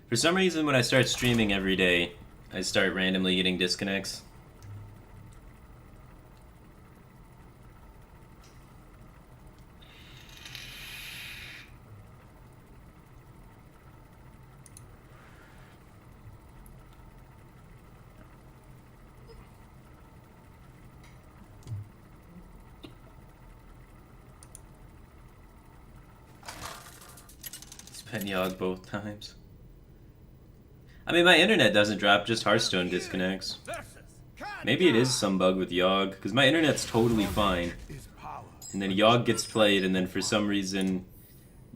For some reason, when I start streaming every day, I start randomly getting disconnects. Spent Yogg both times. I mean, my internet doesn't drop, just Hearthstone disconnects. Maybe it is some bug with Yogg, because my internet's totally fine. And then Yogg gets played, and then for some reason,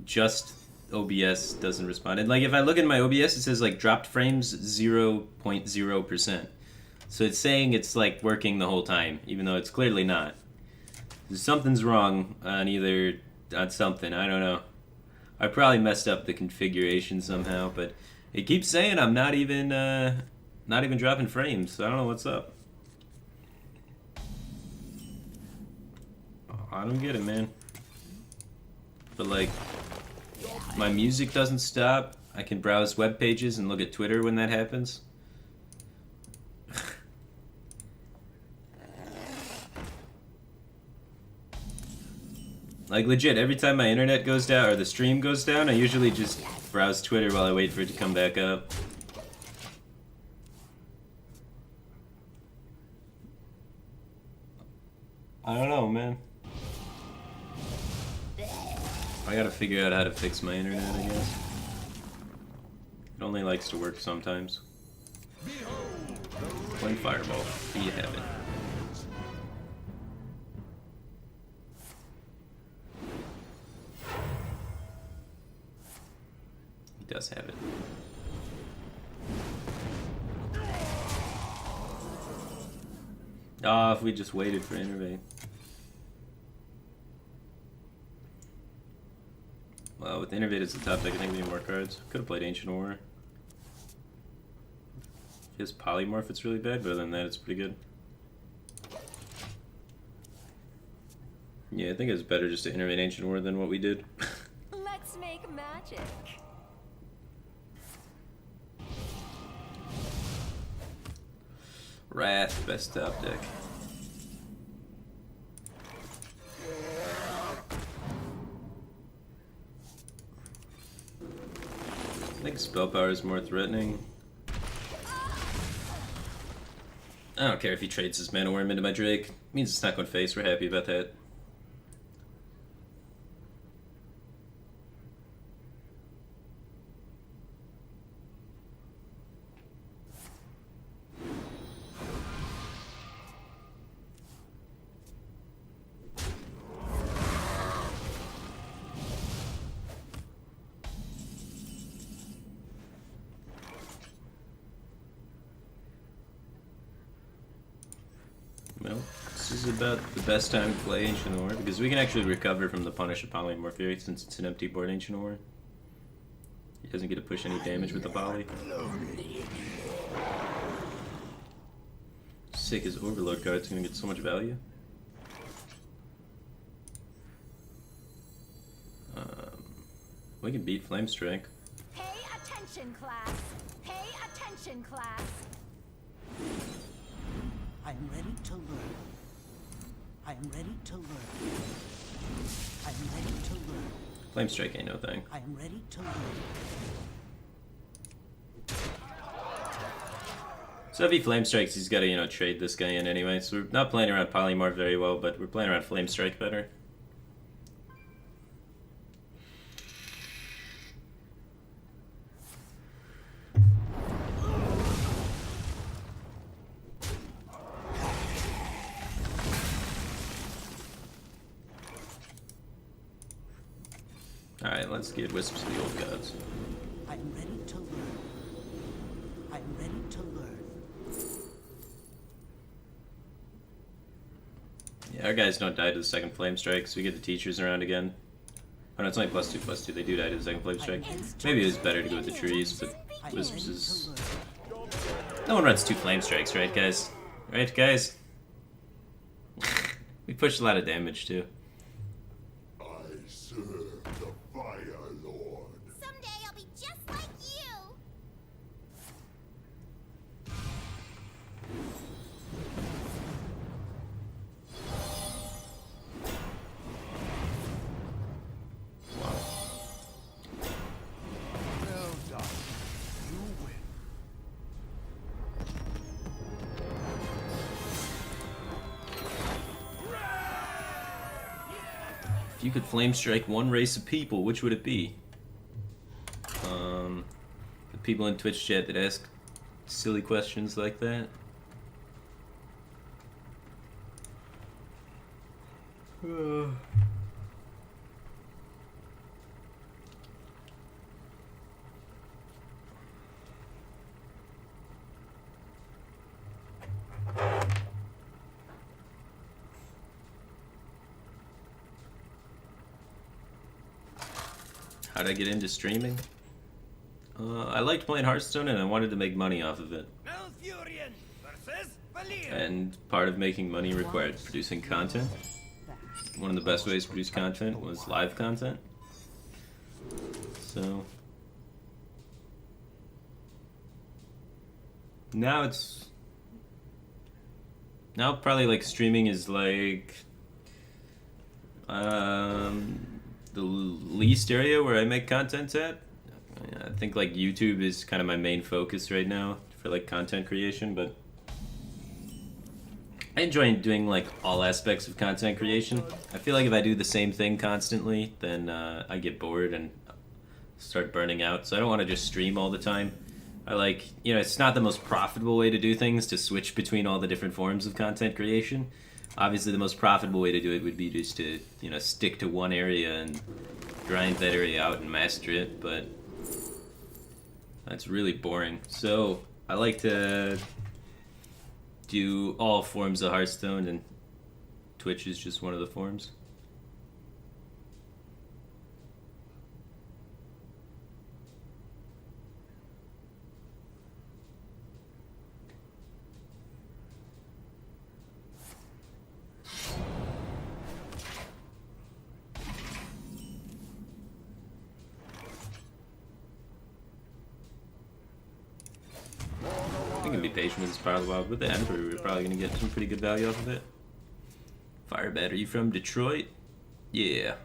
just OBS doesn't respond. And like, if I look in my OBS, it says like dropped frames 0.0%. So it's saying it's like working the whole time, even though it's clearly not. Something's wrong on something, I don't know. I probably messed up the configuration somehow, but it keeps saying I'm not even dropping frames, so I don't know what's up. I don't get it, man. But like, my music doesn't stop. I can browse web pages and look at Twitter when that happens. Like legit, every time my internet goes down or the stream goes down, I usually just browse Twitter while I wait for it to come back up. I don't know, man. I gotta figure out how to fix my internet, I guess. It only likes to work sometimes. Playing Fireball. Do you have it? He does have it. Ah, if we just waited for Innervate. Well, with Innervate as the top deck, I think we need more cards. Could have played Ancient War. His Polymorph, it's really bad, but other than that, it's pretty good. Yeah, I think it's better just to Innervate Ancient War than what we did. Let's make magic. Wrath, best top deck. I think Spell Power is more threatening. I don't care if he trades his Mana Worm into my Drake. It means it's not going face. We're happy about that. Well, this is about the best time to play Ancient War, because we can actually recover from the punish of Polymorph here, since it's an empty board Ancient War. He doesn't get to push any damage with the poly. Sick, his Overload card's gonna get so much value. We can beat Flame Strike. Pay attention, class. Pay attention, class. I am ready to learn. I am ready to learn. I am ready to learn. Flame Strike ain't no thing. I am ready to learn. So if he Flame Strikes, he's gotta, trade this guy in anyway. So we're not playing around Polymorph very well, but we're playing around Flame Strike better. Alright, let's get Wisps of the Old Gods. I am ready to learn. I am ready to learn. Yeah, our guys don't die to the second Flame Strike, so we get the teachers around again. Oh no, it's only +2/+2. They do die to the second Flame Strike. Maybe it was better to go with the trees, but Wisps is... No one runs 2 Flame Strikes, right guys? Right guys? We push a lot of damage too. I serve the Fire Lord. Someday I'll be just like you. If you could flame strike one race of people, which would it be? The people in Twitch chat that ask silly questions like that. How'd I get into streaming? I liked playing Hearthstone and I wanted to make money off of it. And part of making money required producing content. One of the best ways to produce content was live content. So now probably like streaming is like the least area where I make content at. I think like YouTube is kind of my main focus right now for like content creation, but I enjoy doing like all aspects of content creation. I feel like if I do the same thing constantly, then I get bored and start burning out. So I don't want to just stream all the time. I like, it's not the most profitable way to do things to switch between all the different forms of content creation. Obviously, the most profitable way to do it would be just to, stick to one area and grind that area out and master it, but that's really boring. So I like to do all forms of Hearthstone, and Twitch is just one of the forms. I can be patient with this Power of the Wild. With the Emperor, we're probably going to get some pretty good value off of it. Firebat, are you from Detroit? Yeah.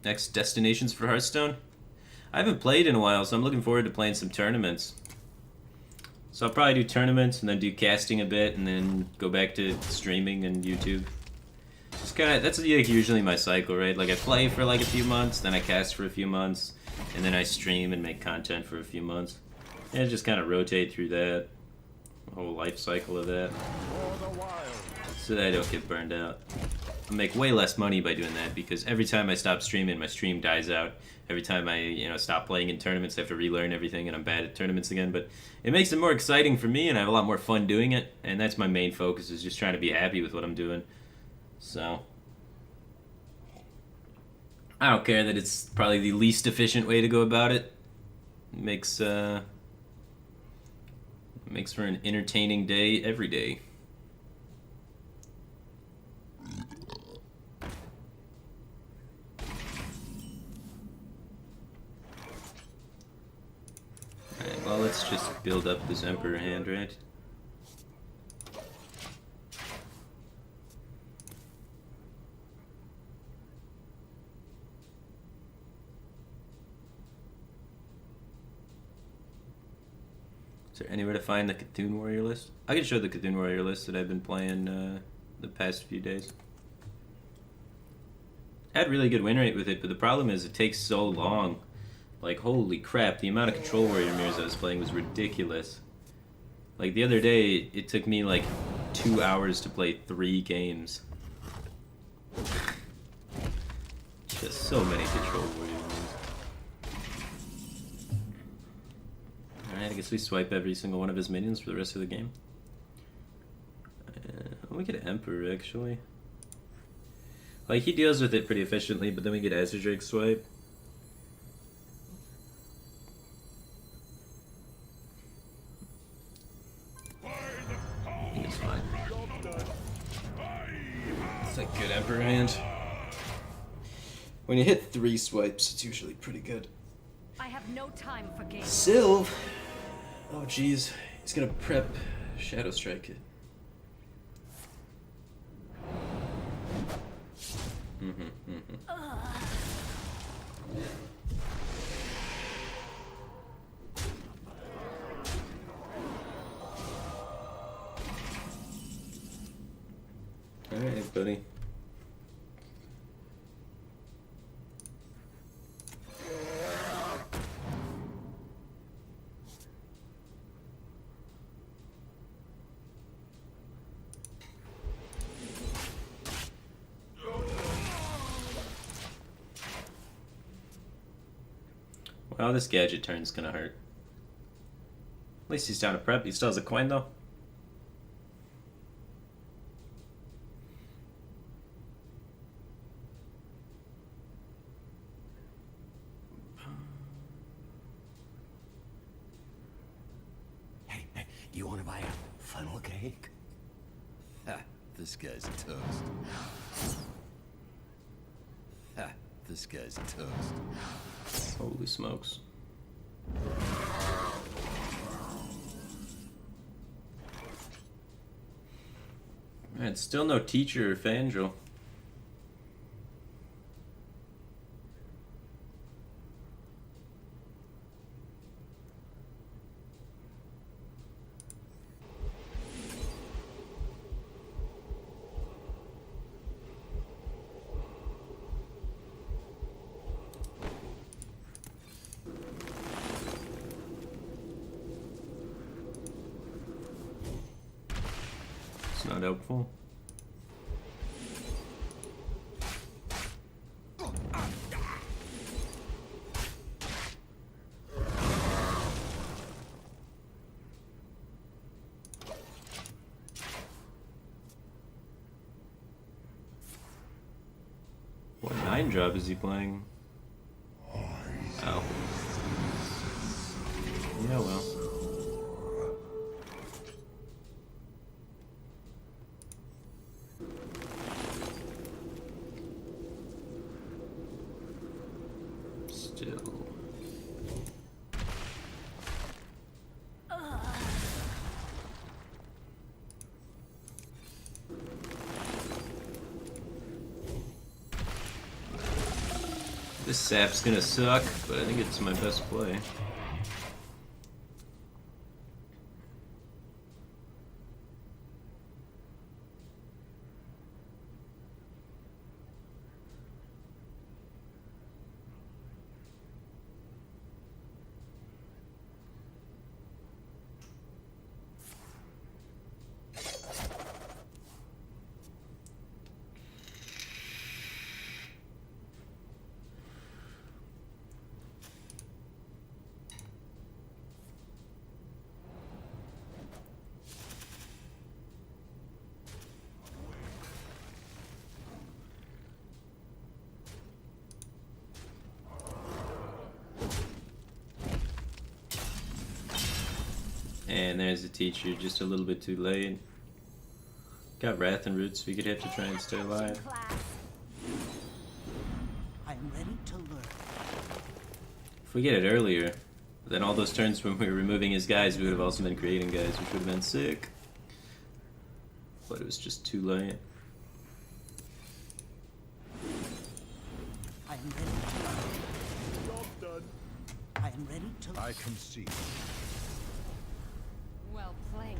Next destinations for Hearthstone? I haven't played in a while, so I'm looking forward to playing some tournaments. So I'll probably do tournaments and then do casting a bit and then go back to streaming and YouTube. Just that's like usually my cycle, right? Like I play for like a few months, then I cast for a few months, and then I stream and make content for a few months. And just kind of rotate through that. Whole life cycle of that, so that I don't get burned out. I make way less money by doing that because every time I stop streaming, my stream dies out. Every time I stop playing in tournaments, I have to relearn everything, and I'm bad at tournaments again. But it makes it more exciting for me, and I have a lot more fun doing it. And that's my main focus, is just trying to be happy with what I'm doing. So I don't care that it's probably the least efficient way to go about it. It makes for an entertaining day every day. Alright, well, let's just build up this Emperor hand, right? Is there anywhere to find the Cthulhu Warrior list? I can show the Cthulhu Warrior list that I've been playing the past few days. I had really good win rate with it, but the problem is it takes so long. Like, holy crap, the amount of Control Warrior mirrors I was playing was ridiculous. Like, the other day, it took me like 2 hours to play 3 games. Just so many Control Warrior mirrors. Alright, I guess we swipe every single one of his minions for the rest of the game. We get Emperor, actually. Like, he deals with it pretty efficiently, but then we get Azure Drake swipe. I think it's fine. It's a good Emperor hand. When you hit 3 swipes, it's usually pretty good. I have no time for games. Sylve! Oh jeez, he's gonna prep Shadow Strike it. Alright, buddy. Oh, this gadget turn's gonna hurt. At least he's down to prep. He still has a coin, though. Hey, you want to buy a funnel cake? Ha, this guy's toast. Ha, this guy's toast. Holy smokes. Man, still no teacher or Fangel. It's not helpful. What 9-drop is he playing? Oh. Yeah, well. Still. This sap's gonna suck, but I think it's my best play. And there's the teacher, just a little bit too late. Got Wrath and Roots, we could have to try and stay alive. I am ready to learn. If we get it earlier, then all those turns when we were removing his guys, we would have also been creating guys, which would have been sick. But it was just too late. I am ready to learn. Job done. I am ready to learn. I can see. Well played.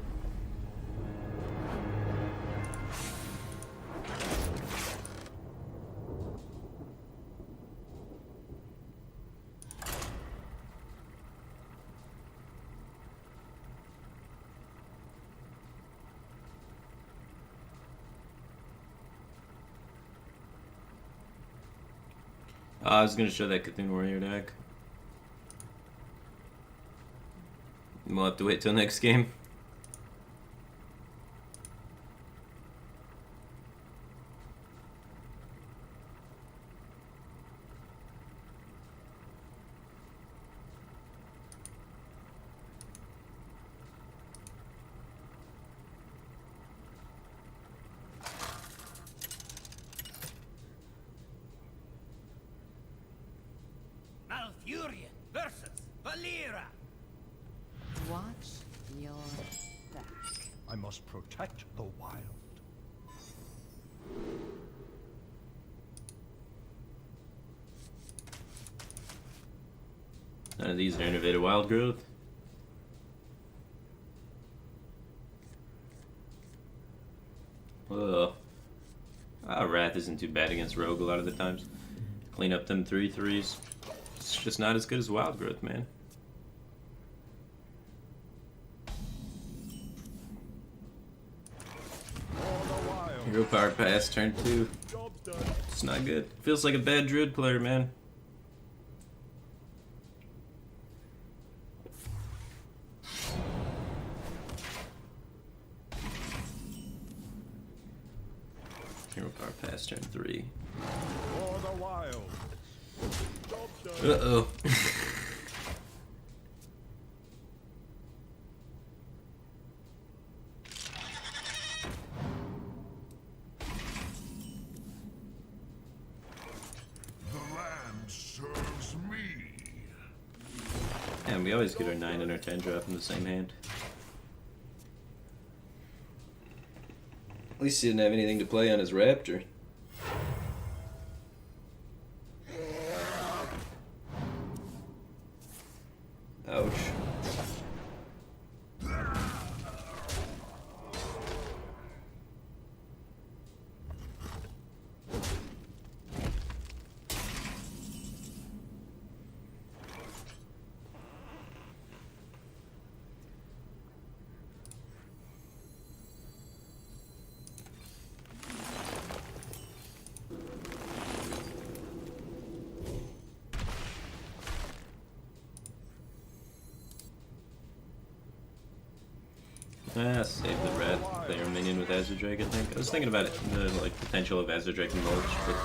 I was gonna show that Cthulhu Warrior deck. We'll have to wait till next game. Malfurion versus Valera. Watch your back. I must protect the wild. None of these are innovative wild growth. Whoa. Wrath isn't too bad against Rogue a lot of the times. Clean up them 3/3s. It's just not as good as wild growth, man. Hero power pass, turn 2. Job done. It's not good. Feels like a bad druid player, man. Hero power pass turn 3. For the wild. Uh-oh. The land serves me. And we always get our 9 and our 10 drop in the same hand. At least he didn't have anything to play on his Raptor. Ouch. Ah, save the red player minion with Azure Drake, I think. I was thinking about it, the potential of Azure Drake and Mulch, but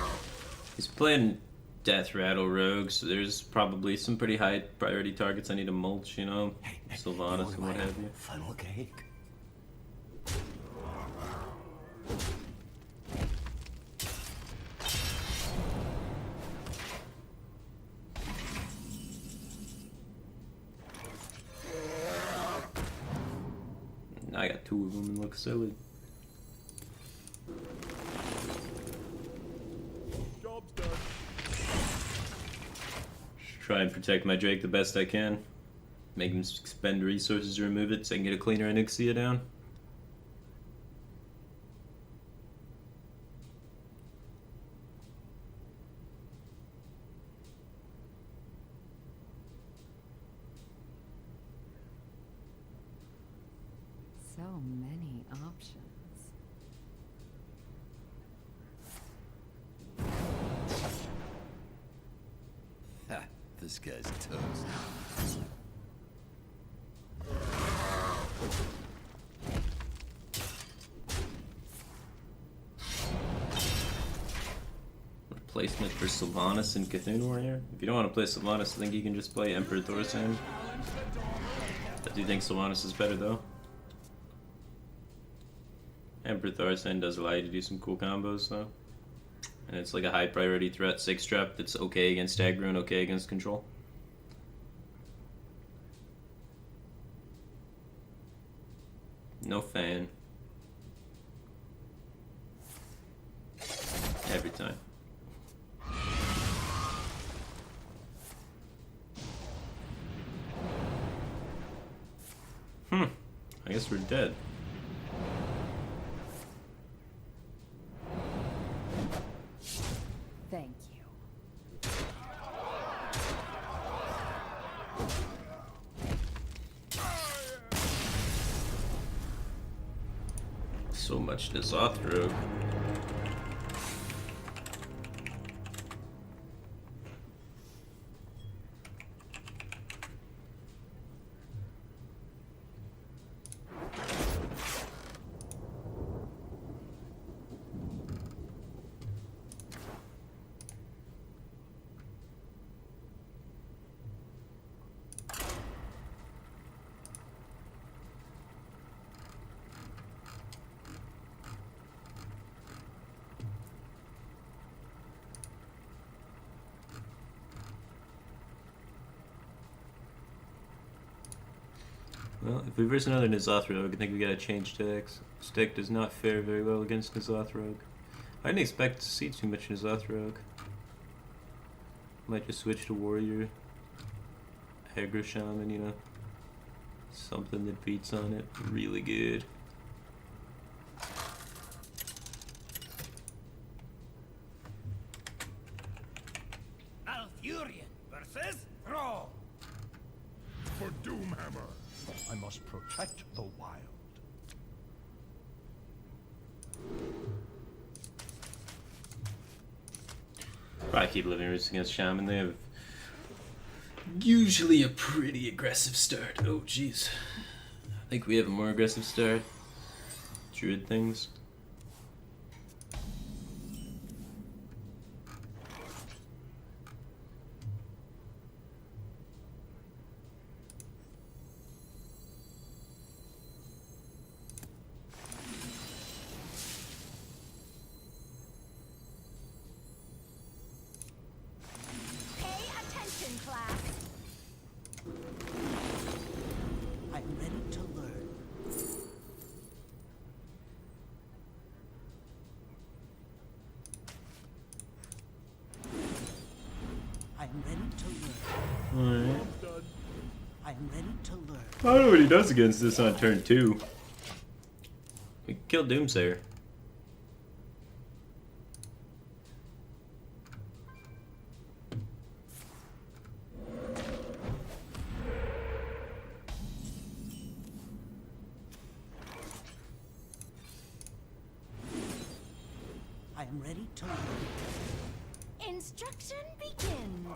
he's playing Death Rattle Rogue, so there's probably some pretty high priority targets I need to mulch, you know? Sylvanas and what have you. Funnel cake? I got 2 of them and look silly. Job's done. Just try and protect my Drake the best I can. Make him expend resources to remove it so I can get a cleaner Onyxia down. So many options. Ha, this guy's toast. Replacement for Sylvanas and Cthulhu Warrior. If you don't want to play Sylvanas, I think you can just play Emperor Thorsan. I do think Sylvanas is better though. Emperor Thorsan does allow you to do some cool combos though. And it's like a high priority threat 6 drop that's okay against aggro and okay against control. No fan. Every time. I guess we're dead. Thank you. So much Nizothrogue. Well, if we verse another Nizothrogue, I think we gotta change decks. Stick does not fare very well against Nizothrogue. I didn't expect to see too much Nizothrogue. Might just switch to Warrior. Aggro Shaman, you know. Something that beats on it really good. Malfurion versus Thrall. For Doomhammer, I must protect the wild. Probably keep Living Roots against Shaman. They have usually a pretty aggressive start. Oh, jeez. I think we have a more aggressive start. Druid things. class. I am ready to learn. I am ready to learn. Alright. I am ready to learn. I don't know what he does against this on turn 2. We killed Doomsayer. I am ready to learn. Instruction begins.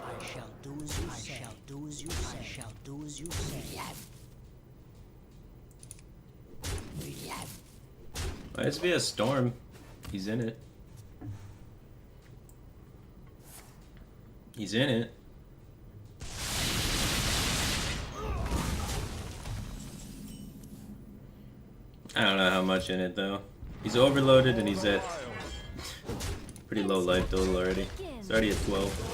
I shall do as you say. I shall do as you say. I shall do as you say. SVS Storm. He's in it. He's in it. I don't know how much in it though. He's overloaded and he's at pretty low life total already. He's already at 12.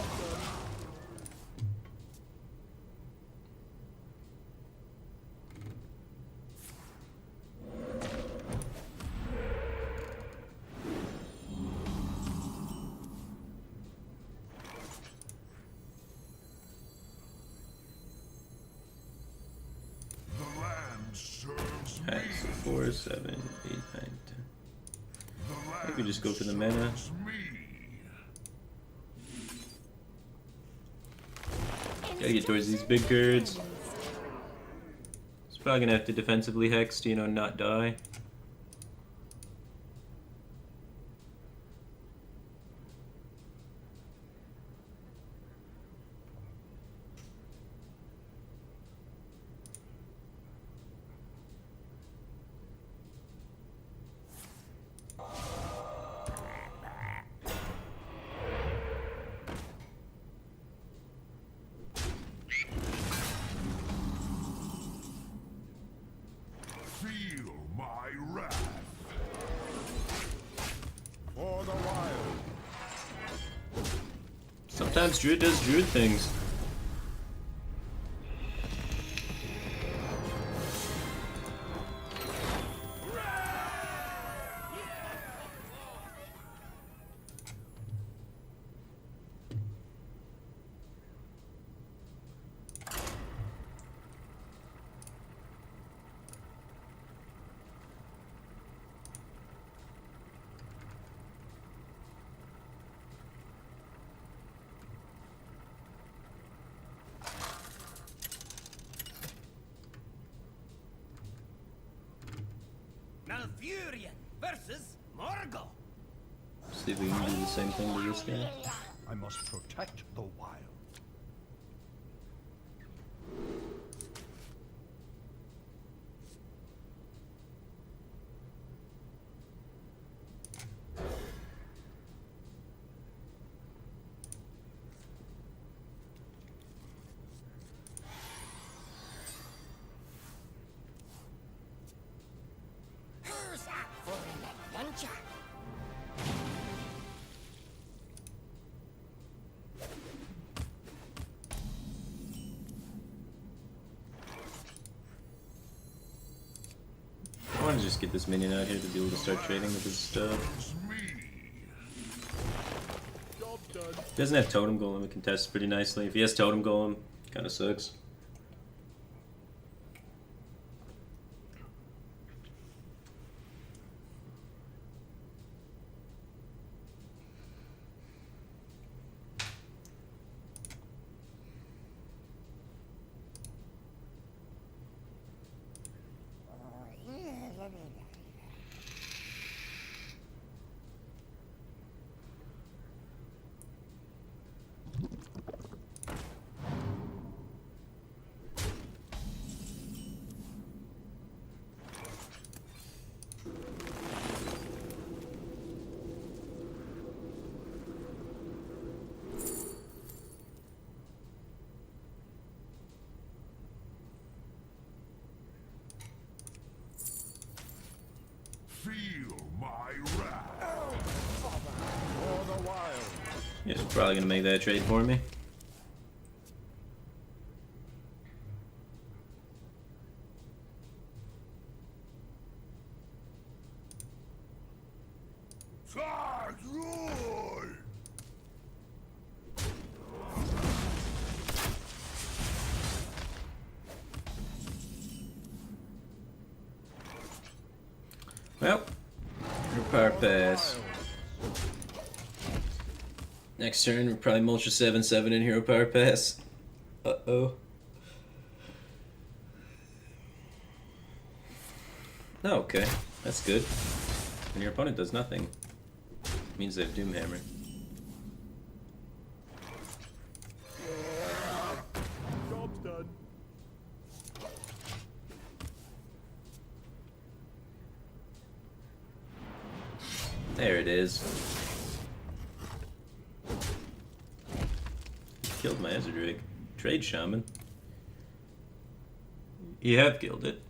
The land serves me. Alright, so 4, 7, 8, 9, 10. The I think we land just go for the mana. serves me. Gotta get towards these big girds. He's probably gonna have to defensively hex to, you know, not die. Feel my wrath. For the wild. Sometimes Druid does Druid things. Malfurion versus Morgul. See if we can do the same thing to this guy. I must protect the wild. Who's up for an adventure? I want to just get this minion out here to be able to start trading with his stuff. It's me. Job done. He doesn't have Totem Golem, it contests pretty nicely. If he has Totem Golem, kinda sucks. Feel my wrath. For the wild. He's probably gonna make that trade for me. Well, your power pass. Next turn, we're probably Mulch a 7/7 in Hero Power Pass. Uh-oh. Oh, okay. That's good. When your opponent does nothing, it means they have Doom Hammer. Job's done. There it is. Killed my Ezreal. Trade Shaman. You have killed it.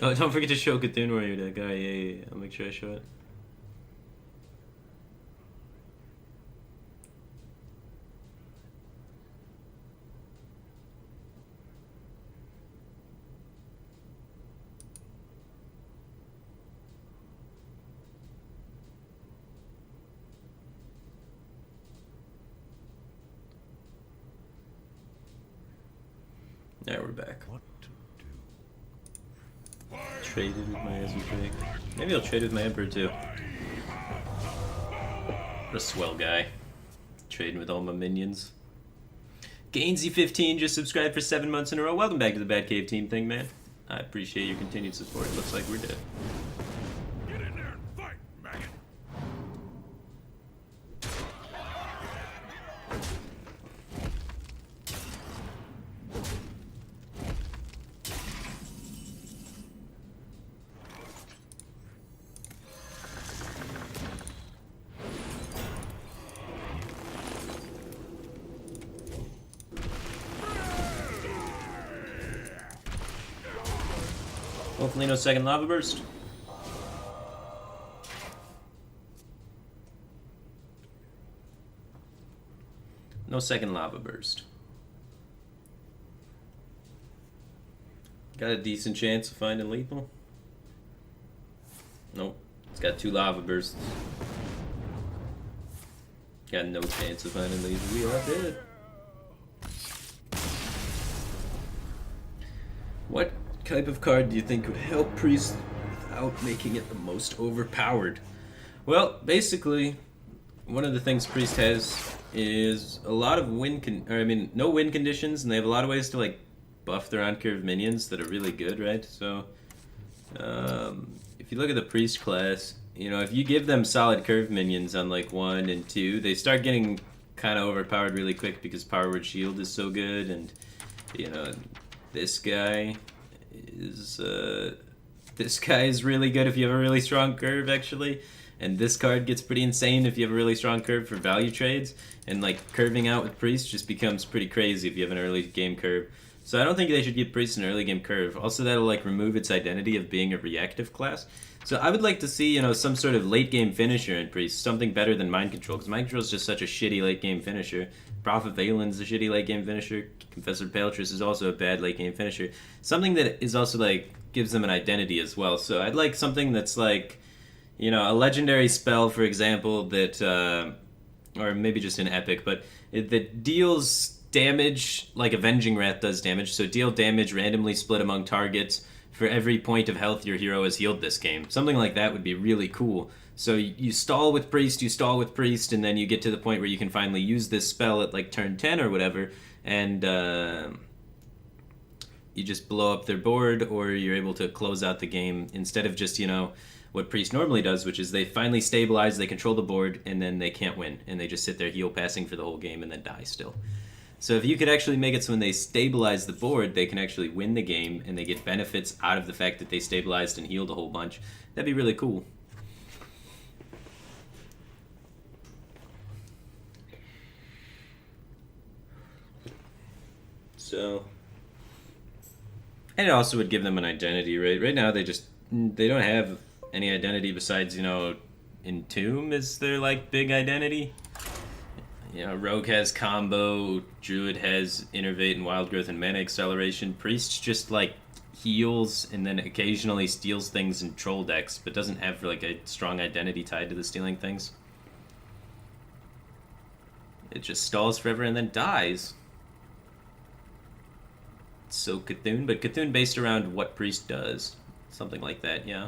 Oh, don't forget to show Cthulhu Warrior that guy. Yeah. I'll make sure I show it. Now we're back. What to do? Traded with my Ezreal. Maybe I'll trade with my Emperor too. What a swell guy. Trading with all my minions. Gainsy15 just subscribed for 7 months in a row. Welcome back to the Bad Cave team thing, man. I appreciate your continued support. Looks like we're dead. Get in there and fight, maggot. Hopefully no second lava burst. No second lava burst. Got a decent chance of finding lethal. Nope. It's got 2 lava bursts. Got no chance of finding lethal. We are dead. What type of card do you think would help Priest without making it the most overpowered? Well, basically, one of the things Priest has is a lot of no win conditions, and they have a lot of ways to like buff their on-curve minions that are really good, right? So, if you look at the Priest class, you know, if you give them solid curve minions on like 1 and 2, they start getting kind of overpowered really quick because Power Word Shield is so good, and you know, this guy is really good if you have a really strong curve, actually. And this card gets pretty insane if you have a really strong curve for value trades. And like curving out with Priest just becomes pretty crazy if you have an early game curve. So I don't think they should give Priest an early game curve. Also, that'll like remove its identity of being a reactive class. So I would like to see, you know, some sort of late game finisher in Priest, something better than Mind Control, because Mind Control is just such a shitty late game finisher. Prophet Valen's a shitty late game finisher. Confessor Paletrus is also a bad late game finisher. Something that is also like gives them an identity as well. So I'd like something that's like, you know, a legendary spell, for example, that, or maybe just an epic, but that deals damage like Avenging Wrath does damage. So deal damage randomly split among targets for every point of health your hero has healed this game. Something like that would be really cool. So you stall with Priest, and then you get to the point where you can finally use this spell at like turn 10 or whatever, and you just blow up their board, or you're able to close out the game instead of just, you know, what Priest normally does, which is they finally stabilize, they control the board, and then they can't win, and they just sit there heal passing for the whole game and then die still. So if you could actually make it so when they stabilize the board, they can actually win the game, and they get benefits out of the fact that they stabilized and healed a whole bunch, that'd be really cool. So, and it also would give them an identity, right? Right now they don't have any identity besides, you know, Entomb is their like big identity. You know, Rogue has combo, Druid has Innervate and Wild Growth and Mana Acceleration. Priest just, like, heals and then occasionally steals things in troll decks, but doesn't have, like, a strong identity tied to the stealing things. It just stalls forever and then dies. It's so Cthulhu, but Cthulhu based around what Priest does. Something like that, yeah.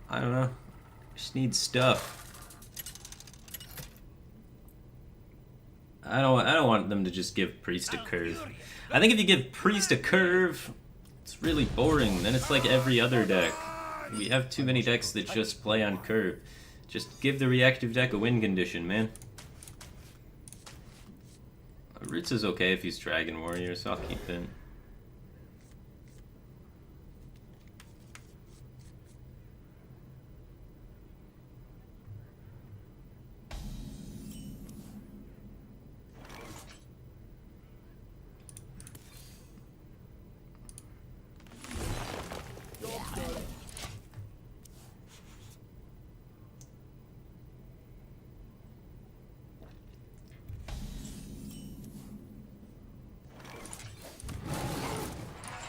I don't know. Just need stuff. I don't want them to just give Priest a curve. I think if you give Priest a curve, it's really boring. Then it's like every other deck. We have too many decks that just play on curve. Just give the reactive deck a win condition, man. Roots is okay if he's Dragon Warrior, so I'll keep it.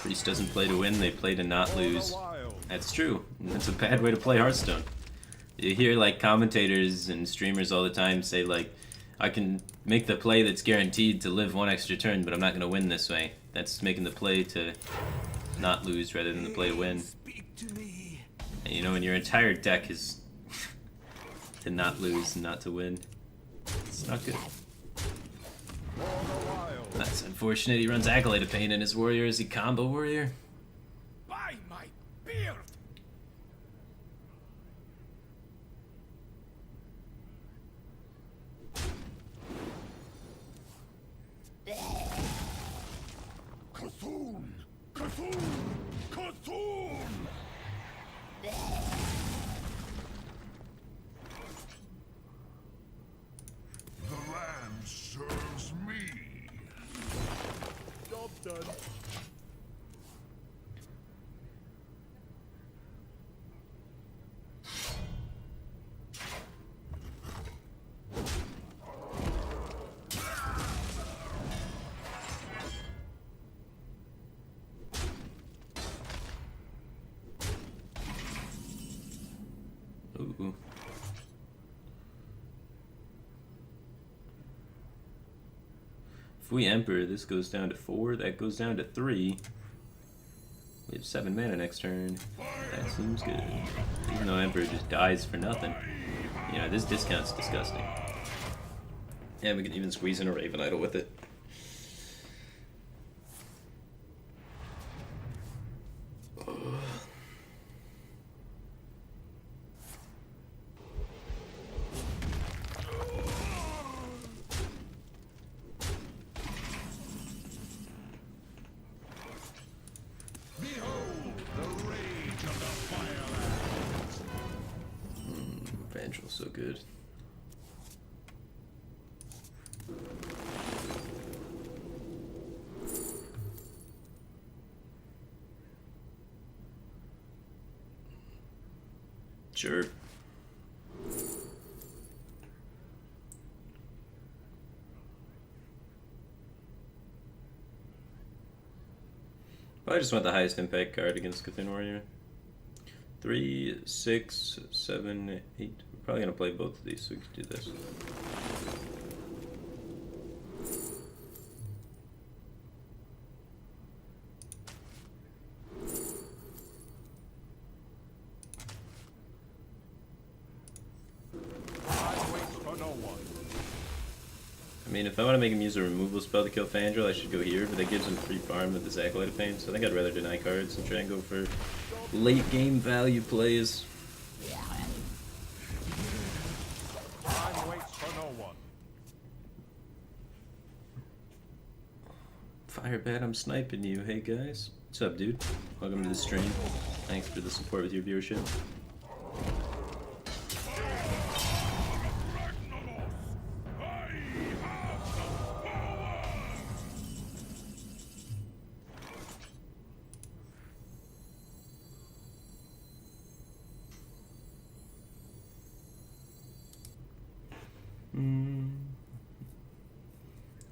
Priest doesn't play to win, they play to not lose. That's true. That's a bad way to play Hearthstone. You hear like commentators and streamers all the time say like, I can make the play that's guaranteed to live one extra turn, but I'm not going to win this way. That's making the play to not lose rather than the play to win. And you know, when your entire deck is to not lose and not to win, it's not good. That's unfortunate. He runs Acolyte of Pain in his warrior. Is he combo warrior? By my beard! Cthulhu! Cthulhu! Cthulhu! The land serves me. Job done. Ooh. If we Emperor, this goes down to 4, that goes down to 3. We have 7 mana next turn. That seems good. Even though Emperor just dies for nothing. You know, this discount's disgusting. And we can even squeeze in a Raven Idol with it. Evangel's so good. Sure. I just want the highest impact card against Cthulhu Warrior. 3, 6, 7, 8. We're probably gonna play both of these, so we can do this. I mean, if I want to make him use a removal spell to kill Fandral, I should go here, but that gives him free farm with his Acolyte of Pain, so I think I'd rather deny cards and try and go for late game value plays. Time waits for no one. Firebat, I'm sniping you. Hey guys. What's up, dude? Welcome to the stream. Thanks for the support with your viewership.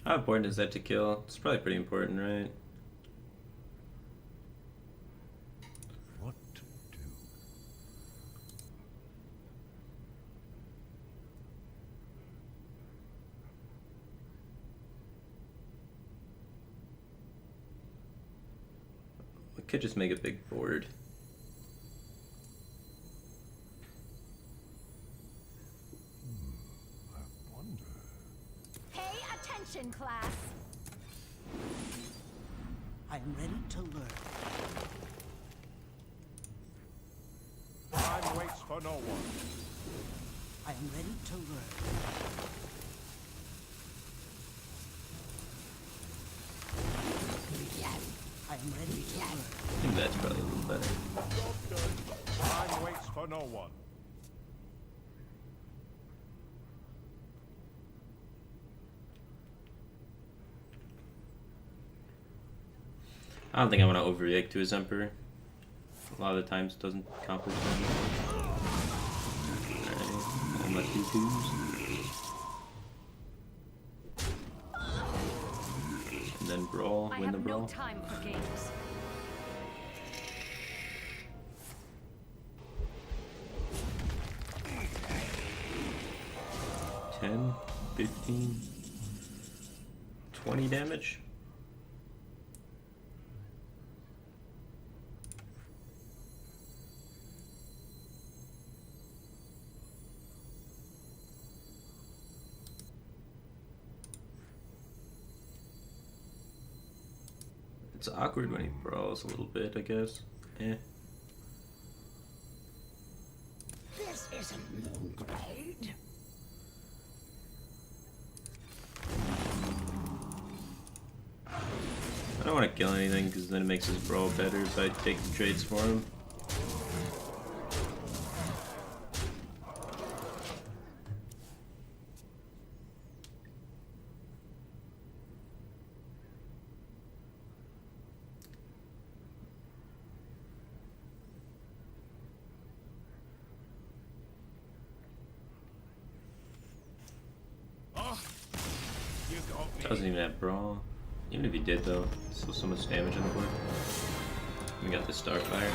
How important is that to kill? It's probably pretty important, right? What to do? We could just make a big board. I wonder. Pay attention, class. I am ready to learn. Time waits for no one. I am ready to learn. I am ready to learn. I think that's probably a little better. Time waits for no one. I don't think I want to overreact to his Emperor. A lot of the times it doesn't accomplish anything. Alright, unless he twos. And then brawl, I win the have brawl. no time for games. $10, $15, $20 damage. It's awkward when he brawls a little bit, I guess. Eh. This isn't low grade. I don't want to kill anything because then it makes his brawl better if I take the trades for him. Oh, you got me. Doesn't even have brawl. Even if he did though, still so much damage on the board. We got the Starfire.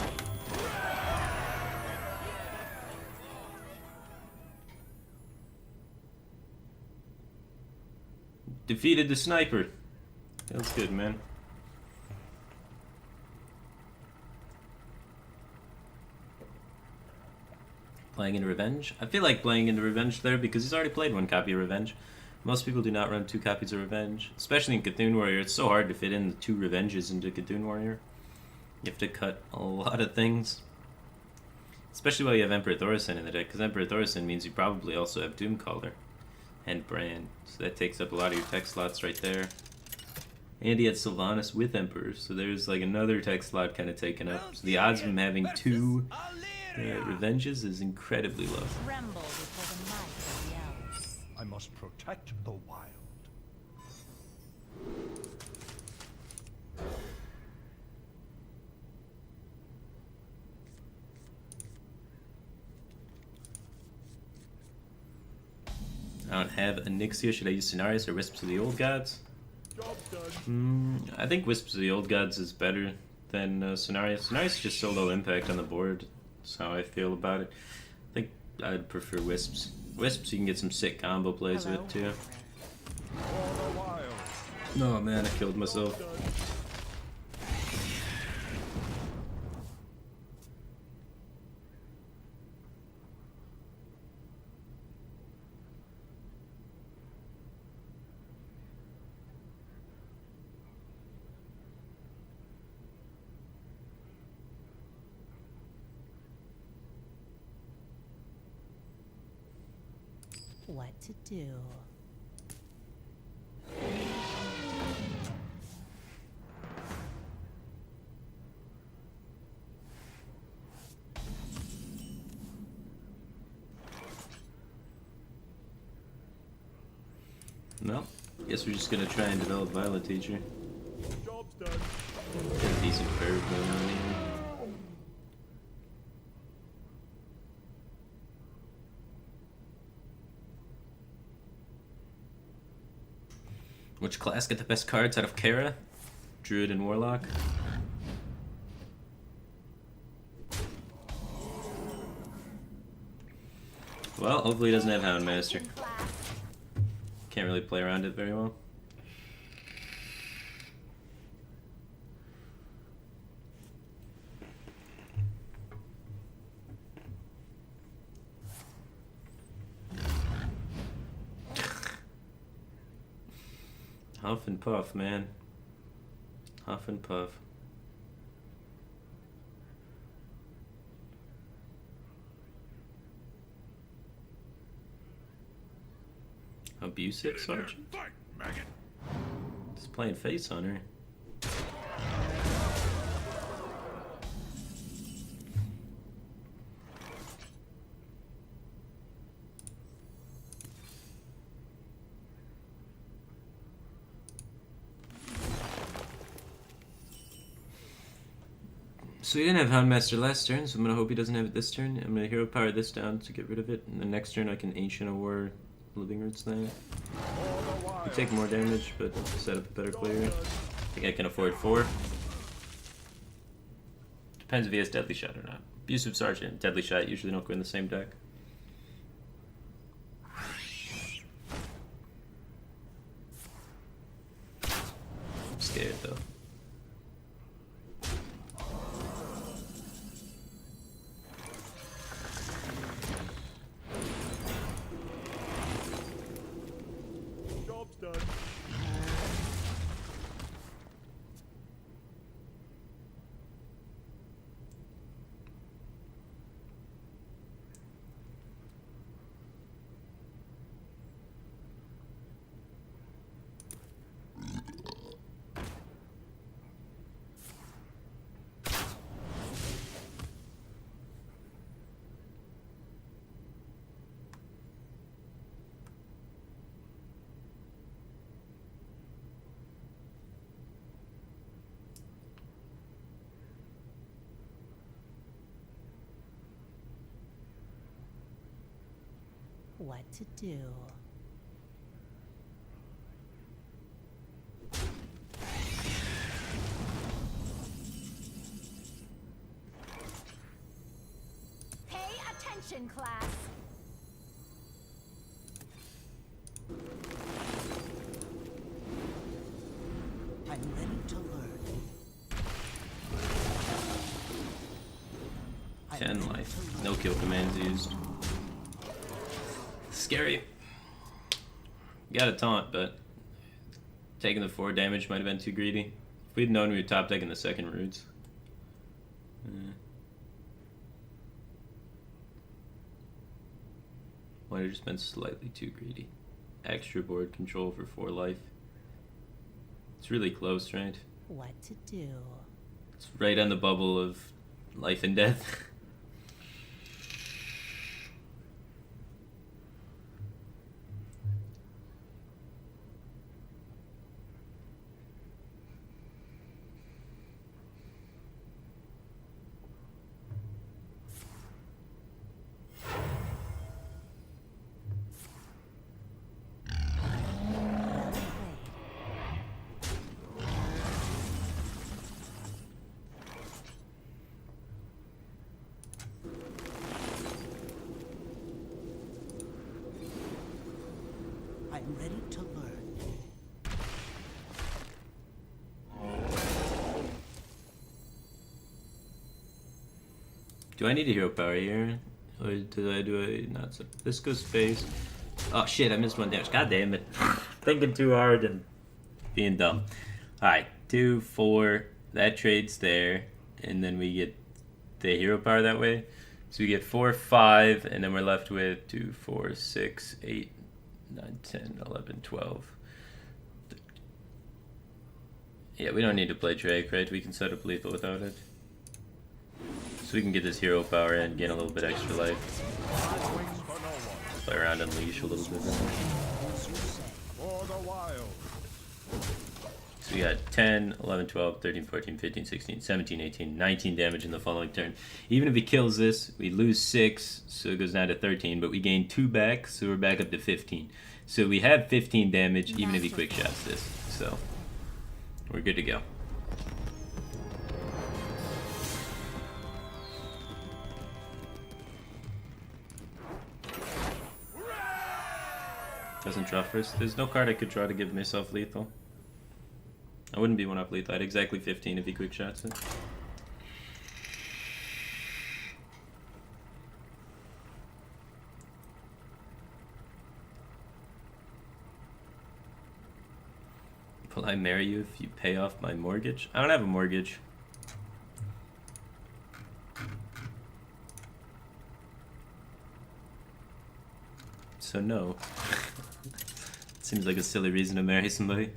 Defeated the sniper. Feels good, man. Playing into Revenge? I feel like playing into Revenge there because he's already played one copy of Revenge. Most people do not run 2 copies of Revenge, especially in Cthulhu Warrior. It's so hard to fit in the 2 Revenges into Cthulhu Warrior. You have to cut a lot of things. Especially while you have Emperor Thorison in the deck, because Emperor Thorison means you probably also have Doomcaller and Brand. So that takes up a lot of your tech slots right there. And he had Sylvanas with Emperor, so there's like another tech slot kind of taken up. So the odds of him having 2 Revenges is incredibly low. Tremble before the might of the elves. I must protect the wild. I don't have Onyxia. Should I use Cenarius or Wisps of the Old Gods? Job done. I think Wisps of the Old Gods is better than Cenarius. Cenarius is just so low impact on the board. That's how I feel about it. I think I'd prefer Wisps. Wisps, you can get some sick combo plays with too. For the wild. Oh man, I killed myself. Done. What to do? No, guess we're just gonna try and develop Violet Teacher. Job's done. Get a decent curve going on here. Which class get the best cards out of Kara? Druid and Warlock? Well, hopefully he doesn't have Houndmaster. Attention class. Can't really play around it very well. Huff and puff, man. Huff and puff. Abusive Sergeant? Fight, maggot. Just playing face on her. So he didn't have Houndmaster last turn, so I'm gonna hope he doesn't have it this turn. I'm gonna hero power this down to get rid of it, and the next turn I can Ancient of War Living Roots thing. You take more damage, but set up a better player. I think I can afford 4. Depends if he has Deadly Shot or not. Abusive Sergeant, Deadly Shot usually don't go in the same deck. I'm scared though. Job's done. What to do? Pay attention class. I'm ready to learn. I'm 10 ready life. to learn. No kill commands used. Scary. Got a taunt, but taking the 4 damage might have been too greedy. If we'd known we were top decking the second roots. Might have just been slightly too greedy. Extra board control for 4 life. It's really close, right? What to do? It's right on the bubble of life and death. I'm ready to learn. Do I need a hero power here? Or do I not? So this goes face. Oh shit, I missed 1 damage. God damn it. Thinking too hard and being dumb. Alright, 2, 4. That trades there. And then we get the hero power that way. So we get 4, 5. And then we're left with 2, 4, 6, 8, 9, 10, 11, 12. Yeah, we don't need to play Drake, right? We can set up lethal without it. So we can get this hero power and gain a little bit extra life. Play around and leash a little bit. For the wild. So we got 10, 11, 12, 13, 14, 15, 16, 17, 18, 19 damage in the following turn. Even if he kills this, we lose 6, so it goes down to 13, but we gain 2 back, so we're back up to 15. So we have 15 damage even if he quick shots this. So we're good to go. Doesn't draw first. There's no card I could draw to give myself lethal. I wouldn't be 1-up lethal. I'd exactly 15 if he quick shots it. Will I marry you if you pay off my mortgage? I don't have a mortgage. So no. Seems like a silly reason to marry somebody.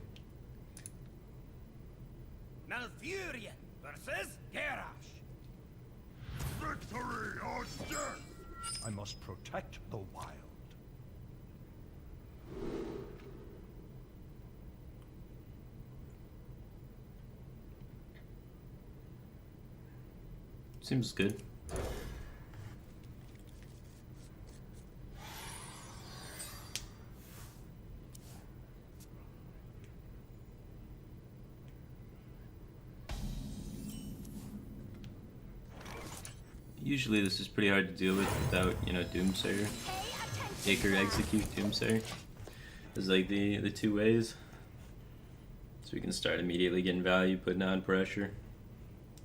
Malfurion versus Garrosh. Victory or death! I must protect the wild. Seems good. Usually this is pretty hard to deal with without, you know, Doomsayer. Take or execute Doomsayer. Is like the two ways. So we can start immediately getting value, putting on pressure.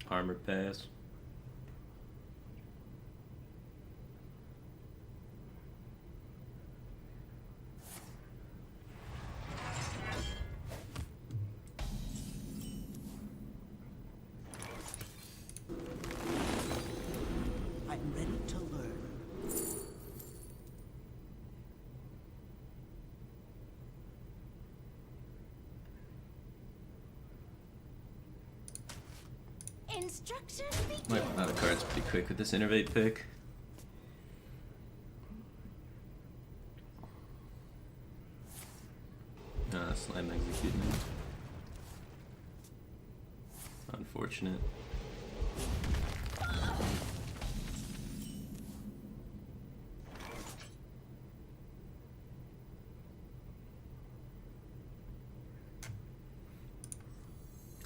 Armor pass. I'm ready to learn. Instructions begin. Might run out of cards pretty quick with this Innervate pick. Slime executing. Unfortunate.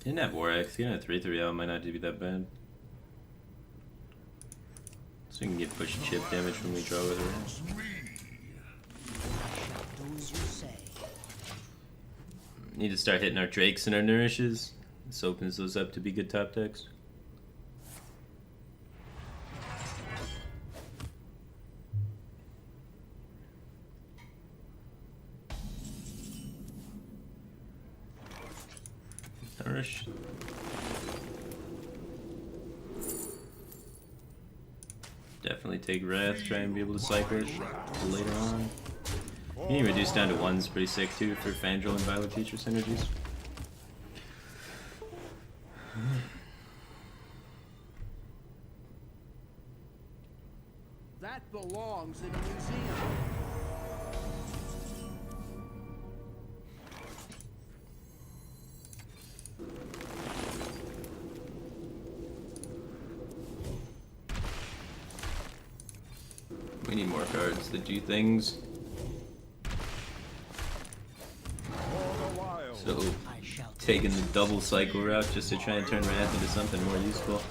Didn't have War-X, getting a 3/3 out might not be that bad. So we can get push chip damage when we draw with her. Do as you say. Need to start hitting our Drakes and our Nourishes. This opens those up to be good top decks. Nourish. Definitely take Wrath, try and be able to cycle it later on. Being reduced down to 1 is pretty sick too for Fandral and Violet Teacher synergies. That belongs in a museum. We need more cards that do things. So, I shall taking the double cycle route just to try and turn Wrath into something more useful.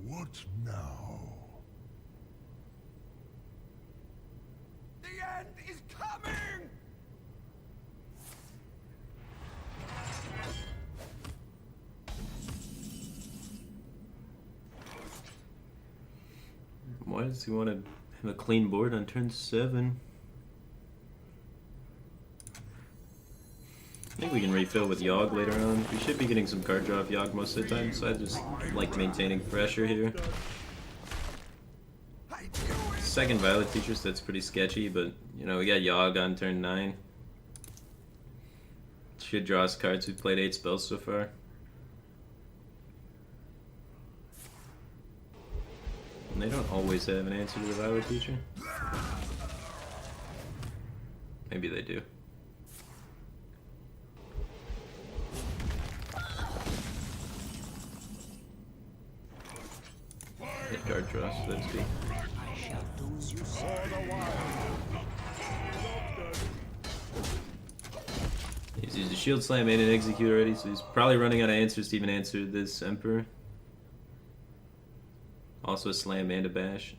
What now? The end is coming! Why does he want to have a clean board on turn 7? I think we can refill with Yogg later on. We should be getting some card draw off Yogg most of the time, so I just like maintaining pressure here. second Violet feature, so that's pretty sketchy, but you know, we got Yogg on turn 9. Should draw us cards. We've played 8 spells so far. And they don't always have an answer to the Violet feature. Maybe they do. Hit card draw, so that's good. I shall do as you say. He's used a Shield Slam and an Execute already, so he's probably running out of answers to even answer this Emperor. Also a Slam and a Bash.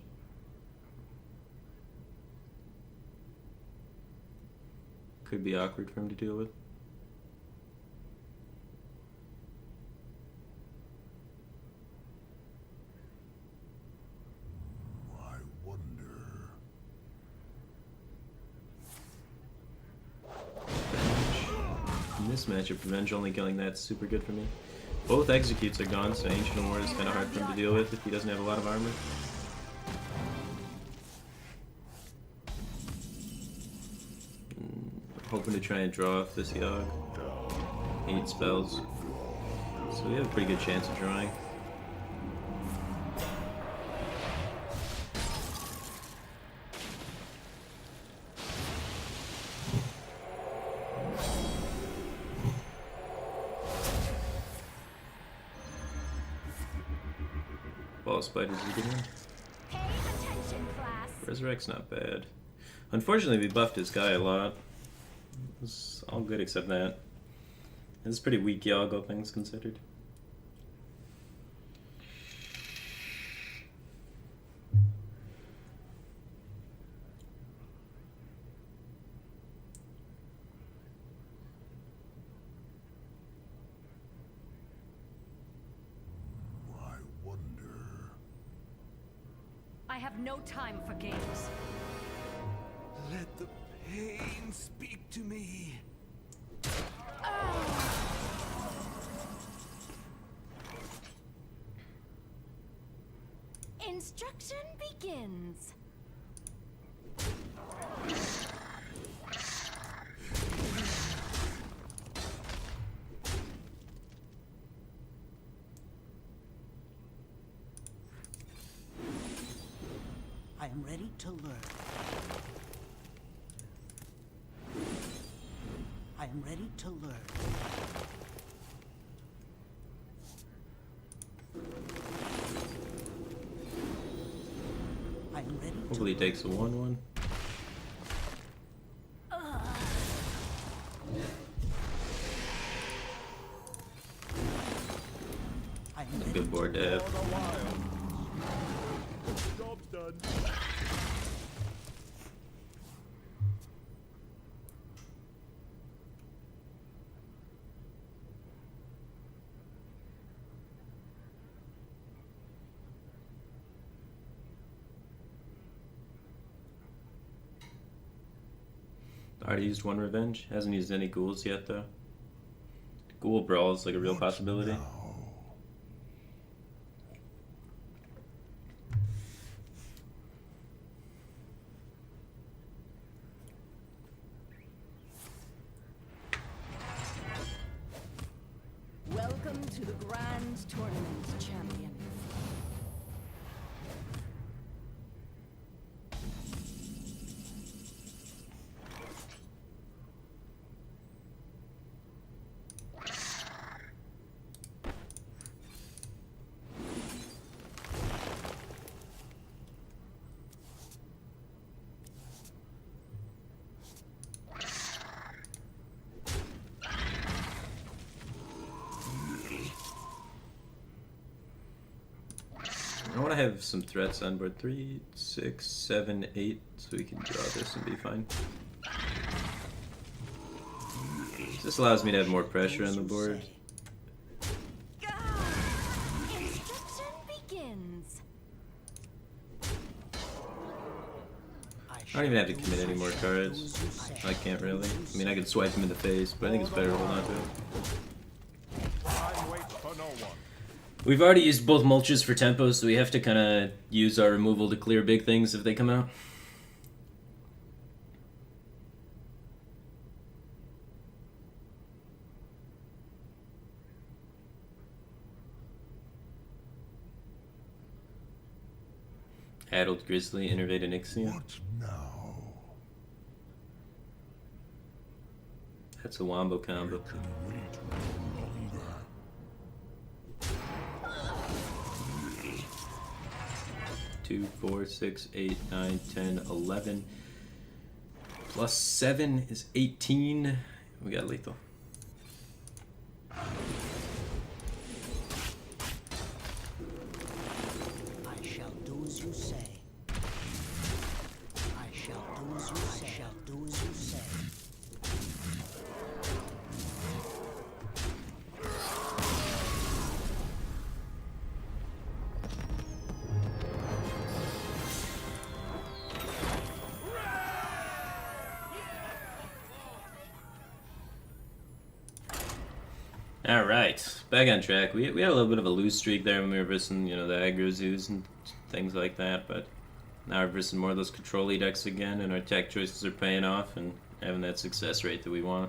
Could be awkward for him to deal with. I wonder. In this matchup, Revenge only killing that's super good for me. Both Executes are gone, so Ancient Award is kind of hard for him to deal with if he doesn't have a lot of armor. Hoping to try and draw off this Yogg. 8 spells. So we have a pretty good chance of drawing. Ball Spiders is a good one. Pay attention, class. Resurrect's not bad. Unfortunately, we buffed this guy a lot. It's all good except that. It's pretty weak Yogg, all things considered. I wonder. I have no time for games. Let the pain speak to me. Instruction begins. I am ready to learn. I am ready to learn. I am ready to Hopefully he learn. takes a 1/1. I am A ready good board to have. Job's done. Already used 1 Revenge. Hasn't used any ghouls yet though. Ghoul Brawl is like a real possibility. Welcome to the Grand Tournament, champion. I want to have some threats on board. 3, 6, 7, 8, so we can draw this and be fine. This allows me to have more pressure on the board. Instruction begins. I don't even have to commit any more cards. I can't really. I mean, I could swipe him in the face, but I think it's better to hold on to it. Time waits for no one. We've already used both mulches for tempo, so we have to kind of use our removal to clear big things if they come out. Addled Grizzly, Innervate Onyxia. What now? That's a wombo combo. Can wait no longer. 2, 4, 6, 8, 9, 10, 11. Plus 7 is 18. We got lethal. I shall do as you say. I shall do as you say. I shall do as you say. All right, back on track. We had a little bit of a loose streak there when we were versing, you know, the aggro zoos and things like that, but now we're versing more of those control-y decks again, and our tech choices are paying off and having that success rate that we want.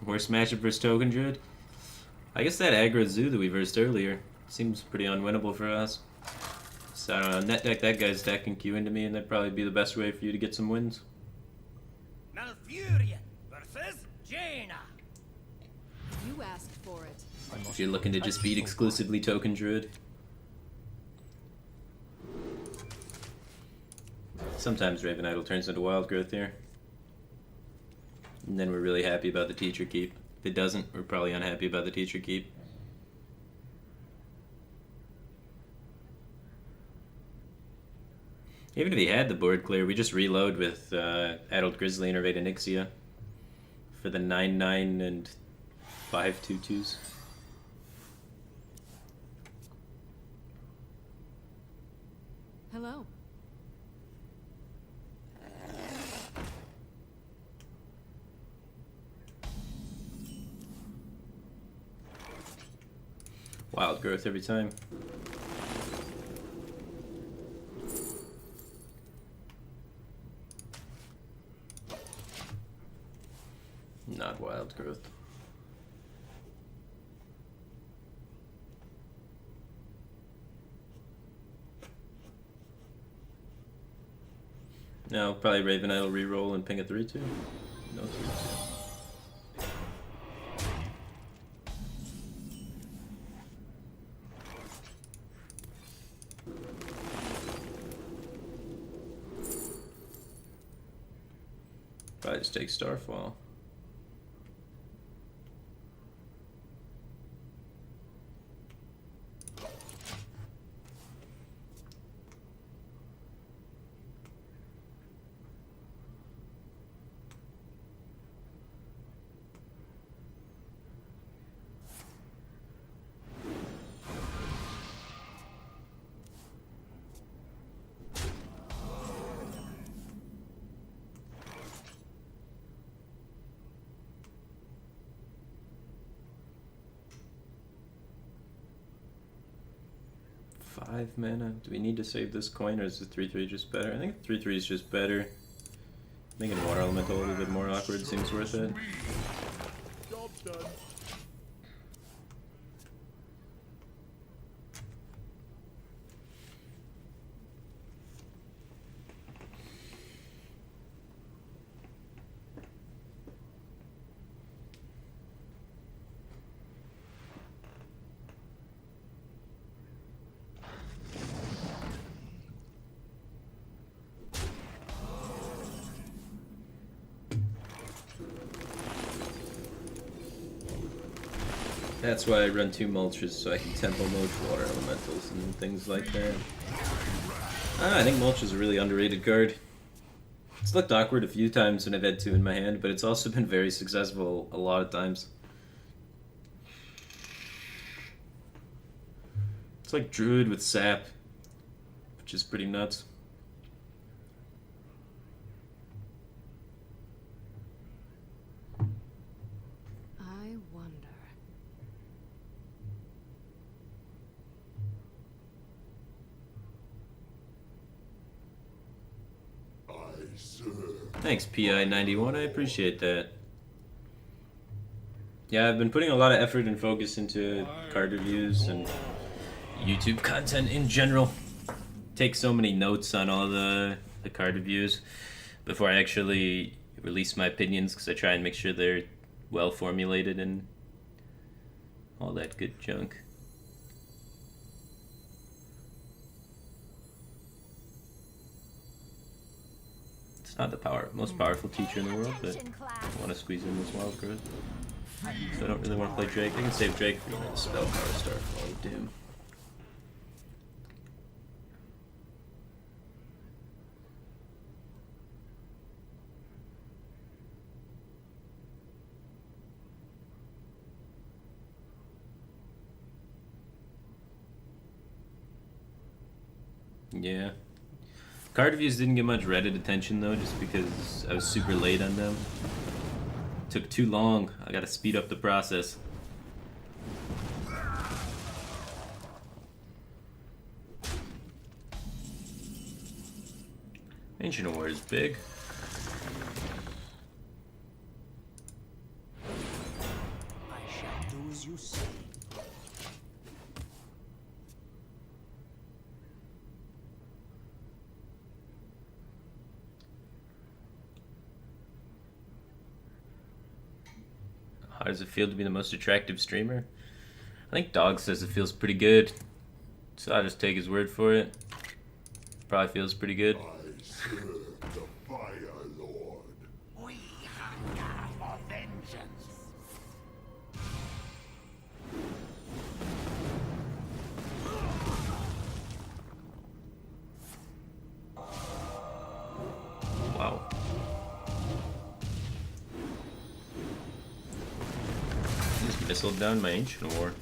Worst matchup versus Token Druid? I guess that aggro zoo that we versed earlier seems pretty unwinnable for us. So I don't know, net deck that guy's deck and queue into me, and that'd probably be the best way for you to get some wins. Malfurion versus Jaina. You asked for it. If you're looking to just beat exclusively Token Druid. Sometimes Raven Idol turns into Wild Growth here. And then we're really happy about the Teacher Keep. If it doesn't, we're probably unhappy about the Teacher Keep. Even if he had the board clear, we just reload with Addled Grizzly, Innervate Onyxia for the 9/9 and 5/2/2s. Hello. Wild Growth every time. Not Wild Growth. No, probably Raven Idol reroll and ping a 3/2. No 3/2. Probably just take Starfall. Five mana. Do we need to save this coin, or is the 3/3 just better? I think 3/3 is just better. Making Water Elemental a little bit more awkward seems worth it. Job's done. That's why I run 2 mulches, so I can tempo mulch Water Elementals and things like that. I think mulch is a really underrated card. It's looked awkward a few times when I've had 2 in my hand, but it's also been very successful a lot of times. It's like Druid with Sap, which is pretty nuts. Thanks, PI91. I appreciate that. Yeah, I've been putting a lot of effort and focus into card reviews and YouTube content in general. Take so many notes on all the card reviews before I actually release my opinions, because I try and make sure they're well formulated and all that good junk. It's not the most powerful teacher in the world, but I want to squeeze in this wild card. So I don't really want to play Drake. I can save Drake for the spell power star for all of Doom. Yeah. Card reviews didn't get much Reddit attention though, just because I was super late on them. Took too long. I gotta speed up the process. Ancient War is big. I shall do as you say. How does it feel to be the most attractive streamer? I think Dog says it feels pretty good, so I'll just take his word for it. Probably feels pretty good. I serve the Fire Lord. We hunger for vengeance. Wow. Just missiled down my Ancient War.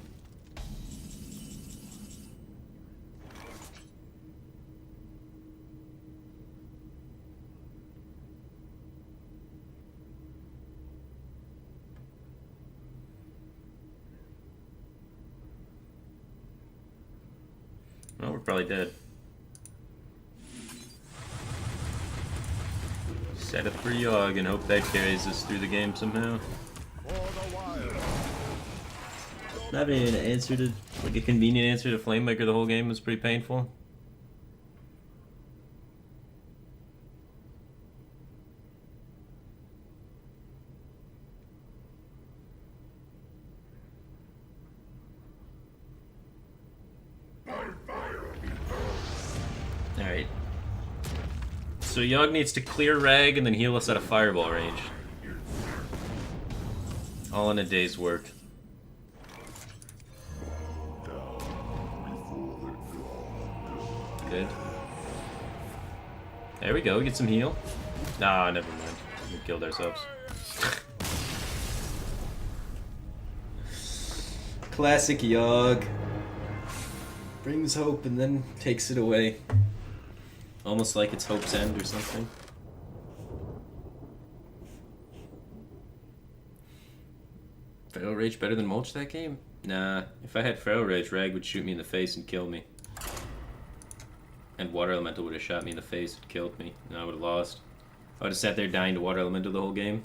Well, we're probably dead. Set up for Yogg and hope that carries us through the game somehow. For the wild. Not being an answer to, like a convenient answer to Flamemaker the whole game was pretty painful. Alright. So Yogg needs to clear Rag and then heal us at a fireball range. All in a day's work. Good. There we go, we get some heal. Nah, never mind. We killed ourselves. Classic Yogg. Brings hope and then takes it away. Almost like it's Hope's End or something. Feral Rage better than Mulch that game? Nah, if I had Feral Rage, Rag would shoot me in the face and kill me. And Water Elemental would have shot me in the face and killed me, and I would have lost. I would have sat there dying to Water Elemental the whole game.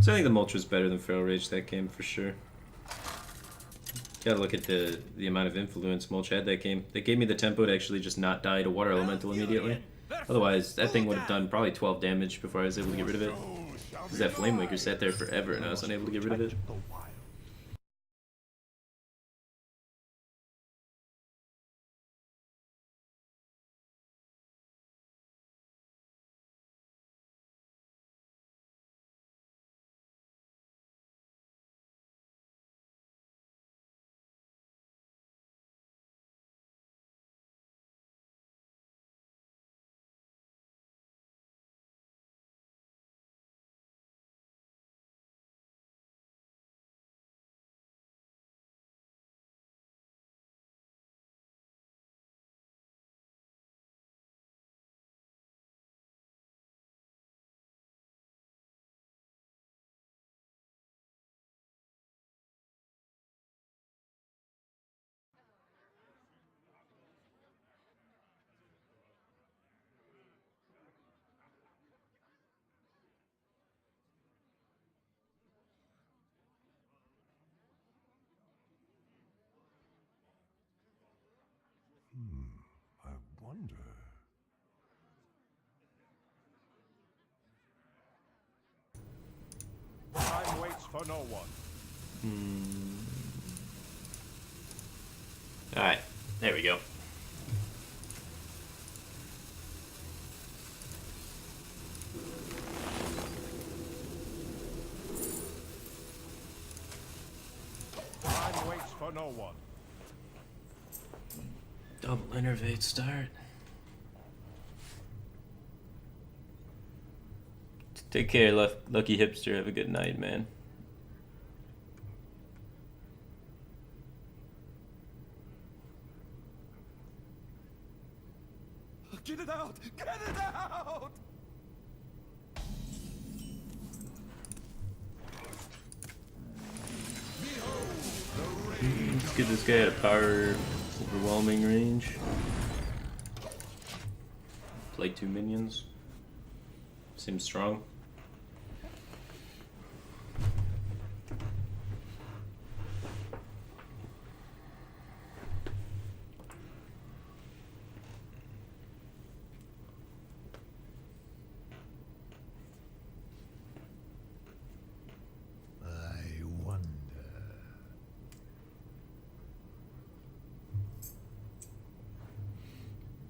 So I think the Mulch was better than Feral Rage that game for sure. Gotta look at the amount of influence Mulch had that game. They gave me the tempo to actually just not die to Water Elemental immediately. Otherwise, that thing would have done probably 12 damage before I was able to get rid of it. Because that Flamemaker sat there forever and I was unable to get rid of it. The wild. I wonder. Time waits for no one. Alright, there we go. Time waits for no one. Double innervate start. Take care, Lucky Hipster. Have a good night, man. Get it out! Get it out! Let's get this guy at a power overwhelming range. Play 2 minions. Seems strong. I wonder.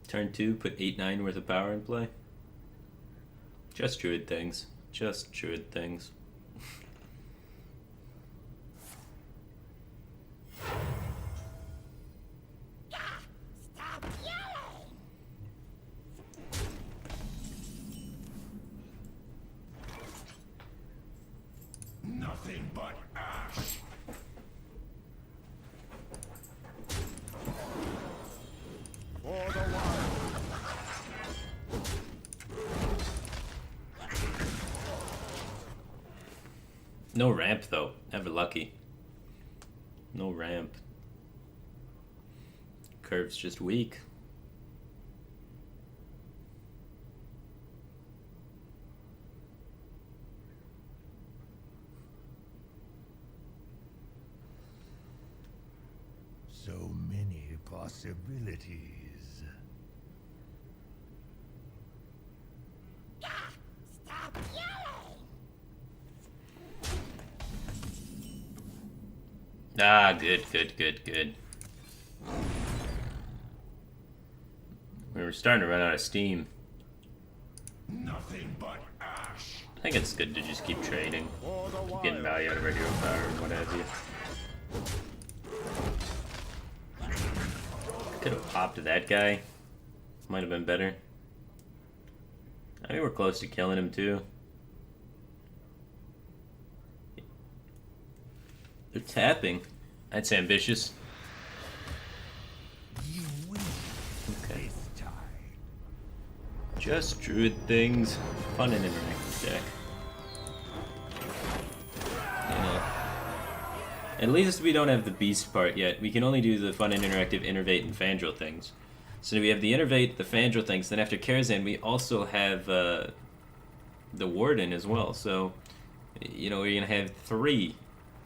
Turn 2, put 8-9 worth of power in play. Just druid things. Just druid things. Stop yelling! Nothing but ash. For the wild. No ramp though. Never lucky. No ramp. Curve's just weak. So many possibilities. Stop yelling! Ah, good. We were starting to run out of steam. Nothing but ash. I think it's good to just keep trading. For the Keep getting wild. value out of our hero power and what have you. Could have popped that guy. Might have been better. I mean, we're close to killing him too. They're tapping. That's ambitious. You win Okay. this time. Just druid things. Fun and interactive deck. At least we don't have the beast part yet. We can only do the fun and interactive innervate and fandral things. So we have the innervate, the fandral things. Then after Karazhan, we also have the warden as well. So, you know, we're gonna have 3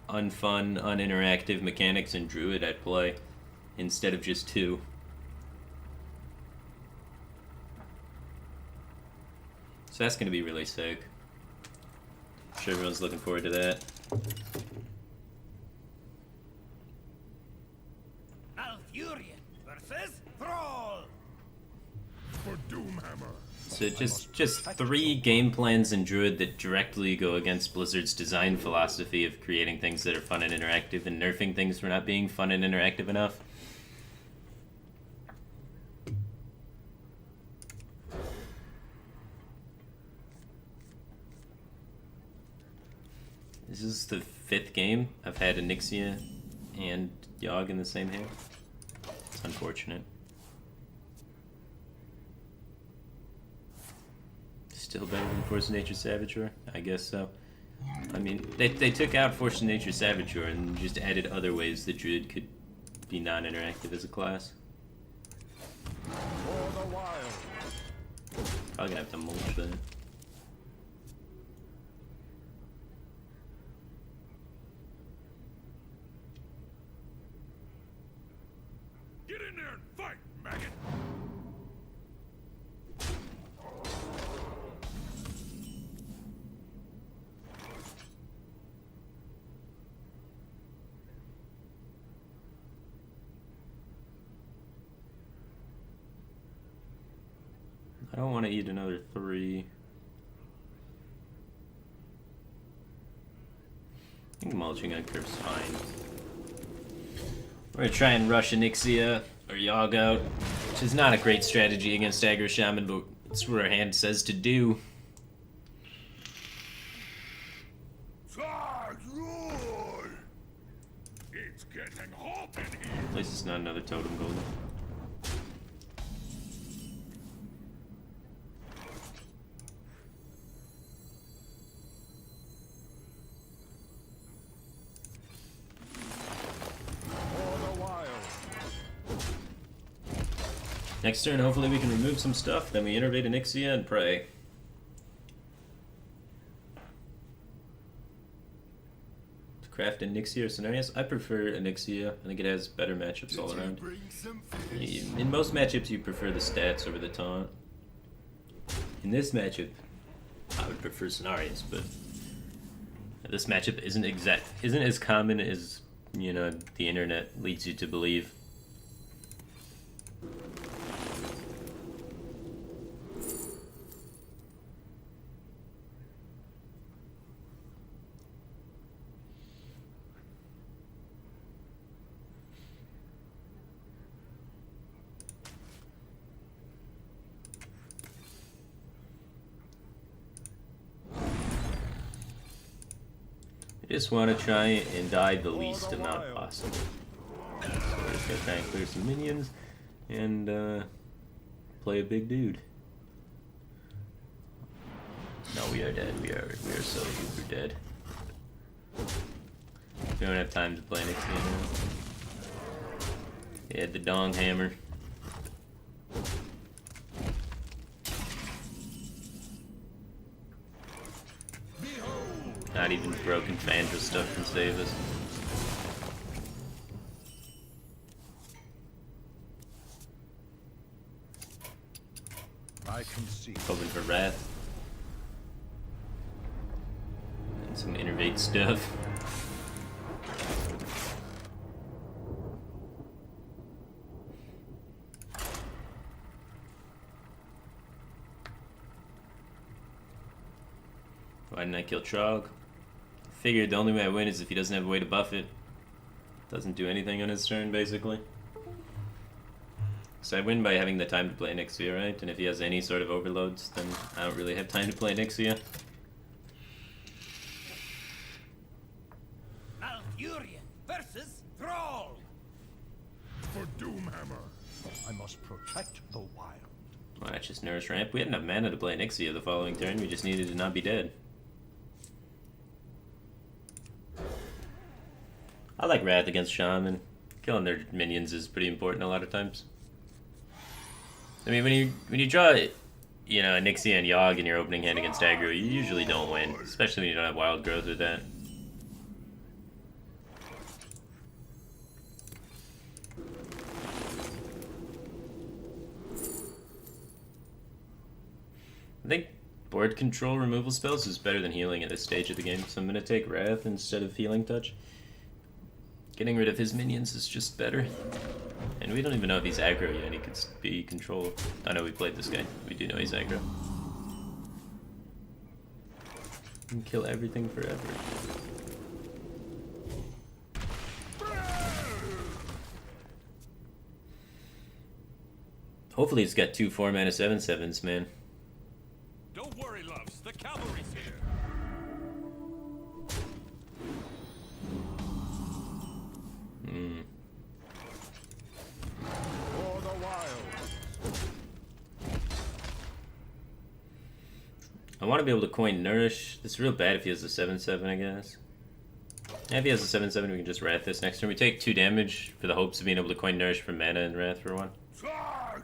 unfun, uninteractive mechanics in druid at play instead of just 2. So that's gonna be really sick. I'm sure everyone's looking forward to that. Malfurion versus Thrall. For Doomhammer. So just 3 game plans in Druid that directly go against Blizzard's design philosophy of creating things that are fun and interactive and nerfing things for not being fun and interactive enough. This is the 5th game I've had Onyxia and Yogg in the same hand. It's unfortunate. Still better than Force of Nature Savageor? I guess so. I mean, they took out Force of Nature Savageor and just added other ways that Druid could be non-interactive as a class. For the wild. Probably gonna have to mulch that. Get in there and fight, maggot. I don't want to eat another 3. I think mulching on curve's fine. We're gonna try and rush Onyxia or Yogg out, which is not a great strategy against Aggro Shaman, but it's what our hand says to do. It's getting hot in here. At least it's not another totem golem. Next turn, hopefully we can remove some stuff, then we innervate Onyxia and pray. To craft Onyxia or Cenarius? I prefer Onyxia. I think it has better matchups all around. In most matchups, you prefer the stats over the taunt. In this matchup, I would prefer Cenarius, but this matchup isn't as common as, you know, the internet leads you to believe. I just want to try and die the least amount possible. So we're just gonna try and clear some minions and play a big dude. No, we are dead. We are so super dead. We don't have time to play next game now. He had the dong hammer. Not even broken Phantom stuff can save us. I can see. Hoping for Wrath. And some innervate stuff. Why didn't I kill Trog? Figured the only way I win is if he doesn't have a way to buff it. Doesn't do anything on his turn, basically. So I win by having the time to play Onyxia, right? And if he has any sort of overloads, then I don't really have time to play Onyxia. Malfurion versus Thrall. For Doomhammer, I must protect the wild. Why not just Nourish Ramp? We had enough mana to play Onyxia the following turn, we just needed to not be dead. I like Wrath against Shaman. Killing their minions is pretty important a lot of times. I mean, when you draw, you know, Onyxia and Yogg in your opening hand against aggro, you usually don't win, especially when you don't have wild growth with that. I think board control removal spells is better than healing at this stage of the game, so I'm going to take Wrath instead of Healing Touch. Getting rid of his minions is just better. And we don't even know if he's aggro yet, he could be control. I know we played this guy, we do know he's aggro. And kill everything forever. Hopefully he's got 2 4-mana 7/7s, man. Don't worry, loves. The cavalry's here. For the wild. I want to be able to coin Nourish. It's real bad if he has a 7/7, I guess. Yeah, if he has a 7/7, we can just Wrath this next turn. We take 2 damage for the hopes of being able to coin Nourish for mana and Wrath for 1.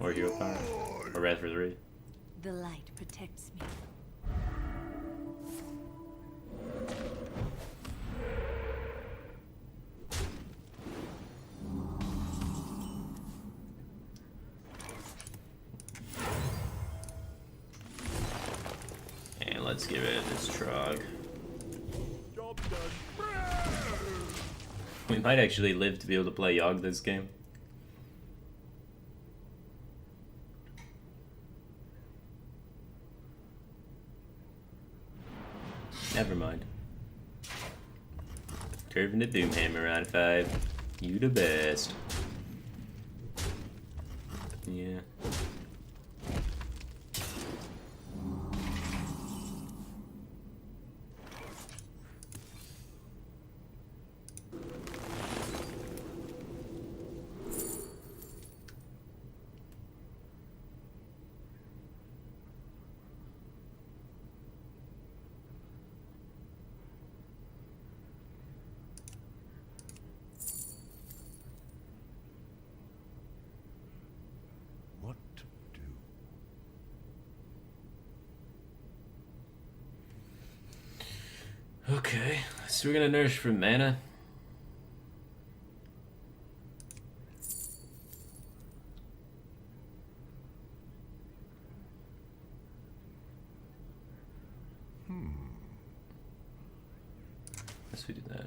Or Hero Power. Or Wrath for 3. The light protects me. And let's get rid of this Trog. Job done. We might actually live to be able to play Yogg this game. Never mind. Curving the Doomhammer on 5. You the best. Yeah. What to do? Okay, so we're gonna nourish for mana. Guess we do that.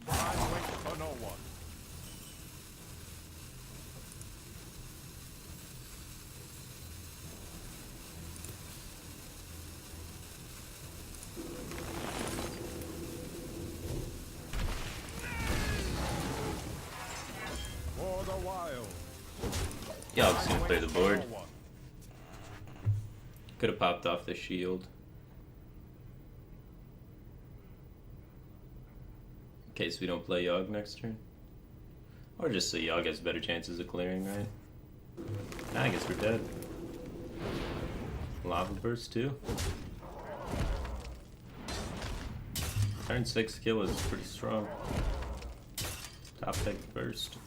I wait for no one. For the wild. Yog's gonna play the board. No one. Could have popped off the shield. In case we don't play Yogg next turn. Or just so Yogg has better chances of clearing, right? I guess we're dead. Lava Burst too. Turn 6 kill is pretty strong. Top deck burst.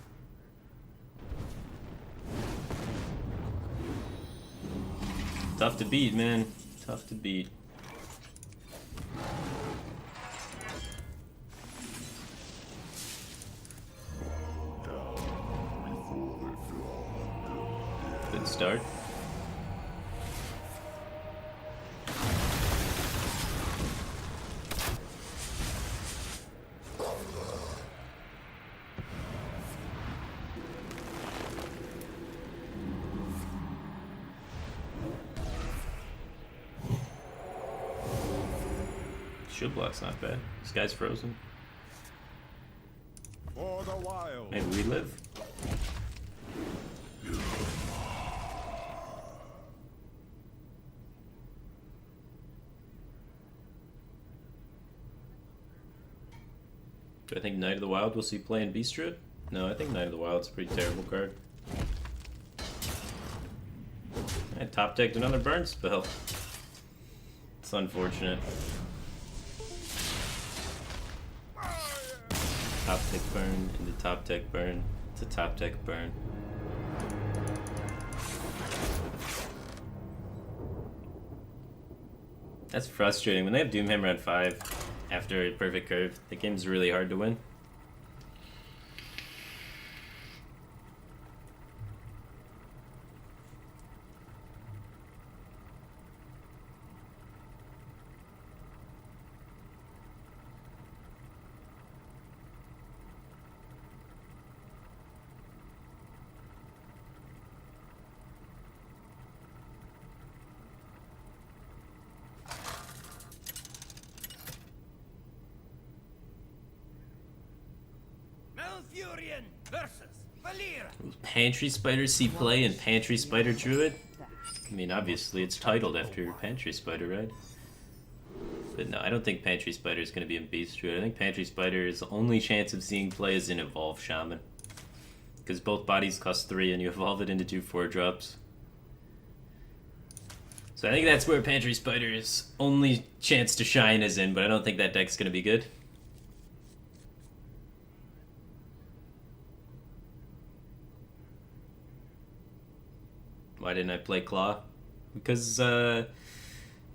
Tough to beat, man. Tough to beat. Good start. Shield block's not bad. This guy's frozen. For the wild. Maybe we live. Do I think Knight of the Wild will see play in Beast Druid? No, I think Knight of the Wild's a pretty terrible card. I top decked another burn spell. It's unfortunate. Top deck burn into top deck burn to top deck burn. That's frustrating. When they have Doomhammer at 5 after a perfect curve, the game's really hard to win. Malfurion versus Valir. Pantry Spider see play and Pantry Spider Druid? I mean, obviously it's titled after Pantry Spider, right? But no, I don't think Pantry Spider is going to be in Beast Druid. I think Pantry Spider's only chance of seeing play is in Evolve Shaman. Because both bodies cost 3 and you evolve it into 2 4-drops. So I think that's where Pantry Spider's only chance to shine is in, but I don't think that deck's going to be good. Why didn't I play Claw? Because,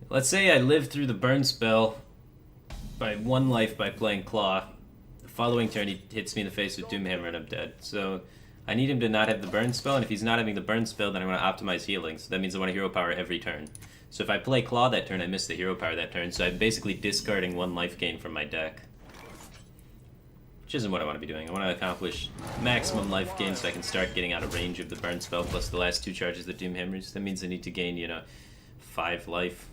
let's say I live through the burn spell by 1 life by playing Claw. The following turn he hits me in the face with Doomhammer and I'm dead. So I need him to not have the burn spell, and if he's not having the burn spell, then I want to optimize healing. So that means I want a hero power every turn. So if I play Claw that turn, I miss the hero power that turn, so I'm basically discarding 1 life gain from my deck. Which isn't what I want to be doing. I want to accomplish maximum life gain so I can start getting out of range of the burn spell plus the last 2 charges of the Doomhammers. That means I need to gain, 5 life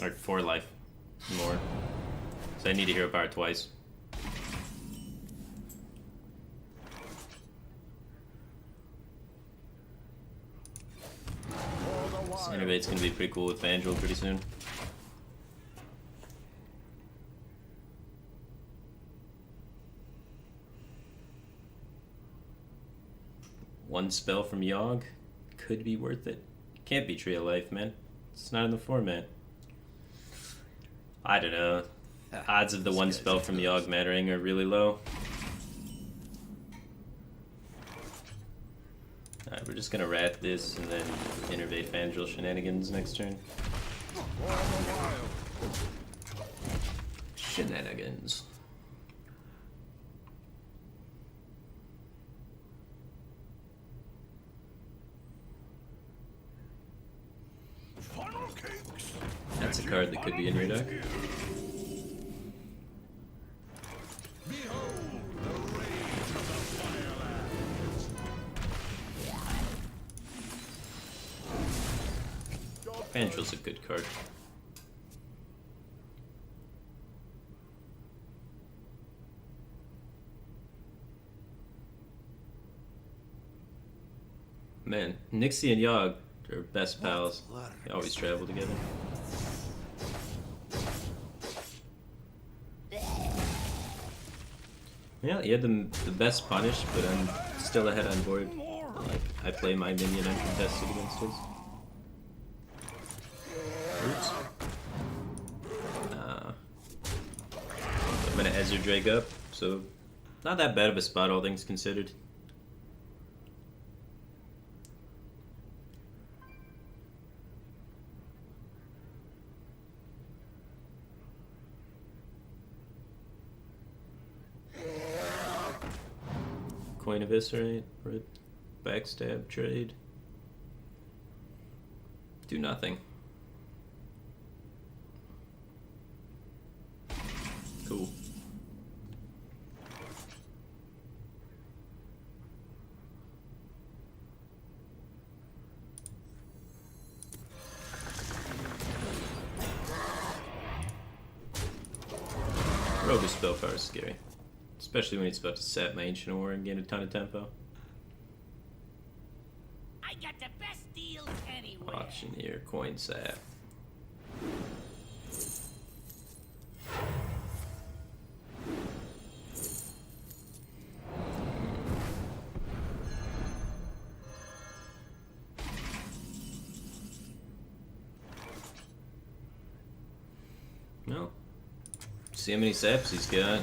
Or 4 life more. So I need a hero power twice. This innovate's gonna be pretty cool with Vandal pretty soon. One spell from Yogg could be worth it. Can't be Tree of Life, man. It's not in the format. I don't know. Odds of the one spell from Yogg mattering are really low. Alright, we're just gonna rat this and then innervate Vandal shenanigans next turn. Shenanigans. That's a card that could be in your deck. Vandal's a good card. Man, Nixie and Yogg are best pals. They always travel together. Yeah, he had the best punish, but I'm still ahead on board. Like, I play my minion uncontested against his. Oops. I'm gonna Ezra Drake up, so not that bad of a spot, all things considered. Coin Eviscerate, Rip, Backstab, Trade. Do nothing. Cool. Rogue spell power is scary. Especially when it's about to sap my Ancient War and gain a ton of tempo. I got the best deals anywhere. Auctioneer, coin sap. No. See how many saps he's got.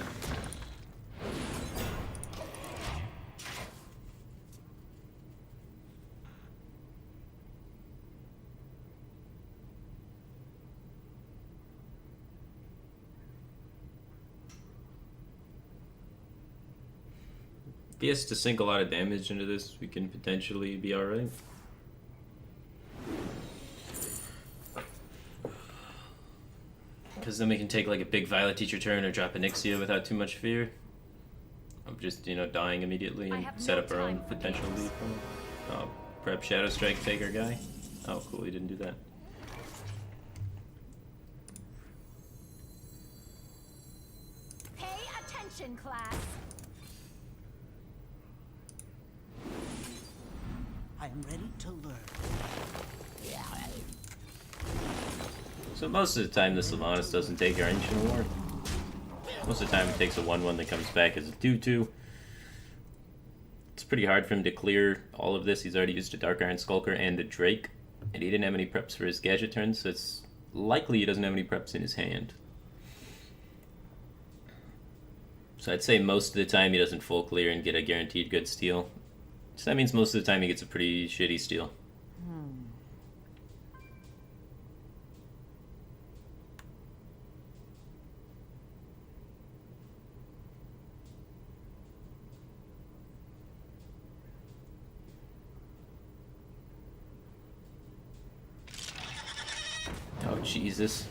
If he has to sink a lot of damage into this, we can potentially be alright. Because then we can take like a big Violet Teacher turn or drop a Nixia without too much fear. Of just, you know, dying immediately and set up our own potential lead from it. Oh, prep Shadow Strike, take our guy. Oh, cool, he didn't do that. Pay attention, class. I am ready to learn. So most of the time the Sylvanas doesn't take our Ancient War. Most of the time it takes a 1/1 that comes back as a 2/2. It's pretty hard for him to clear all of this. He's already used a Dark Iron Skulker and a Drake. And he didn't have any preps for his gadget turns, so it's likely he doesn't have any preps in his hand. So I'd say most of the time he doesn't full clear and get a guaranteed good steal. So that means most of the time he gets a pretty shitty steal. Oh, Jesus.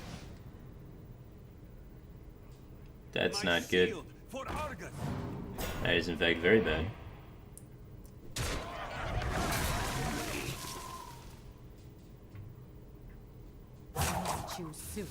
That's My not good. shield for Argus. That is, in fact, very bad. Too soon.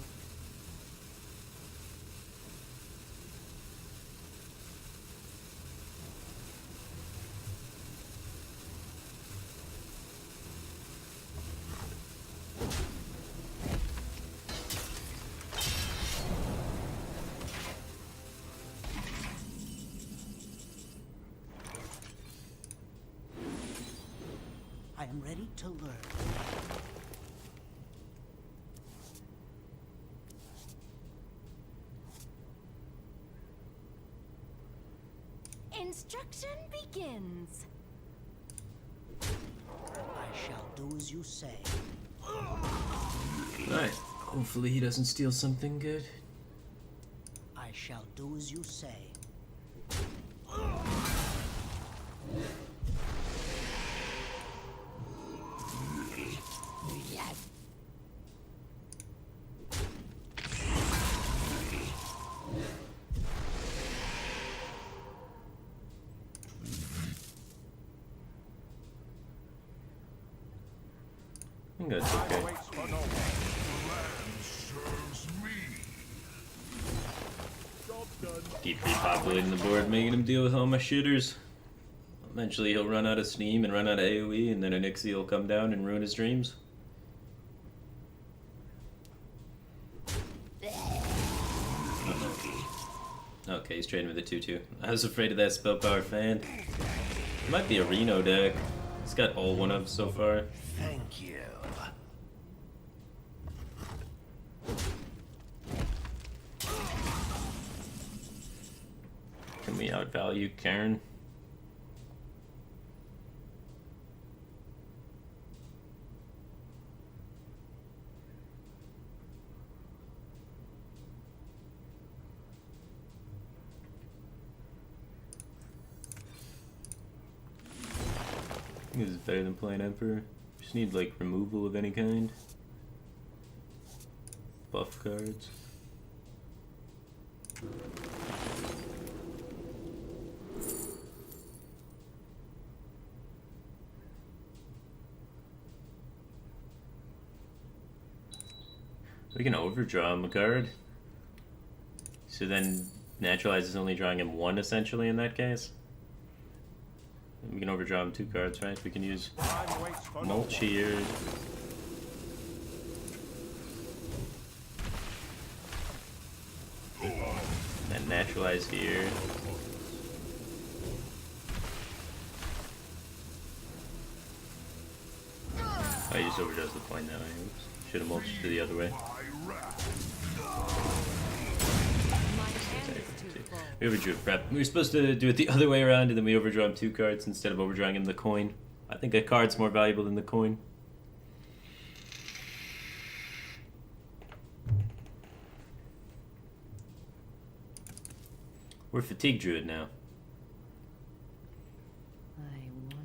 I am ready to learn. Instruction begins. I shall do as you say. Nice. Hopefully he doesn't steal something good. I shall do as you say. I think that's okay. Waits for no one. Land serves me. Job done. Keep repopulating the board, making him deal with all my shitters. Eventually he'll run out of steam and run out of AoE, and then an Ixie will come down and ruin his dreams. Okay, he's trading with a 2-2. I was afraid of that spell power fan. It might be a Reno deck. It's got all 1-ups so far. Thank you. Can we outvalue Karen? I think this is better than playing Emperor. Just need like removal of any kind. Buff cards. We can overdraw him a card. So then Naturalize is only drawing him 1 essentially in that case. And we can overdraw him 2 cards, right? We can use Time waits for no Mulch one. here. And Naturalize here. Oh, he just overdoes the point now. Should have mulched to the other way. My wrath. My hand is too full. We overdrew prep. We were supposed to do it the other way around, and then we overdraw him 2 cards instead of overdrawing him the coin. I think a card's more valuable than the coin. We're Fatigue Druid now. I wonder.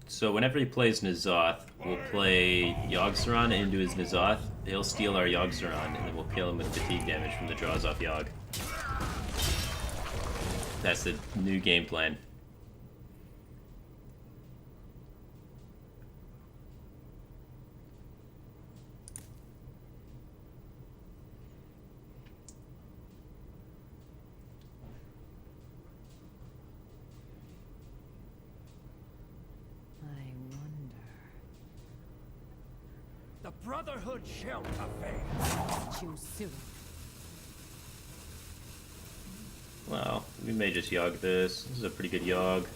So whenever he plays N'Zoth, we'll play Yogg-Saron into his N'Zoth. He'll steal our Yogg-Saron, and then we'll kill him with fatigue damage from the draws off Yogg. That's the new game plan. I wonder. The Brotherhood shall prevail. Too soon. Wow, we may just Yogg this. This is a pretty good Yogg.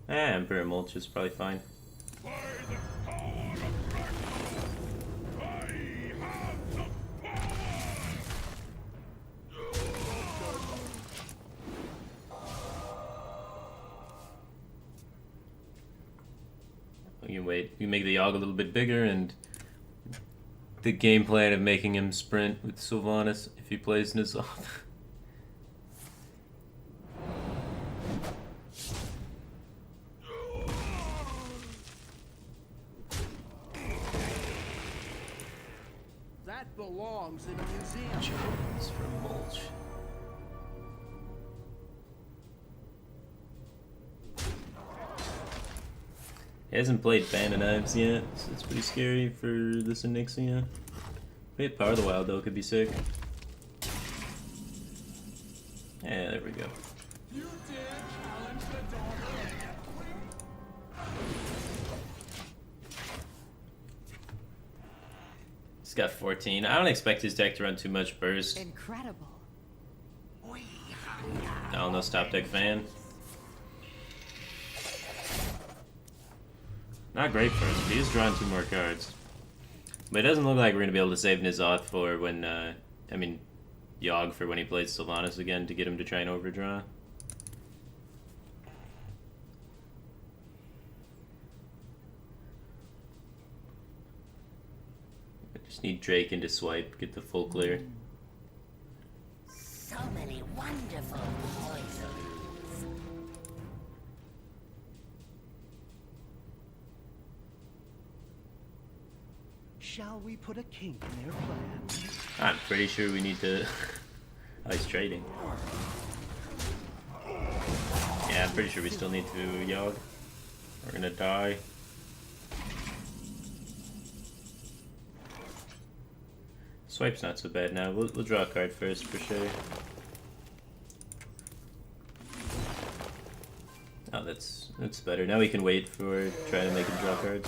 Emperor Mulch is probably fine. By the power of Ragnar, I have the We can wait. We can make the Yogg a little bit bigger, and the game plan of making him sprint with Sylvanas if he plays N'Zoth. That belongs in a museum. Jones for Mulch. He hasn't played Band of Knives yet, so it's pretty scary for this Onyxia. Wait, Power of the Wild though could be sick. Yeah, there we go. He's got 14. I don't expect his deck to run too much burst. Incredible. No, no stop deck fan. Not great for us, but he's drawing 2 more cards. But it doesn't look like we're going to be able to save N'Zoth for when, Yogg for when he plays Sylvanas again to get him to try and overdraw. I just need Drake into swipe, get the full clear. So many wonderful poisons. Shall we put a kink in their plan? I'm pretty sure we need to... Oh, he's trading. Yeah, I'm pretty sure we still need to Yogg. We're gonna die. Swipe's not so bad now. We'll draw a card first for sure. Oh, that's better. Now we can wait for trying to make him draw cards.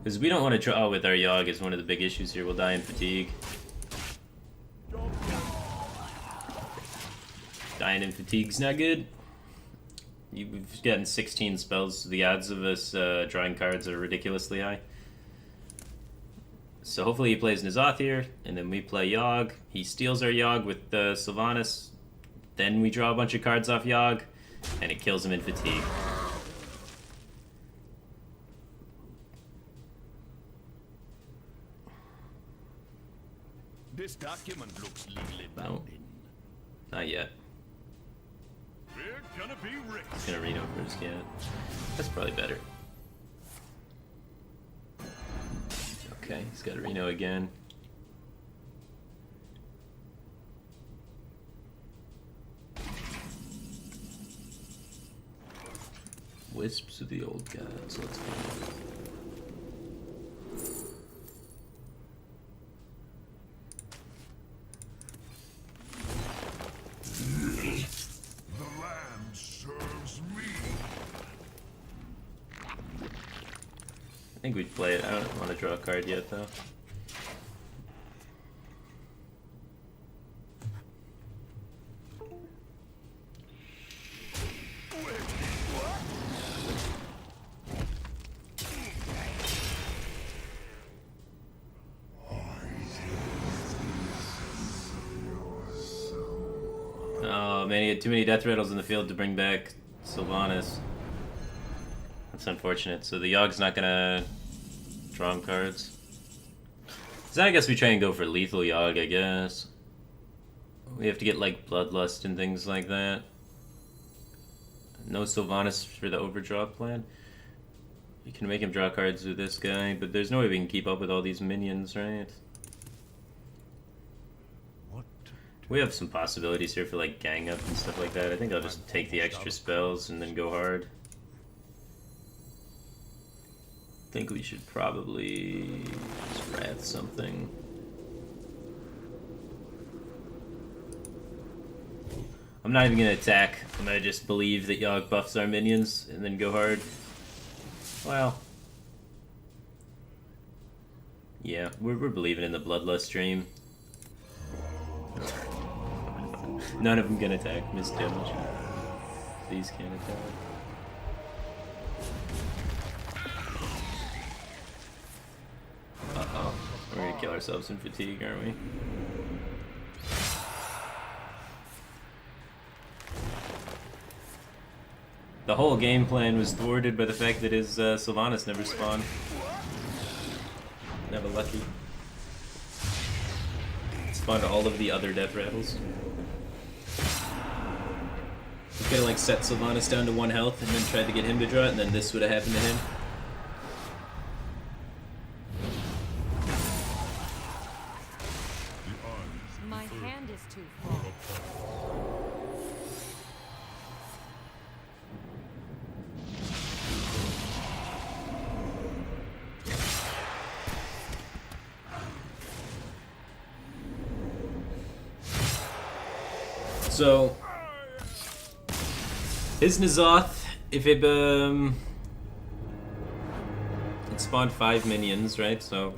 Because we don't want to draw with our Yogg is one of the big issues here. We'll die in fatigue. Dying in fatigue's not good. We've gotten 16 spells, so the odds of us drawing cards are ridiculously high. So hopefully he plays N'Zoth here, and then we play Yogg. He steals our Yogg with Sylvanas. Then we draw a bunch of cards off Yogg, and it kills him in fatigue. This document looks legally No. bounding. Not yet. We're gonna be rich. He's gonna Reno first, yeah. That's probably better. Okay, he's got Reno again. Wisps of the old gods, let's go. The land serves me. I think we'd play it. I don't want to draw a card yet, though. Oh man, he had too many death rattles in the field to bring back Sylvanas. That's unfortunate. So the Yogg's not gonna draw him cards. So I guess we try and go for lethal Yogg, I guess. We have to get like Bloodlust and things like that. No Sylvanas for the overdraw plan. You can make him draw cards with this guy, but there's no way we can keep up with all these minions, right? What? We have some possibilities here for like gang up and stuff like that. I think I'll just take the extra spells and then go hard. I think we should probably just wrath something. I'm not even gonna attack. I'm gonna just believe that Yogg buffs our minions and then go hard. Well, yeah, we're believing in the Bloodlust stream. None of them can attack. Missed damage. These can't attack. Uh-oh. We're gonna kill ourselves in fatigue, aren't we? The whole game plan was thwarted by the fact that his Sylvanas never spawned. Never lucky. Spawned all of the other death rattles. We could have like set Sylvanas down to 1 health and then tried to get him to draw it, and then this would have happened to him. My hand is too full. So his N'Zoth, if it it spawned 5 minions, right? So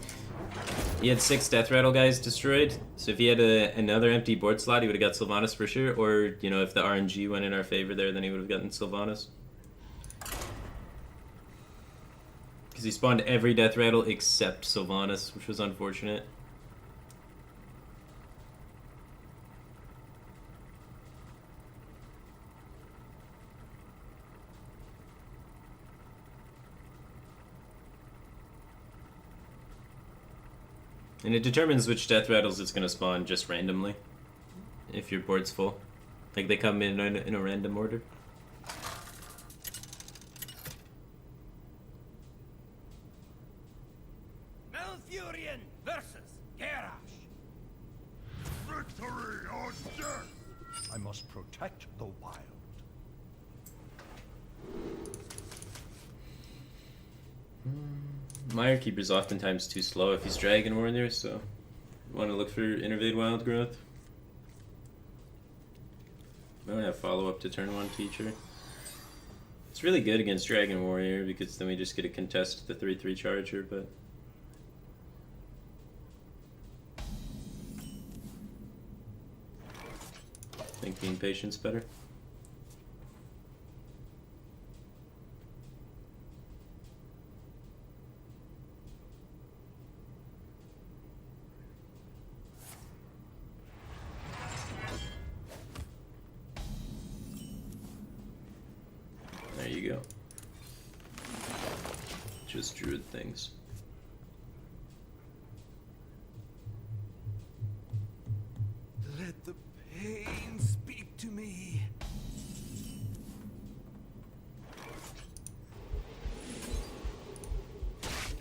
he had 6 Death Rattle guys destroyed. So if he had another empty board slot, he would have got Sylvanas for sure. Or, you know, if the RNG went in our favor there, then he would have gotten Sylvanas. Because he spawned every Death Rattle except Sylvanas, which was unfortunate. And it determines which Death Rattles it's going to spawn just randomly, if your board's full. Like, they come in a random order. Malfurion versus Garrosh. Victory or death! I must protect the wild. Mire Keeper's oftentimes too slow if he's Dragon Warrior, so you want to look for Innervate Wild Growth. I don't have follow-up to turn 1 Teacher. It's really good against Dragon Warrior because then we just get to contest the 3/3 Charger, but I think being patient's better. There you go. Just druid things. Let the pain speak to me.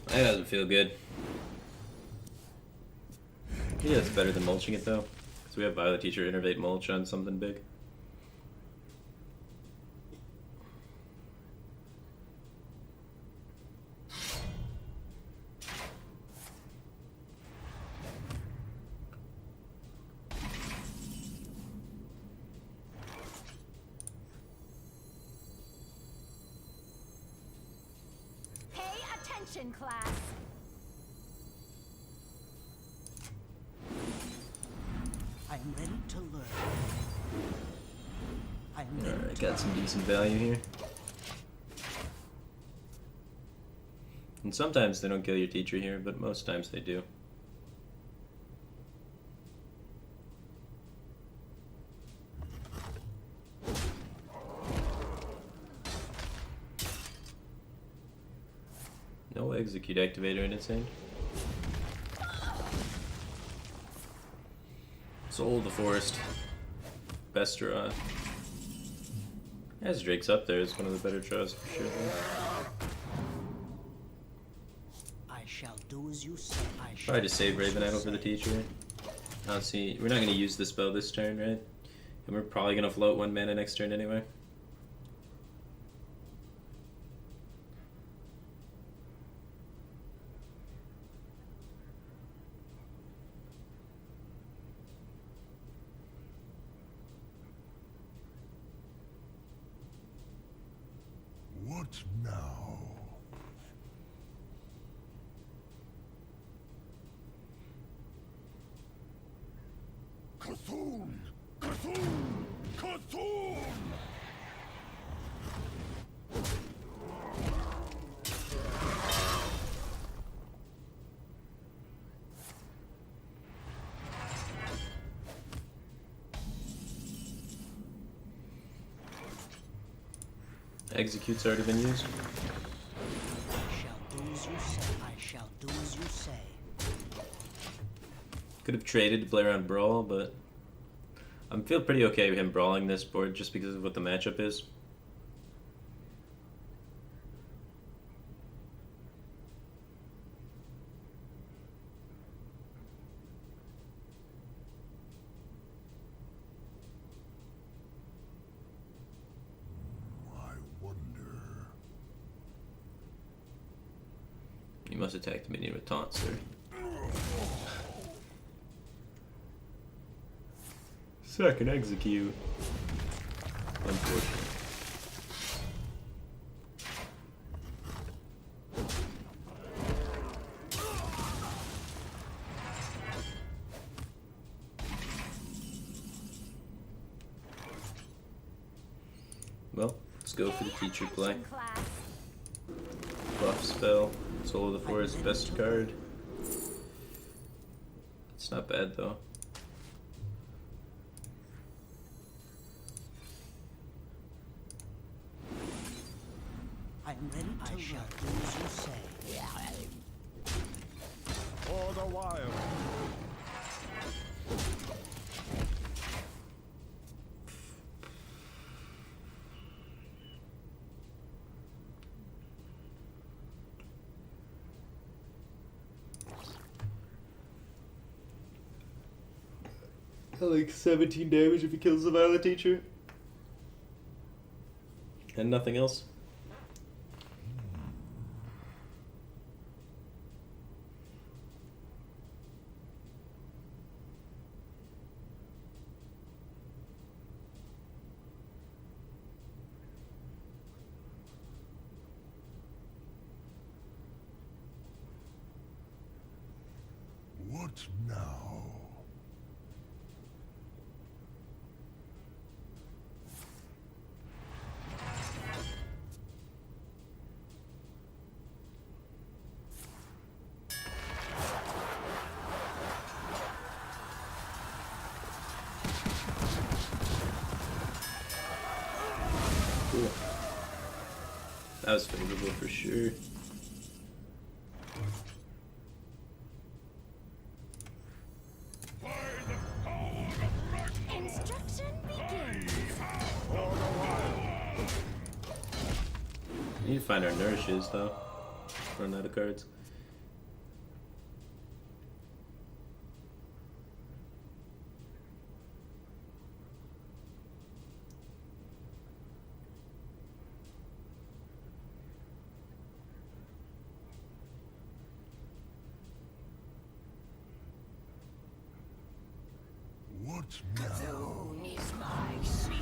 That doesn't feel good. Yeah, it's better than mulching it though. Because we have Violet Teacher Innervate Mulch on something big. Pay attention, class. I am ready to learn. I am ready Alright, to got some decent value here. And sometimes they don't kill your teacher here, but most times they do. No execute activator in its hand. Soul of the Forest. Best draw. As Drake's up there, it's one of the better draws for sure. I shall do as you say. I shall Probably just save do as Raven you Idol for the say. teacher. I don't see. We're not going to use the spell this turn, right? And we're probably going to float 1 mana next turn anyway. What now? Cthulhu! Cthulhu! Cthulhu! Execute's already been used. I shall do as you say. I shall do as you say. Could have traded to play around Brawl, but I feel pretty okay with him brawling this board just because of what the matchup is. I wonder. You must attack the minion with taunt, sir. Second execute. Unfortunate. Well, let's go for the teacher play. Attention class. Buff spell. Soul of the Forest, best card. It's not bad though. I am ready to learn. Do as you say. For the wild. Like 17 damage if he kills the Violet Teacher. And nothing else. What now? Cool. That was favorable for sure. Instruction begins. We need to find our nourishes though. Run out of cards. What now? Is my seal.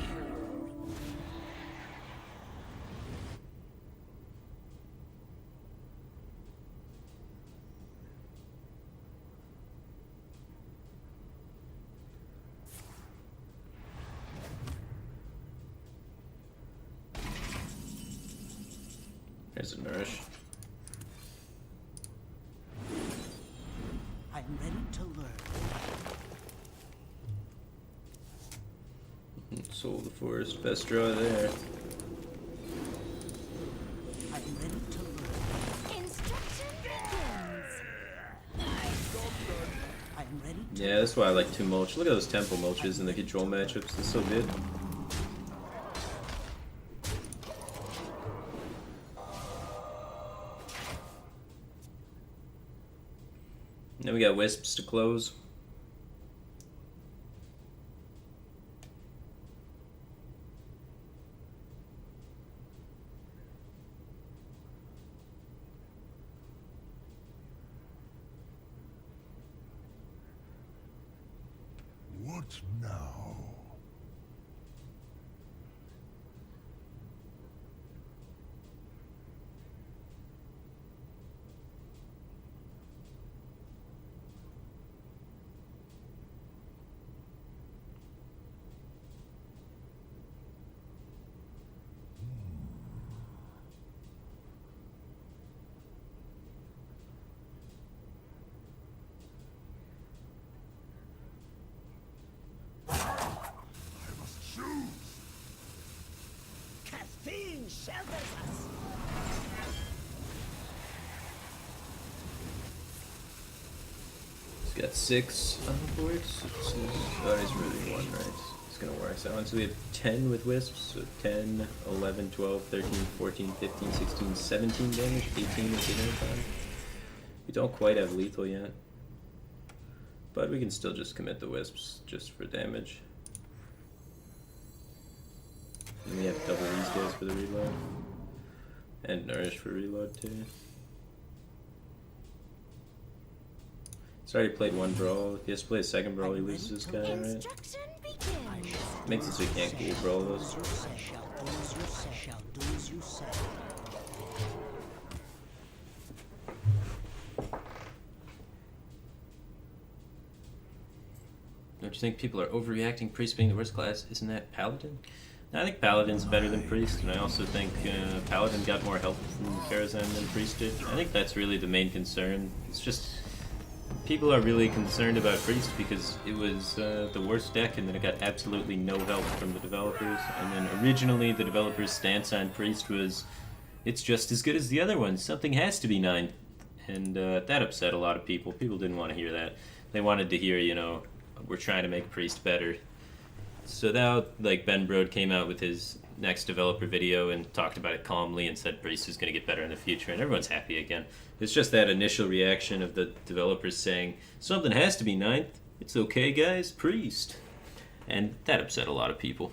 There's a nourish. I am ready to learn. Soul of the Forest, best draw there. I am ready to learn. Instruction begins. I am ready to Yeah, that's why I like 2 mulch. Look at those temple mulches in the control matchups. It's so good. Then we got wisps to close. What now? Caffeine shelters us. He's got 6 on the board. Oh, he's really 1, right? It's gonna work. So we have 10 with wisps. So 10, 11, 12, 13, 14, 15, 16, 17 damage. 18 with dinner time. We don't quite have lethal yet. But we can still just commit the wisps just for damage. And we have double these guys for the reload. And nourish for reload too. He's already played 1 brawl. If he has to play a 2nd brawl, he loses this guy, right? Instruction begins. Makes it so you can't cool brawl those. Shall do as you say. Shall do as you say. Don't you think people are overreacting? Priest being the worst class, isn't that Paladin? No, I think Paladin's better than Priest, and I also think Paladin got more help from Karazhan than Priest did. I think that's really the main concern. It's just people are really concerned about Priest because it was the worst deck, and then it got absolutely no help from the developers. And then originally the developers' stance on Priest was, it's just as good as the other ones. Something has to be 9th, and that upset a lot of people. People didn't want to hear that. They wanted to hear, you know, we're trying to make Priest better. So now, like, Ben Brode came out with his next developer video and talked about it calmly and said Priest is going to get better in the future, and everyone's happy again. It's just that initial reaction of the developers saying, something has to be 9th. It's okay, guys, Priest. And that upset a lot of people.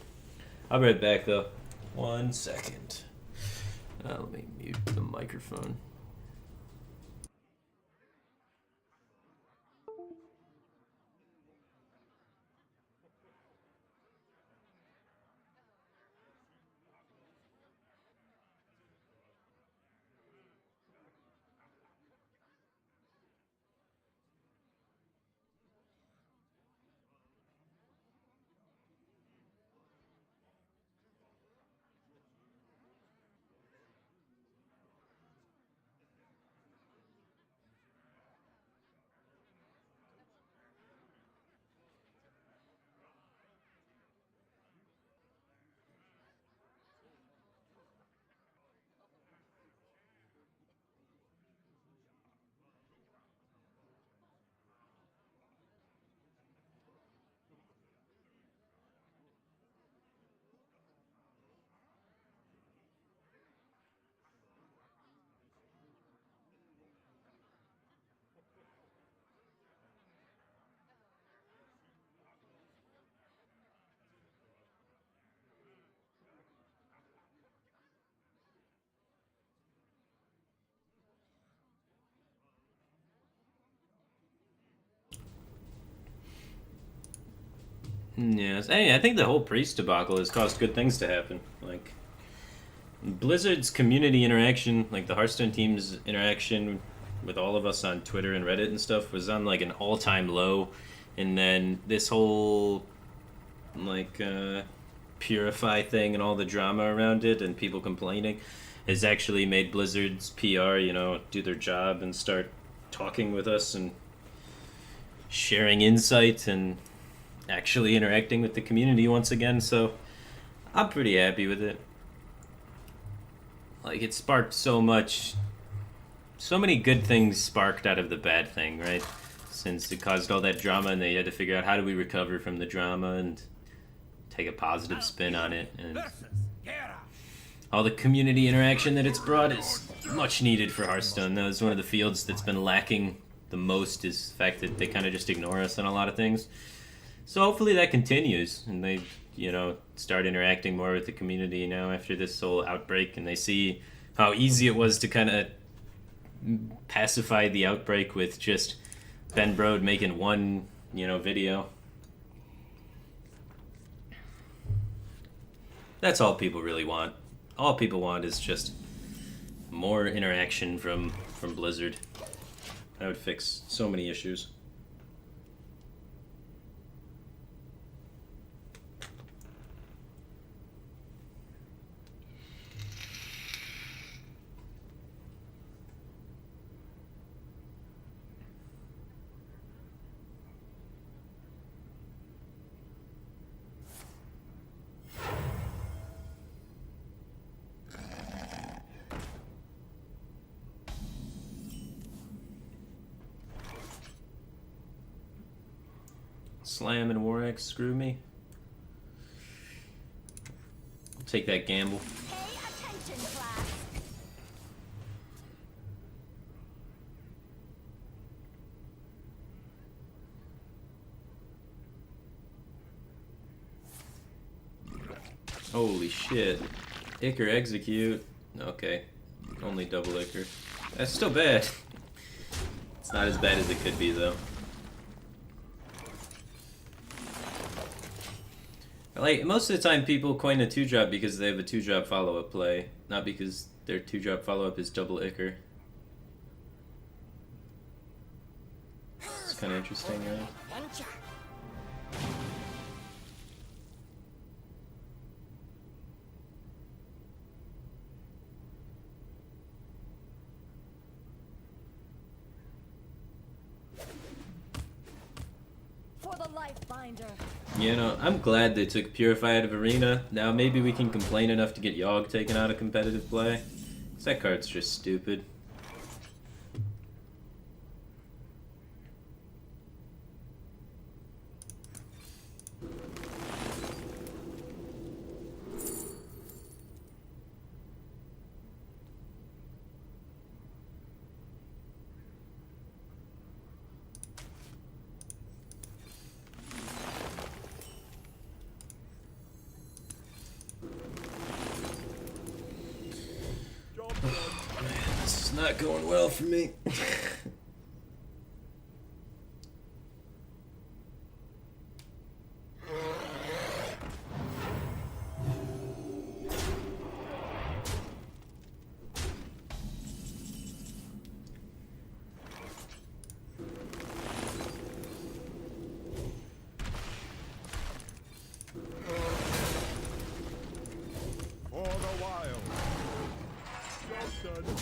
I'll be right back, though. 1 second. Let me mute the microphone. Yes, I think the whole Priest debacle has caused good things to happen. Like, Blizzard's community interaction, like the Hearthstone team's interaction with all of us on Twitter and Reddit and stuff, was on like an all-time low. And then this whole, like, Purify thing and all the drama around it and people complaining has actually made Blizzard's PR, you know, do their job and start talking with us and sharing insight and actually interacting with the community once again, so I'm pretty happy with it. Like, it sparked so many good things sparked out of the bad thing, right? Since it caused all that drama and they had to figure out how do we recover from the drama and take a positive spin on it, and all the community interaction that it's brought is much needed for Hearthstone. That was one of the fields that's been lacking the most, is the fact that they kind of just ignore us on a lot of things. So hopefully that continues, and they, you know, start interacting more with the community now after this whole outbreak, and they see how easy it was to kind of pacify the outbreak with just Ben Brode making one, you know, video. That's all people really want. All people want is just more interaction from Blizzard. That would fix so many issues. Slam and War Axe screw me. I'll take that gamble. Pay attention, class. Holy shit. Icker execute. Okay. Only double Icker. That's still bad. It's not as bad as it could be, though. Like, most of the time people coin a 2-drop because they have a 2-drop follow-up play, not because their 2-drop follow-up is double Ichor. It's kind of interesting, right? For the life binder. You know, I'm glad they took Purify out of Arena. Now maybe we can complain enough to get Yogg taken out of competitive play. 'Cause that card's just stupid. This is not going well for me. For the wild. Job done.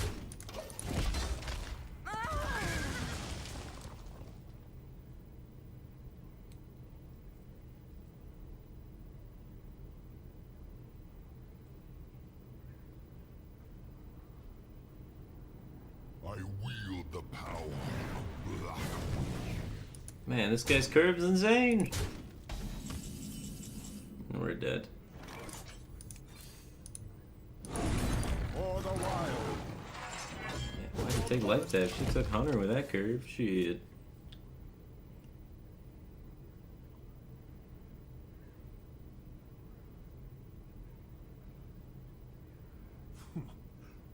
I wield the power of black. Man, this guy's curve's insane. We're dead. For the wild. Yeah, why'd he take life tap? She took Hunter with that curve. Shit.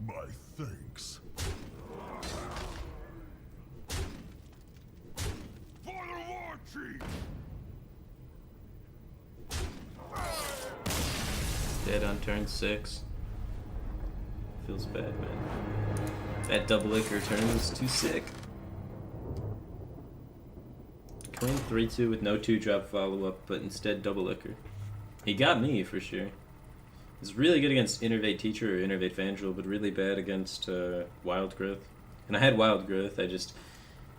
My thanks. For the war chief. Dead on turn 6. Feels bad, man. That double Ichor turn was too sick. Queen 3-2 with no 2-drop follow-up, but instead double Ichor. He got me, for sure. He's really good against Innervate Teacher or Innervate Vandal, but really bad against Wild Growth. And I had Wild Growth, I just...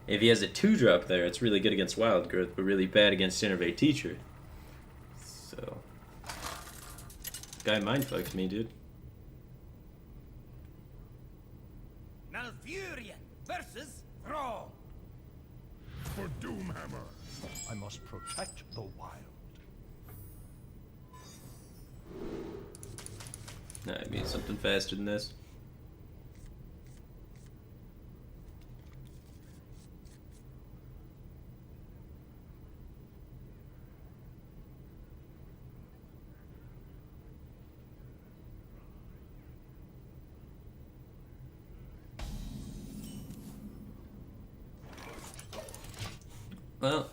If he has a 2-drop there, it's really good against Wild Growth, but really bad against Innervate Teacher. So... Guy mindfucked me, dude. Malfurion versus Thrall. For Doomhammer. I must protect the wild. Nah, I mean something faster than this. Well,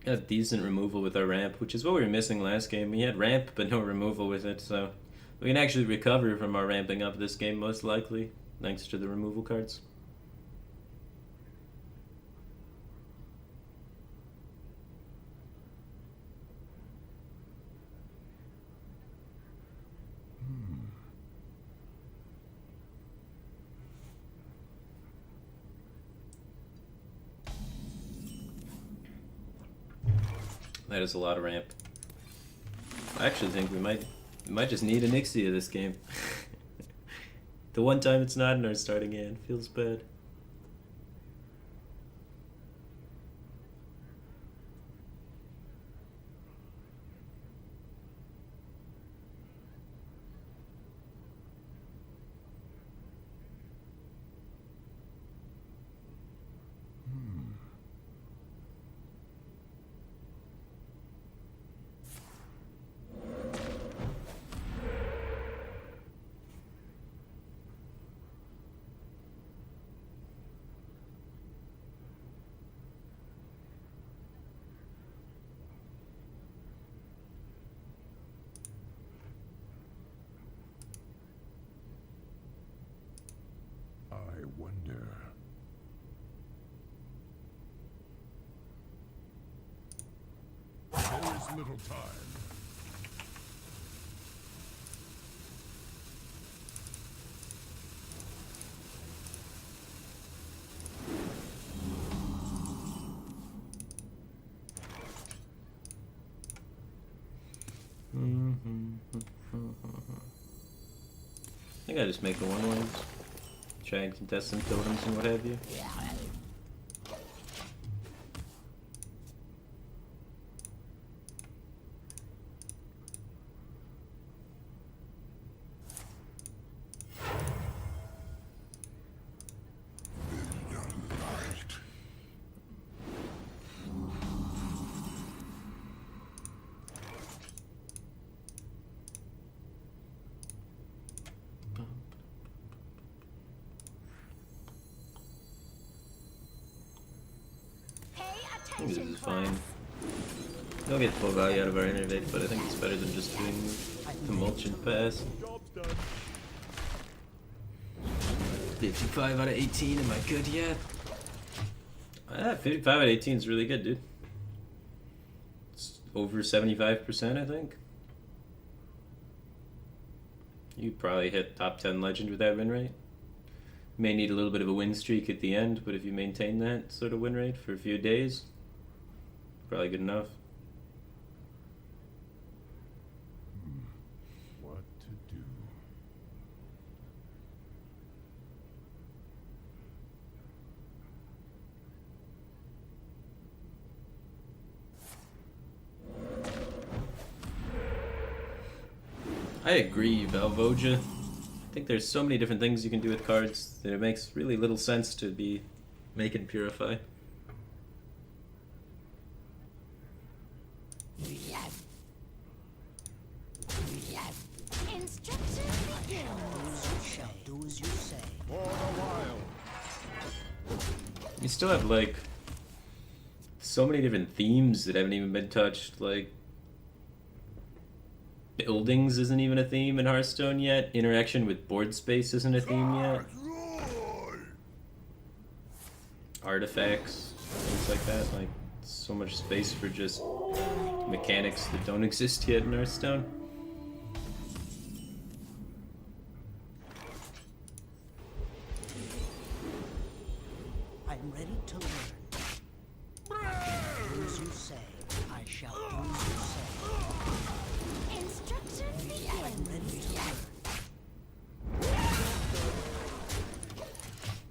got decent removal with our ramp, which is what we were missing last game. We had ramp, but no removal with it, so we can actually recover from our ramping up this game, most likely, thanks to the removal cards. That is a lot of ramp. I actually think we might just need an Ixia this game. The one time it's not in our starting hand feels bad. wonder. There is little time. I think I just make the one ones. Try and contest some totems and what have you. Pay I think this attention, is fine. class. Don't get full value out of our innervate, but I think it's better than just doing the mulch and pass. Job's done. 55 out of 18, am I good yet? 55 out of 18 is really good, dude. It's over 75%, I think. You'd probably hit top 10 legend with that win rate. You may need a little bit of a win streak at the end, but if you maintain that sort of win rate for a few days, probably good enough. What to do? I agree, Valvoja. I think there's so many different things you can do with cards that it makes really little sense to be making Purify. Instructions begin. Shall do as you say. For the wild. You still have like so many different themes that haven't even been touched. Like buildings isn't even a theme in Hearthstone yet. Interaction with board space isn't a theme yet. Artifacts, things like that. Like so much space for just mechanics that don't exist yet in Hearthstone. I am ready to learn. Do as you say. I shall do as you say. Instructions I am begin. ready to learn.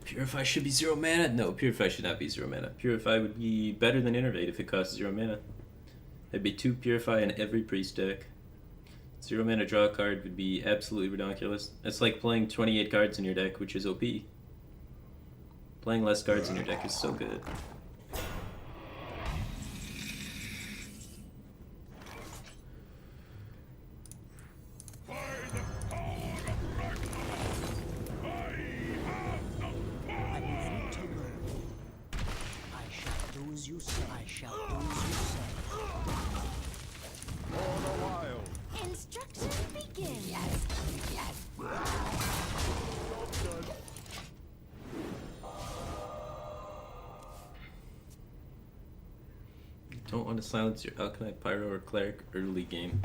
Purify should be 0 mana? No, Purify should not be 0 mana. Purify would be better than Innervate if it costs 0 mana. There'd be 2 Purify in every priest deck. 0 mana draw card would be absolutely ridiculous. It's like playing 28 cards in your deck, which is OP. Playing less cards in your deck is so good. I am ready to learn. I shall do as you say. I shall do as you say. For the wild. Instructions begin. Job's done. Don't want to silence your Alchemite, Pyro, or Cleric early game.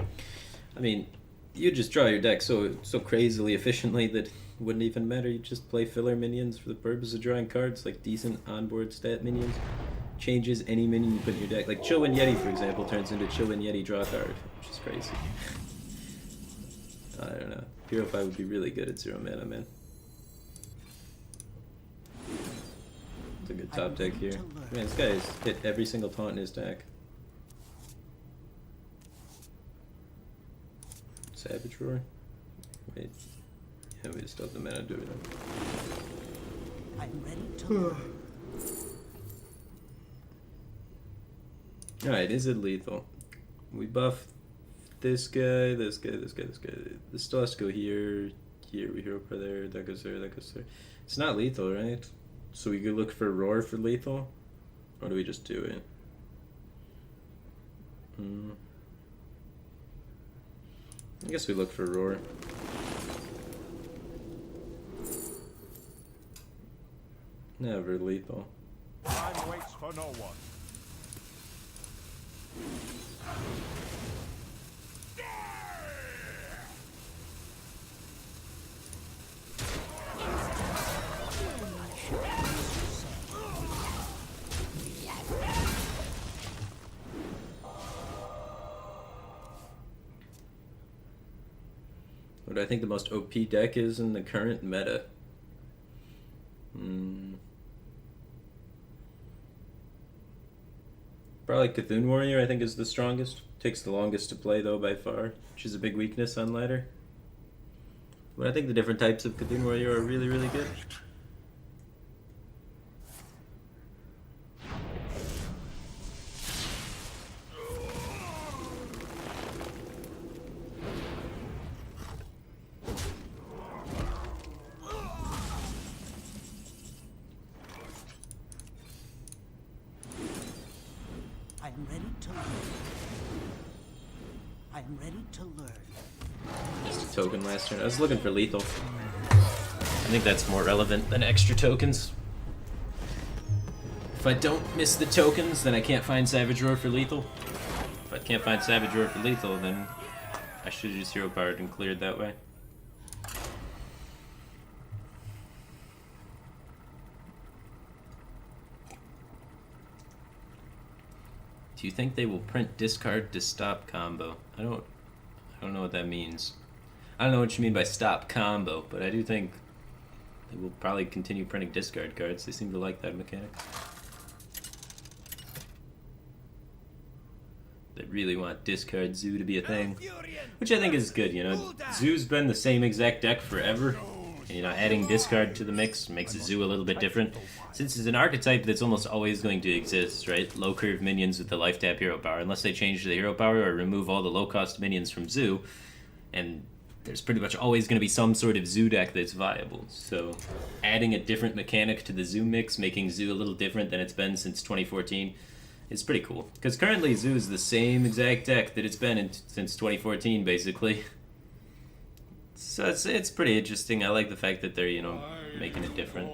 I mean, you just draw your deck so crazily efficiently that it wouldn't even matter. You just play filler minions for the purpose of drawing cards, like decent onboard stat minions. Changes any minion you put in your deck. Like Chillwind Yeti, for example, turns into Chillwind Yeti draw card, which is crazy. I don't know. Purify would be really good at 0 mana, man. It's a good top deck here. Man, this guy has hit every single taunt in his deck. Savage Roar? Wait. Yeah, we just don't have the mana to do it. I am ready to learn. Alright, is it lethal? We buff this guy, this guy, this guy, this guy. This still has to go here, here, we hero per there, that goes there, that goes there. It's not lethal, right? So we could look for Roar for lethal? Or do we just do it? I guess we look for Roar. Never lethal. Time waits for no one. What do I think the most OP deck is in the current meta? Probably Cthulhu Warrior, I think, is the strongest. Takes the longest to play, though, by far, which is a big weakness on ladder. But I think the different types of Cthulhu Warrior are really, really good. I am ready to learn. I am ready to learn. Missed a token last turn. I was looking for lethal. I think that's more relevant than extra tokens. If I don't miss the tokens, then I can't find Savage Roar for lethal. If I can't find Savage Roar for lethal, then I should have just hero powered and cleared that way. Do you think they will print discard to stop combo? I don't know what that means. I don't know what you mean by stop combo, but I do think they will probably continue printing discard cards. They seem to like that mechanic. They really want discard Zoo to be a thing, which I think is good. You know, Zoo's been the same exact deck forever. And, you know, adding discard to the mix makes Zoo a little bit different. Since it's an archetype that's almost always going to exist, right? Low curve minions with the life tap hero power, unless they change the hero power or remove all the low cost minions from Zoo, and there's pretty much always going to be some sort of Zoo deck that's viable. So adding a different mechanic to the Zoo mix, making Zoo a little different than it's been since 2014, is pretty cool. Because currently Zoo is the same exact deck that it's been since 2014, basically. So it's pretty interesting. I like the fact that they're, you know, making it different.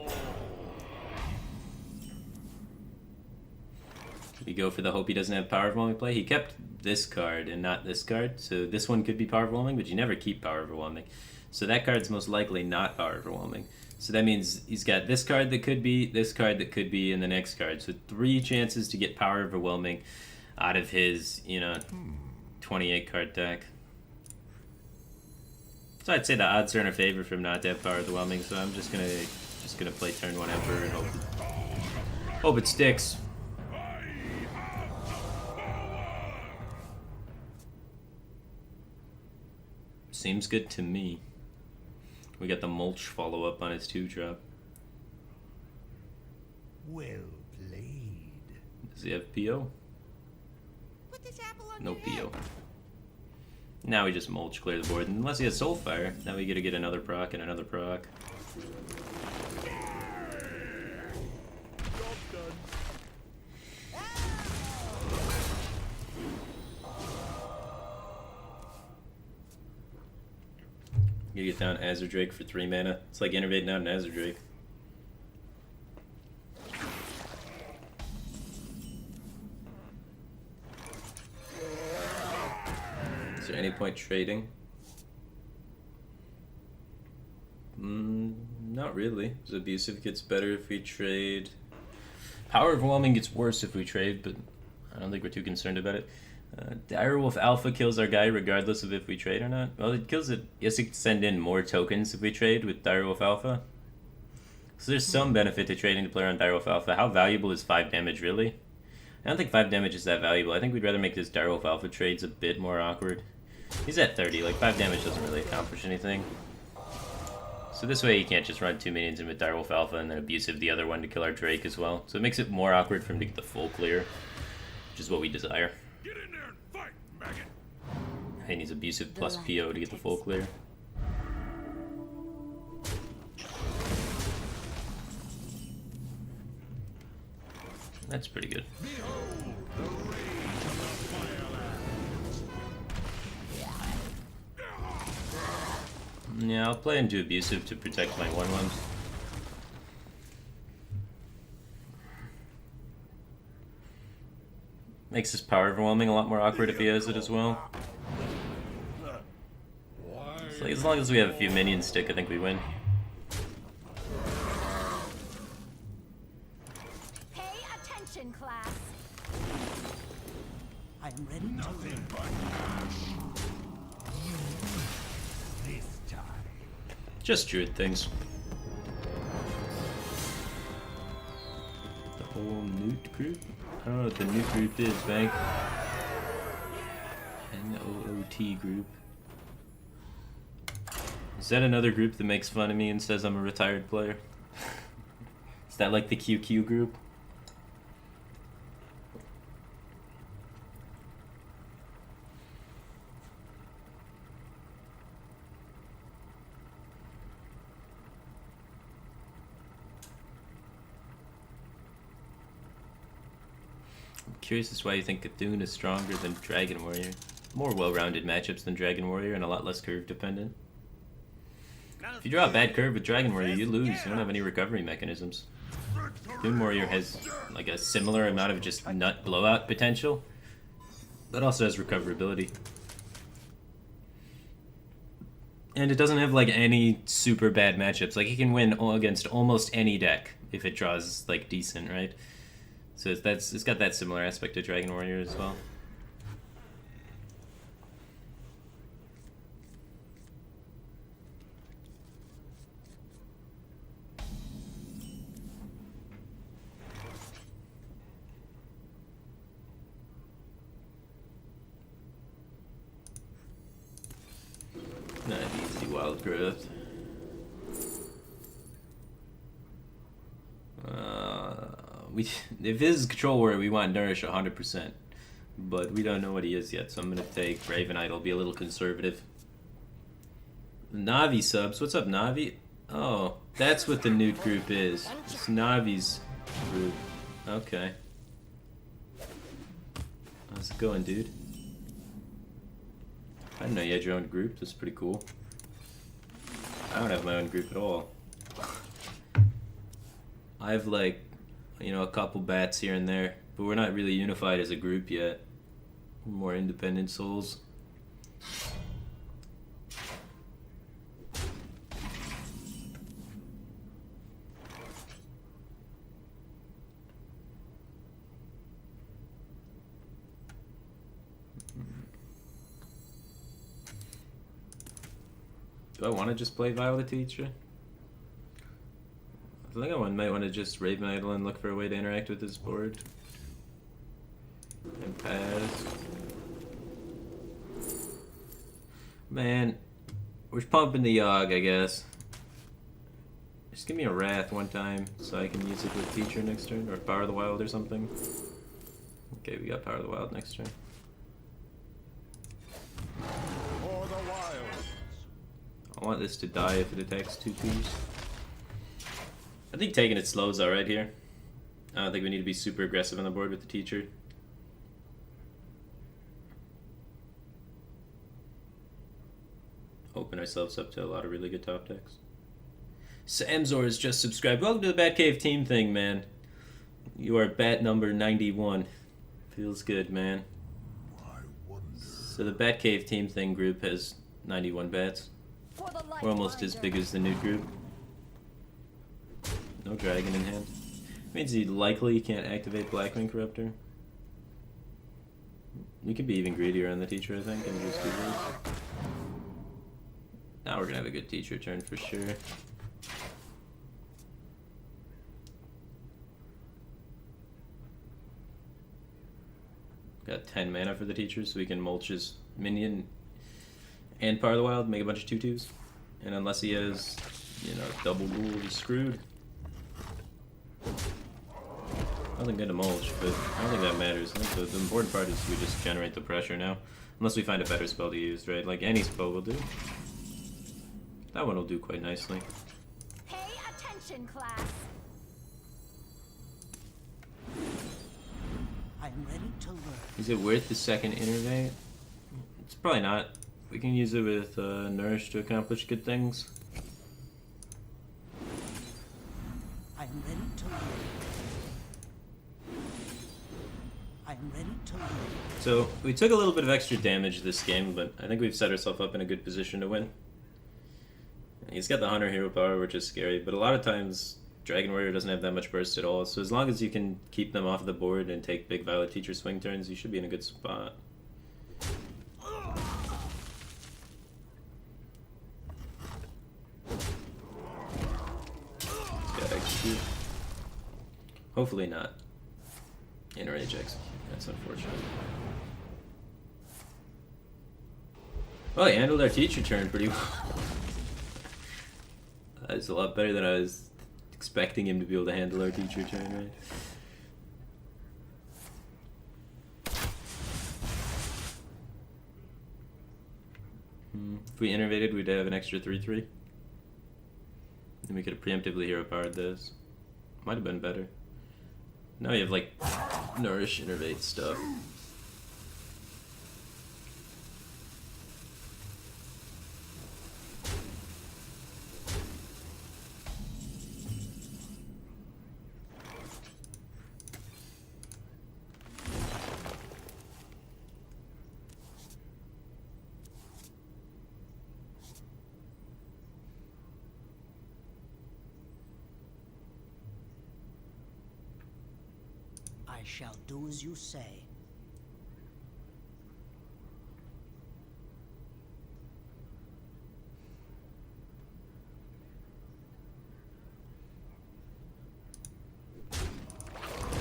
We go for the hope he doesn't have power overwhelming play. He kept this card and not this card, so this one could be power overwhelming, but you never keep power overwhelming. So that card's most likely not power overwhelming. So that means he's got this card that could be, this card that could be, and the next card. So 3 chances to get power overwhelming out of his, you know, 28 card deck. So I'd say the odds are in our favor for him not to have power overwhelming. So I'm just gonna play turn 1 Emperor and hope it sticks. Seems good to me. We got the Mulch follow-up on his 2-drop. Well played. Does he have PO? Put this apple on No your head. PO. Now we just Mulch, clear the board. And unless he has Soulfire, now we get to get another proc and another proc. You get down Azure Drake for 3 mana. It's like innervating out an Azure Drake. Is there any point trading? Not really. Because Abusive gets better if we trade. Power Overwhelming gets worse if we trade, but I don't think we're too concerned about it. Direwolf Alpha kills our guy regardless of if we trade or not. Well, it kills it. Yes, it can send in more tokens if we trade with Direwolf Alpha. So there's some benefit to trading the player on Direwolf Alpha. How valuable is 5 damage, really? I don't think 5 damage is that valuable. I think we'd rather make this Direwolf Alpha trades a bit more awkward. He's at 30. Like, 5 damage doesn't really accomplish anything. So this way you can't just run 2 minions in with Direwolf Alpha and then Abusive the other one to kill our Drake as well. So it makes it more awkward for him to get the full clear, which is what we desire. Get in there and fight, maggot! He needs Abusive plus PO to get the full clear. That's pretty good. Yeah, I'll play into Abusive to protect my 1/1s. Makes his power overwhelming a lot more awkward if he has it as well. So as long as we have a few minions stick, I think we win. Pay attention, class. I am ready to learn. This time. Just druid things. The whole Newt group? I don't know what the Newt group is, Bank. N-O-O-T group. Is that another group that makes fun of me and says I'm a retired player? Is that like the QQ group? I'm curious as to why you think Cthulhu is stronger than Dragon Warrior. More well-rounded matchups than Dragon Warrior and a lot less curve dependent. If you draw a bad curve with Dragon Warrior, you lose. You don't have any recovery mechanisms. Cthulhu Warrior has like a similar amount of just nut blowout potential, but also has recoverability. And it doesn't have like any super bad matchups. Like it can win against almost any deck if it draws like decent, right? So it's got that similar aspect to Dragon Warrior as well. Not easy wild growth. If his control warrior, we want Nourish 100%, but we don't know what he is yet, so I'm gonna take Raven Idol, be a little conservative. Navi subs, what's up, Navi? Oh, that's what the Newt group is. It's Navi's group. Okay. How's it going, dude? I didn't know you had your own group. That's pretty cool. I don't have my own group at all. I have like, you know, a couple bats here and there, but we're not really unified as a group yet. We're more independent souls. Do I want to just play Violet Teacher? I think I might want to just Raven Idol and look for a way to interact with this board. And pass. Man, we're pumping the Yogg, I guess. Just give me a Wrath one time so I can use it with Teacher next turn, or Power of the Wild or something. Okay, we got Power of the Wild next turn. For the wilds. I want this to die if it attacks 2/2s. I think taking it slow is alright here. I don't think we need to be super aggressive on the board with the Teacher. Open ourselves up to a lot of really good top decks. Samzor has just subscribed. Welcome to the Batcave team thing, man. You are bat number 91. Feels good, man. So the Batcave team thing group has 91 bats. For the light We're almost as winder. big as the Newt group. No dragon in hand. Means he likely can't activate Blackwing Corruptor. We could be even greedier on the Teacher, I think, and just do this. Now we're gonna have a good Teacher turn for sure. Got 10 mana for the Teacher, so we can mulch his minion and Power of the Wild, make a bunch of 2/2s. And unless he has, you know, double rule, he's screwed. Nothing good to mulch, but I don't think that matters. I think the important part is we just generate the pressure now. Unless we find a better spell to use, right? Like any spell will do. That one will do quite nicely. Pay attention, class. I am ready to learn. Is it worth the second Innervate? It's probably not. We can use it with Nourish to accomplish good things. I am ready to learn. I I am ready to learn. So, we took a little bit of extra damage this game, but I think we've set ourselves up in a good position to win. He's got the Hunter hero power, which is scary, but a lot of times Dragon Warrior doesn't have that much burst at all, so as long as you can keep them off the board and take big Violet Teacher swing turns, you should be in a good spot. Gotta execute. Hopefully not. Enrage execute. That's unfortunate. Well, he handled our teacher turn pretty well. That's a lot better than I was expecting him to be able to handle our teacher turn, right? If we innervated, we'd have an extra 3/3. Then we could have preemptively hero powered this. Might have been better. Now we have like nourish, innervate stuff. I shall do as you say.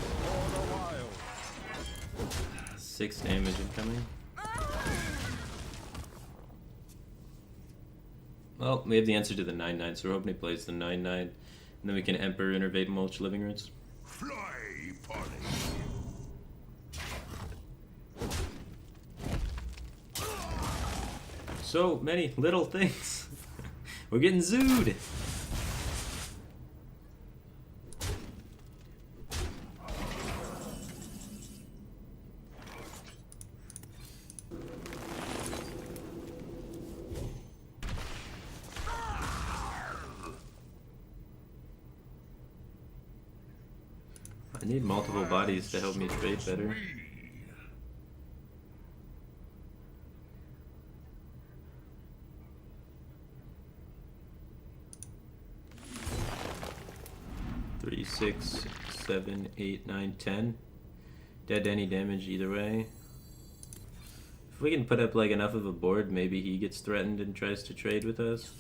For the wild. 6 damage incoming. Well, we have the answer to the 9/9, so we're hoping he plays the 9/9, and then we can Emperor, Innervate, Mulch, Living Roots. Fly, Polly. So many little things. We're getting zooed. I need multiple bodies to help me trade better. Three, 6, 7, 8, 9, 10. Dead to any damage either way. If we can put up like enough of a board, maybe he gets threatened and tries to trade with us.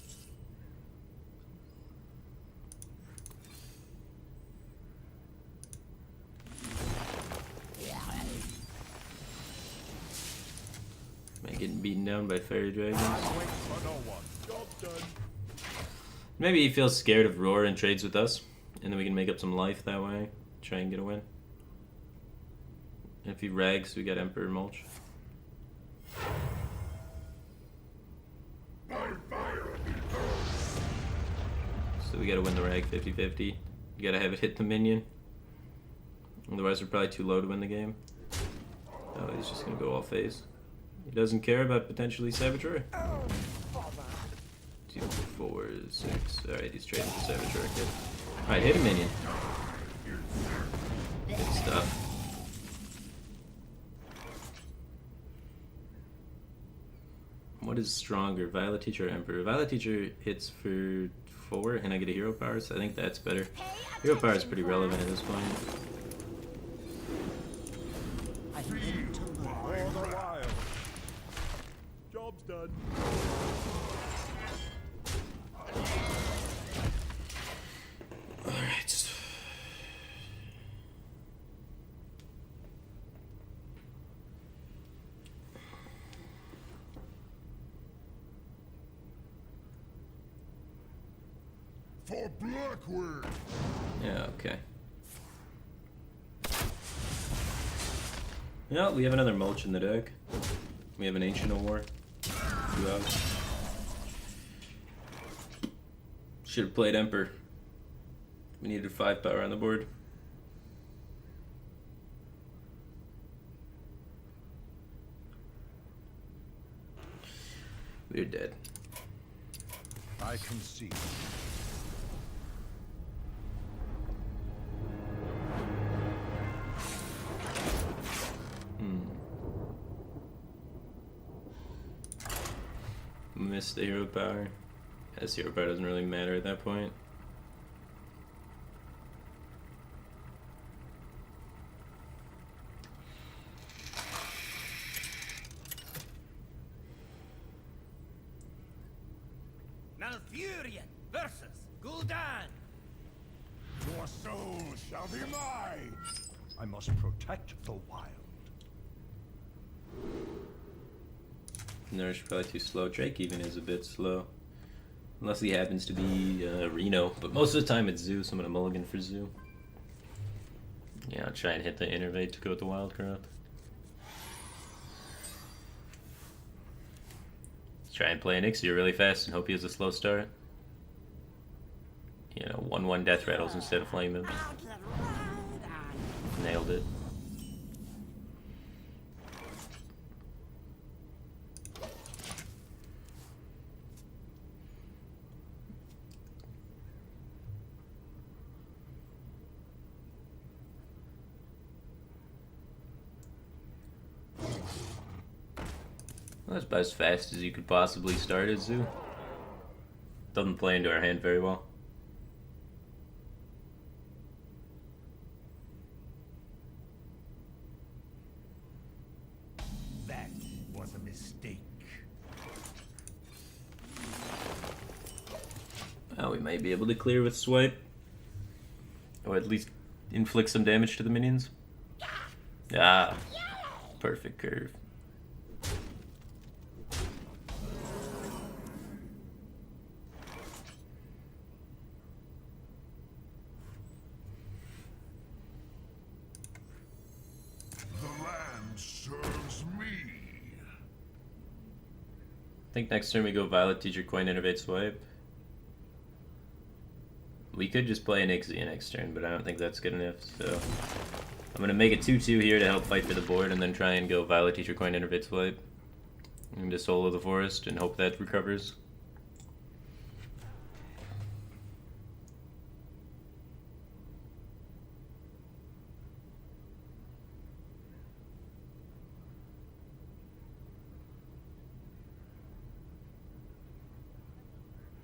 Am I getting beaten down by fairy dragons? Wait for no one. Job done. Maybe he feels scared of Roar and trades with us, and then we can make up some life that way, try and get a win. And if he rags, we got Emperor Mulch. So we gotta win the rag 50-50. You gotta have it hit the minion. Otherwise we're probably too low to win the game. Oh, he's just gonna go all phase. He doesn't care about potentially Saboteur. 2, 4, 6. Alright, he's trading for Saboteur. Good. Alright, hit a minion. Good stuff. What is stronger, Violet Teacher or Emperor? Violet Teacher hits for 4 and I get a hero power, so I think that's better. Hero power is pretty relevant at this point. I am ready to learn. For the wild. Job's done. Alright. For Blackwood. Yeah, okay. Yeah, we have another Mulch in the deck. We have an Ancient of War. 2 out. Should have played Emperor. We needed 5 power on the board. We're dead. I can see. minus the hero power. As hero power doesn't really matter at that point. Malfurion versus Gul'dan. Your soul shall be mine. I must protect the wild. Nourish probably too slow. Drake even is a bit slow. Unless he happens to be Reno. But most of the time it's Zoo, so I'm going to mulligan for Zoo. Yeah, I'll try and hit the Innervate to go with the Wild Growth. Let's try and play an Ixia really fast and hope he has a slow start. You know, 1-1 Death Rattles instead of Flame Imps. Nailed it. Well, that's about as fast as you could possibly start a Zoo. Doesn't play into our hand very well. That was a mistake. Well, we might be able to clear with Swipe. Or at least inflict some damage to the minions. Ah, perfect curve. The land serves me. I think next turn we go Violet, Teacher, Coin, Innervate, Swipe. We could just play an Ixia next turn, but I don't think that's good enough, so... I'm gonna make it 2-2 here to help fight for the board, and then try and go Violet, Teacher, Coin, Innervate, Swipe. I'm gonna solo the forest and hope that recovers.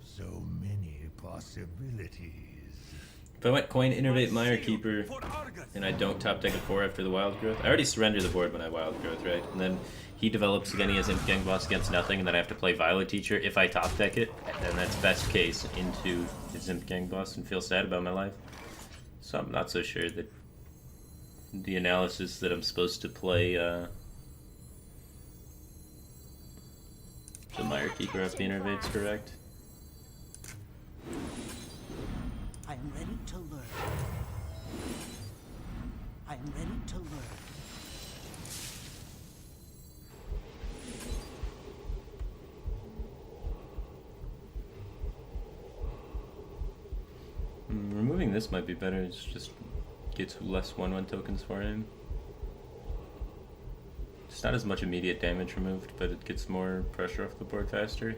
So many possibilities. If I went Coin, Innervate, Mire Keeper, and I don't top deck a 4 after the Wild Growth, I already surrender the board when I Wild Growth, right? And then he develops again, he has Imp Gang Boss against nothing, and then I have to play Violet Teacher if I top deck it, and then that's best case into his Imp Gang Boss and feel sad about my life. So I'm not so sure that the analysis that I'm supposed to play the Mire Keeper up the Innervate's correct. I am ready to learn. I am ready to learn. Removing this might be better, it just gets less 1-1 tokens for him. It's not as much immediate damage removed, but it gets more pressure off the board faster.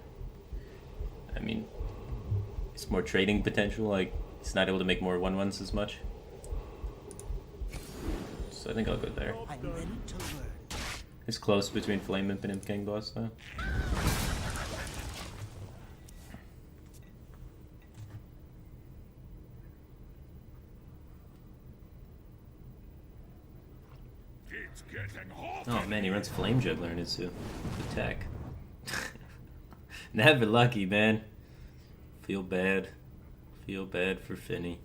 I mean, it's more trading potential, like he's not able to make more 1-1s as much. So I think I'll go there. I am ready to learn. It's close between Flame Imp and Imp Gang Boss though. It's getting hot. Oh man, he runs Flame Juggler in his attack. Never lucky, man. Feel bad. Feel bad for Finny.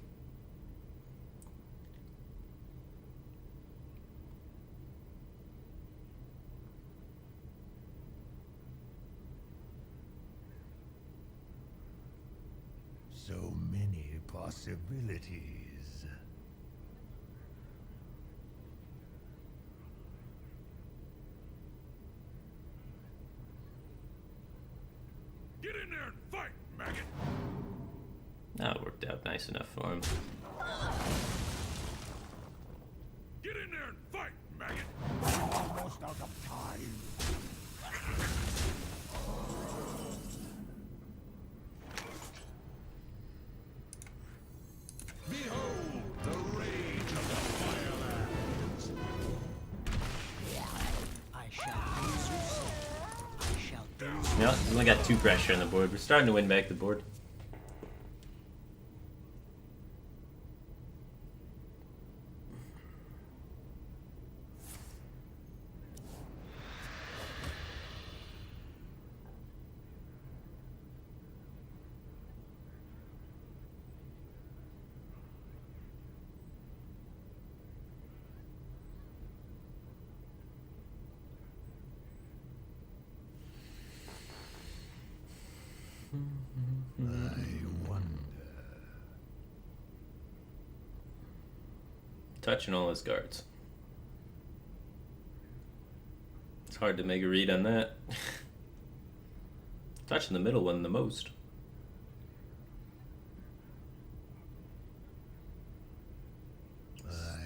So many possibilities. Get in there and fight, maggot! That worked out nice enough for him. Get in there and fight, maggot! Almost out of time. Behold the rage of the Firelands. I shall do as you say. I shall do as You know, He's only got 2 pressure on the board. We're starting to win back the board. Touching all his guards. It's hard to make a read on that. Touching the middle one the most.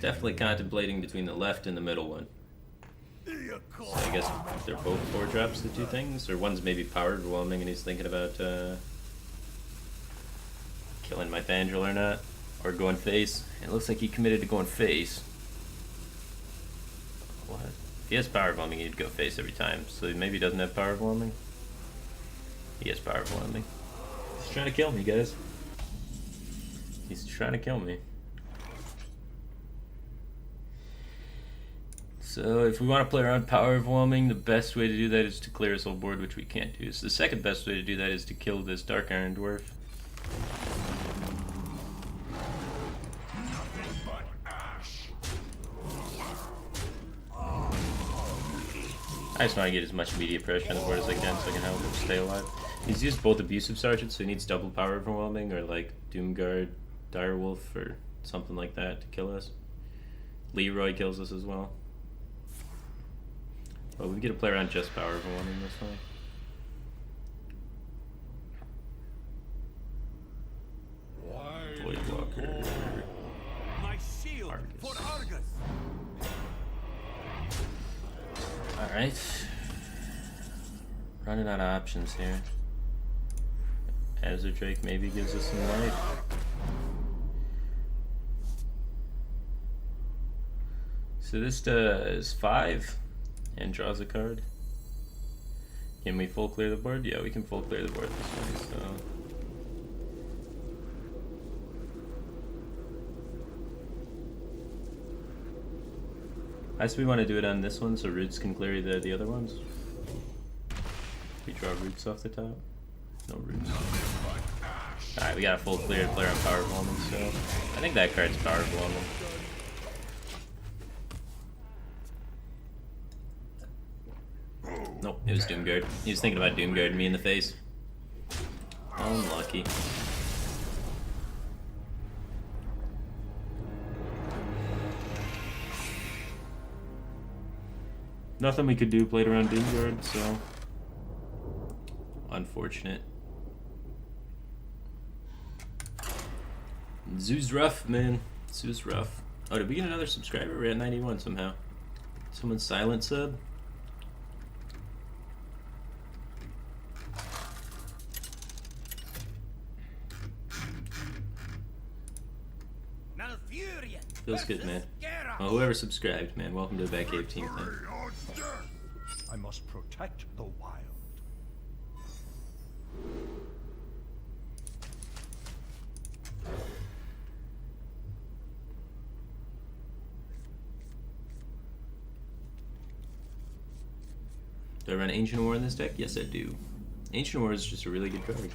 Definitely contemplating between the left and the middle one. So I guess they're both 4 drops, the 2 things, or one's maybe power overwhelming and he's thinking about killing my Thandril or not, or going face. It looks like he committed to going face. What? If he has power overwhelming, he'd go face every time. So maybe he doesn't have power overwhelming. He has power overwhelming. He's trying to kill me, guys. He's trying to kill me. So if we want to play around power overwhelming, the best way to do that is to clear his whole board, which we can't do. So the second best way to do that is to kill this Dark Iron Dwarf. I just want to get as much media pressure on the board as I can so I can help him stay alive. He's used both Abusive Sergeants, so he needs double power overwhelming, or like Doomguard, Direwolf, or something like that to kill us. Leroy kills us as well. But we get to play around just power overwhelming this way. Voidwalker. My shield for Argus. Alright. Running out of options here. Azure Drake maybe gives us some life. So this does 5 and draws a card. Can we full clear the board? Yeah, we can full clear the board this way, so. I guess we want to do it on this one so roots can clear the other ones. We draw roots off the top. No roots. Alright, we got a full clear to play on power overwhelming, so I think that card's power overwhelming. Nope, it was Doomguard. He was thinking about Doomguarding me in the face. Unlucky. Nothing we could do played around Doomguard, so unfortunate. Zoo's rough, man. Zoo's rough. Oh, did we get another subscriber? We're at 91 somehow. Someone silent sub? Feels good, man. Well, whoever subscribed, man, welcome to the Batcave team thing. I must protect the wild. Do I run Ancient War in this deck? Yes, I do. Ancient War is just a really good card.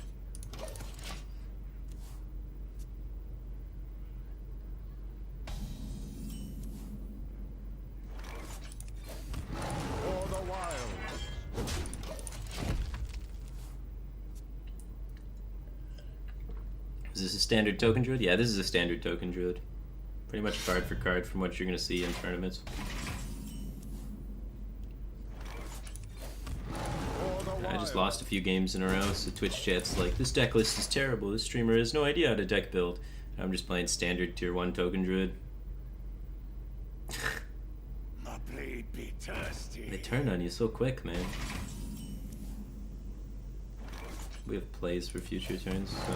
Is this a standard token druid? Yeah, this is a standard token druid. Pretty much card for card from what you're going to see in tournaments. I just lost a few games in a row, so Twitch chat's like, this deck list is terrible, this streamer has no idea how to deck build. I'm just playing standard tier 1 token druid. My blade be thirsty. They turn on you so quick, man. We have plays for future turns, so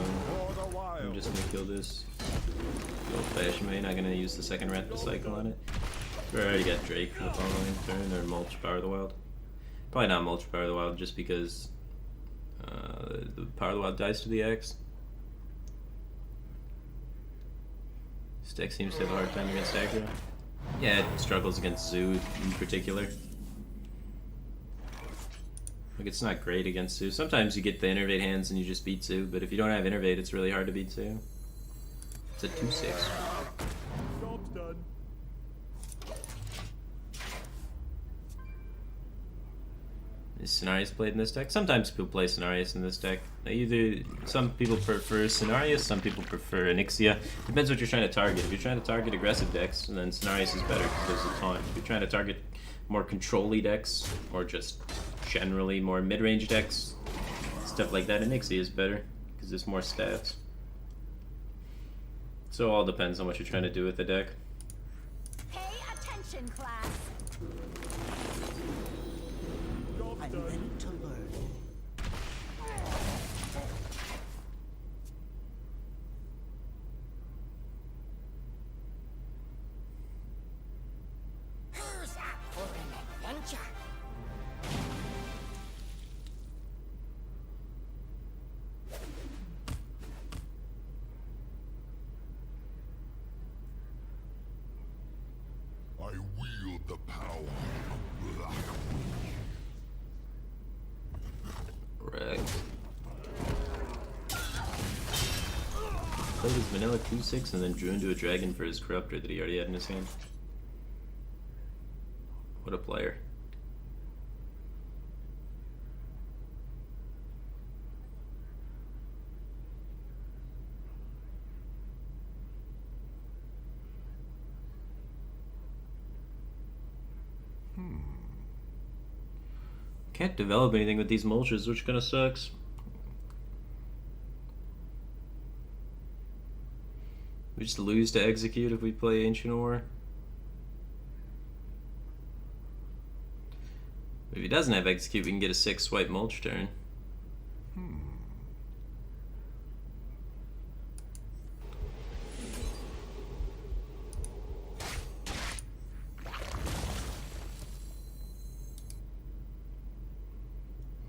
I'm just gonna kill this. The old-fashioned way, not gonna use the second Wrath to cycle on it. We already got Drake for the following turn, or Mulch Power of the Wild. Probably not Mulch Power of the Wild, just because The Power of the Wild dice to the X. This deck seems to have a hard time against aggro. Yeah, it struggles against Zoo in particular. Like, it's not great against Zoo. Sometimes you get the Innervate hands and you just beat Zoo, but if you don't have Innervate, it's really hard to beat Zoo. It's a 2-6. Job's done. Is Cenarius played in this deck? Sometimes people play Cenarius in this deck. Some people prefer Cenarius, some people prefer Onyxia. Depends what you're trying to target. If you're trying to target aggressive decks, then Cenarius is better because there's a taunt. If you're trying to target more control-y decks, or just generally more mid-range decks, stuff like that, Onyxia is better because there's more stats. So it all depends on what you're trying to do with the deck. Pay attention, class. I'm ready to learn. Who's up for an adventure? I wield the power of black. Right. Played his vanilla 2-6 and then drew into a dragon for his corruptor that he already had in his hand. What a player. Can't develop anything with these mulches, which kinda sucks. We just lose to execute if we play Ancient War. If he doesn't have execute, we can get a 6 swipe mulch turn.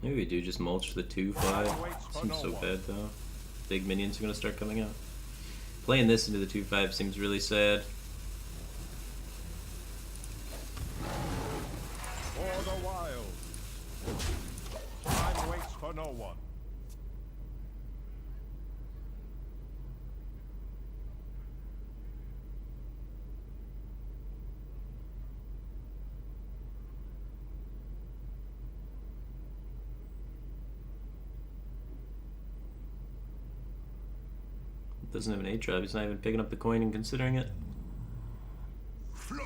Maybe we do just mulch the 2-5. Seems so bad though. Big minions are gonna start coming out. Playing this into the 2-5 seems really sad. For the wild. Time waits for no one. Doesn't have an 8-drop, he's not even picking up the coin and considering it. Fly,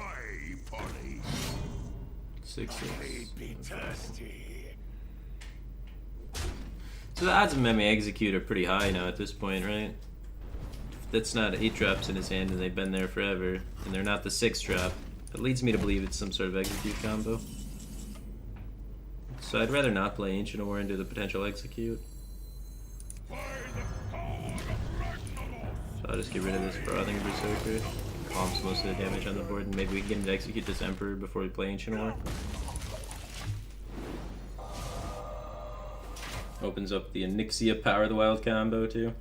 Polly. 6-6. Be thirsty. So the odds of him having execute are pretty high now at this point, right? That's not 8-drops in his hand and they've been there forever, and they're not the 6-drop. That leads me to believe it's some sort of execute combo. So I'd rather not play Ancient War into the potential execute. So I'll just get rid of this Frothing Berserker. Calms most of the damage on the board, and maybe we can get him to execute this Emperor before we play Ancient War. Opens up the Onyxia Power of the Wild combo too.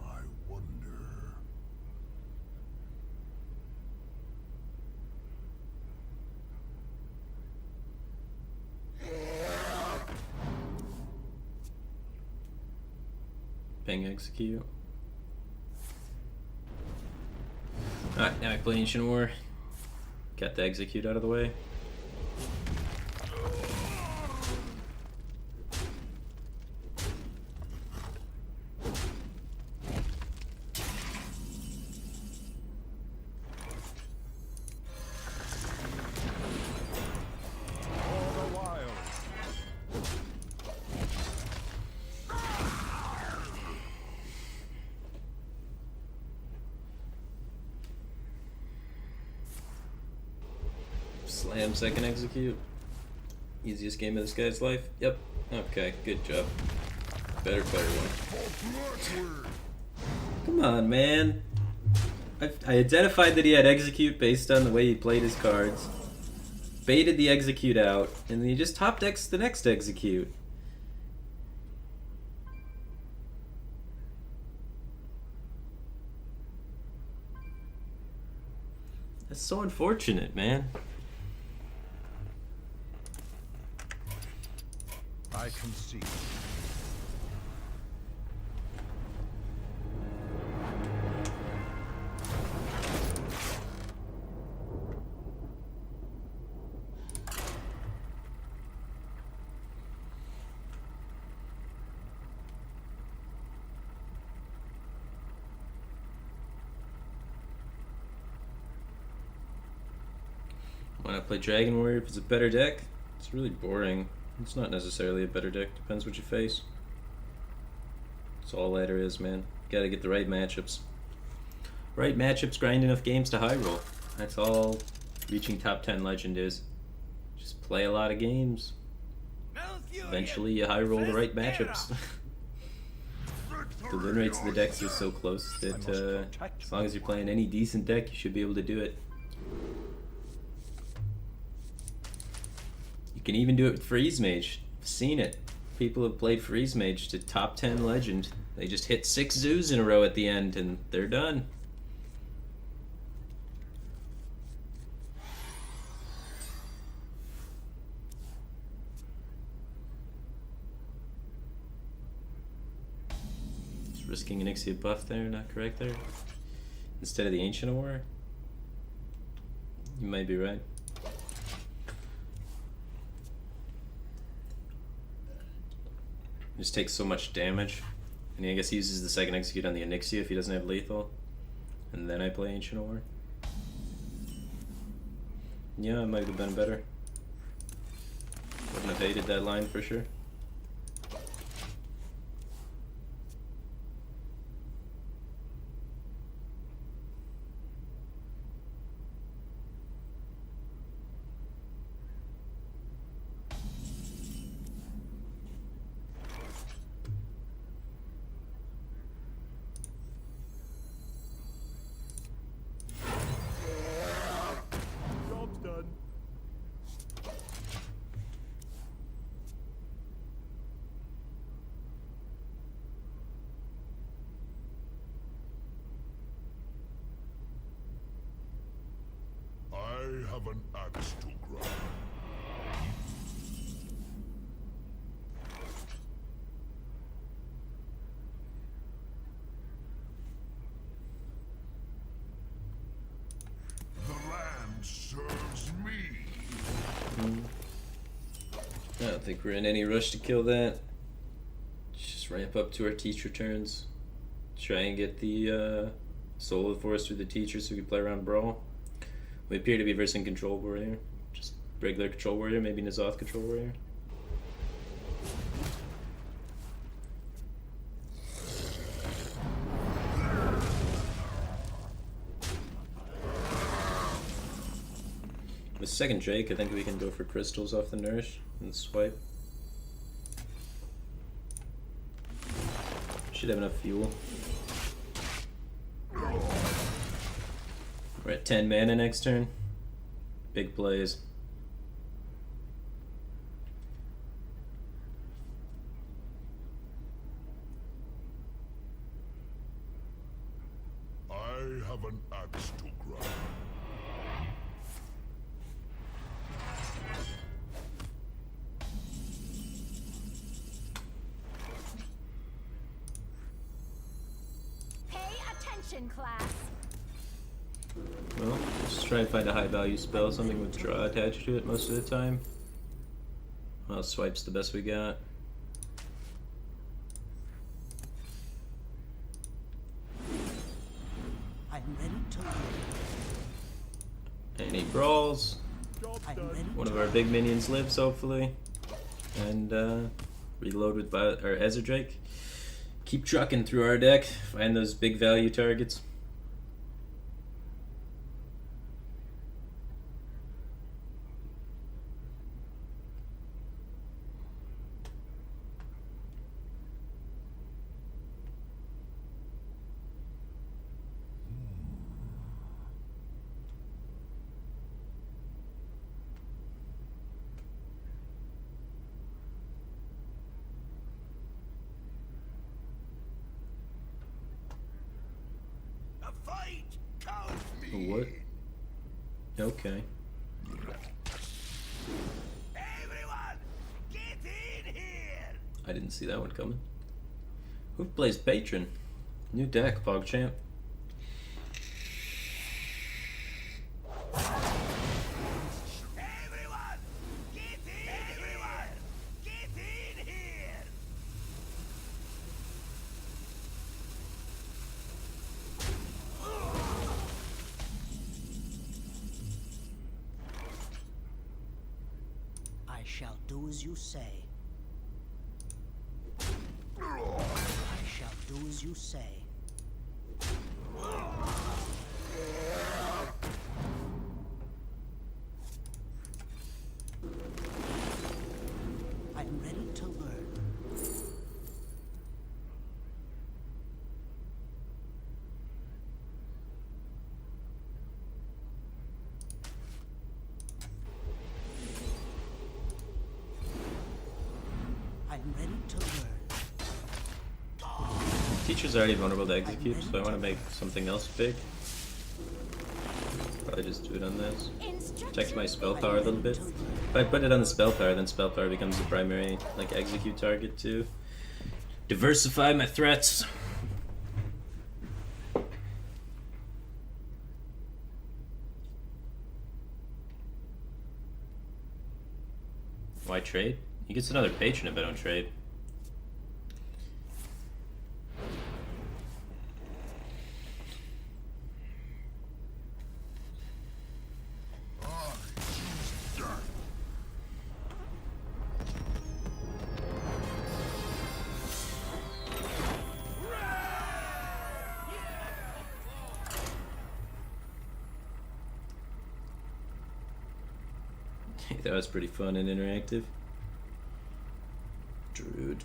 I wonder. Ping execute. Alright, now I play Ancient War. Got the execute out of the way. For the wild. Slam second execute. Easiest game of this guy's life? Yep. Okay, good job. Better one. Come on, man. I identified that he had execute based on the way he played his cards. Baited the execute out, and then he just top decks the next execute. That's so unfortunate, man. I concede. Why not play Dragon Warrior if it's a better deck? It's really boring. It's not necessarily a better deck. Depends what you face. That's all ladder is, man. Gotta get the right matchups. Right matchups, grind enough games to high roll. That's all reaching top 10 legend is. Just play a lot of games. Eventually you high roll the right matchups. The win rates of the decks are so close that as long as you're playing any decent deck, you should be able to do it. You can even do it with Freeze Mage. I've seen it. People have played Freeze Mage to top 10 legend. They just hit 6 zoos in a row at the end and they're done. Just risking an Ixia buff there, not correct there? Instead of the Ancient War? You might be right. Just takes so much damage. And I guess he uses the second execute on the Onyxia if he doesn't have lethal. And then I play Ancient War. Yeah, it might have been better. Wouldn't have hated that line for sure. Job's done. I have an axe to grind. The land serves me. I don't think we're in any rush to kill that. Just ramp up to our teacher turns. Try and get the Soul of Force through the teacher so we can play around Brawl. We appear to be versing Control Warrior. Just regular Control Warrior, maybe N'Zoth Control Warrior. With second Drake, I think we can go for crystals off the Nourish and swipe. Should have enough fuel. We're at 10 mana next turn. Big plays. I have an axe to grind. Pay attention, class. Well, just try and find a high value spell, something with draw attached to it most of the time. Well, swipe's the best we got. I'm ready to learn. Any brawls. I'm ready One to of our big minions lives, hopefully. And reload with our Ezra Drake. Keep trucking through our deck, find those big value targets. What? Okay. Everyone, get in here! I didn't see that one coming. Who plays Patron? New deck, PogChamp. Everyone, get in! Everyone, get in here! I shall do as you say. I shall do as you say. I am ready to learn. I am ready to learn. Teacher's already vulnerable to execute, so I want to make something else big. Probably just do it on this. Check my spell power a little bit. If I put it on the spell power, then spell power becomes the primary like execute target to diversify my threats. Why trade? He gets another patron if I don't trade. That was pretty fun and interactive. Druid.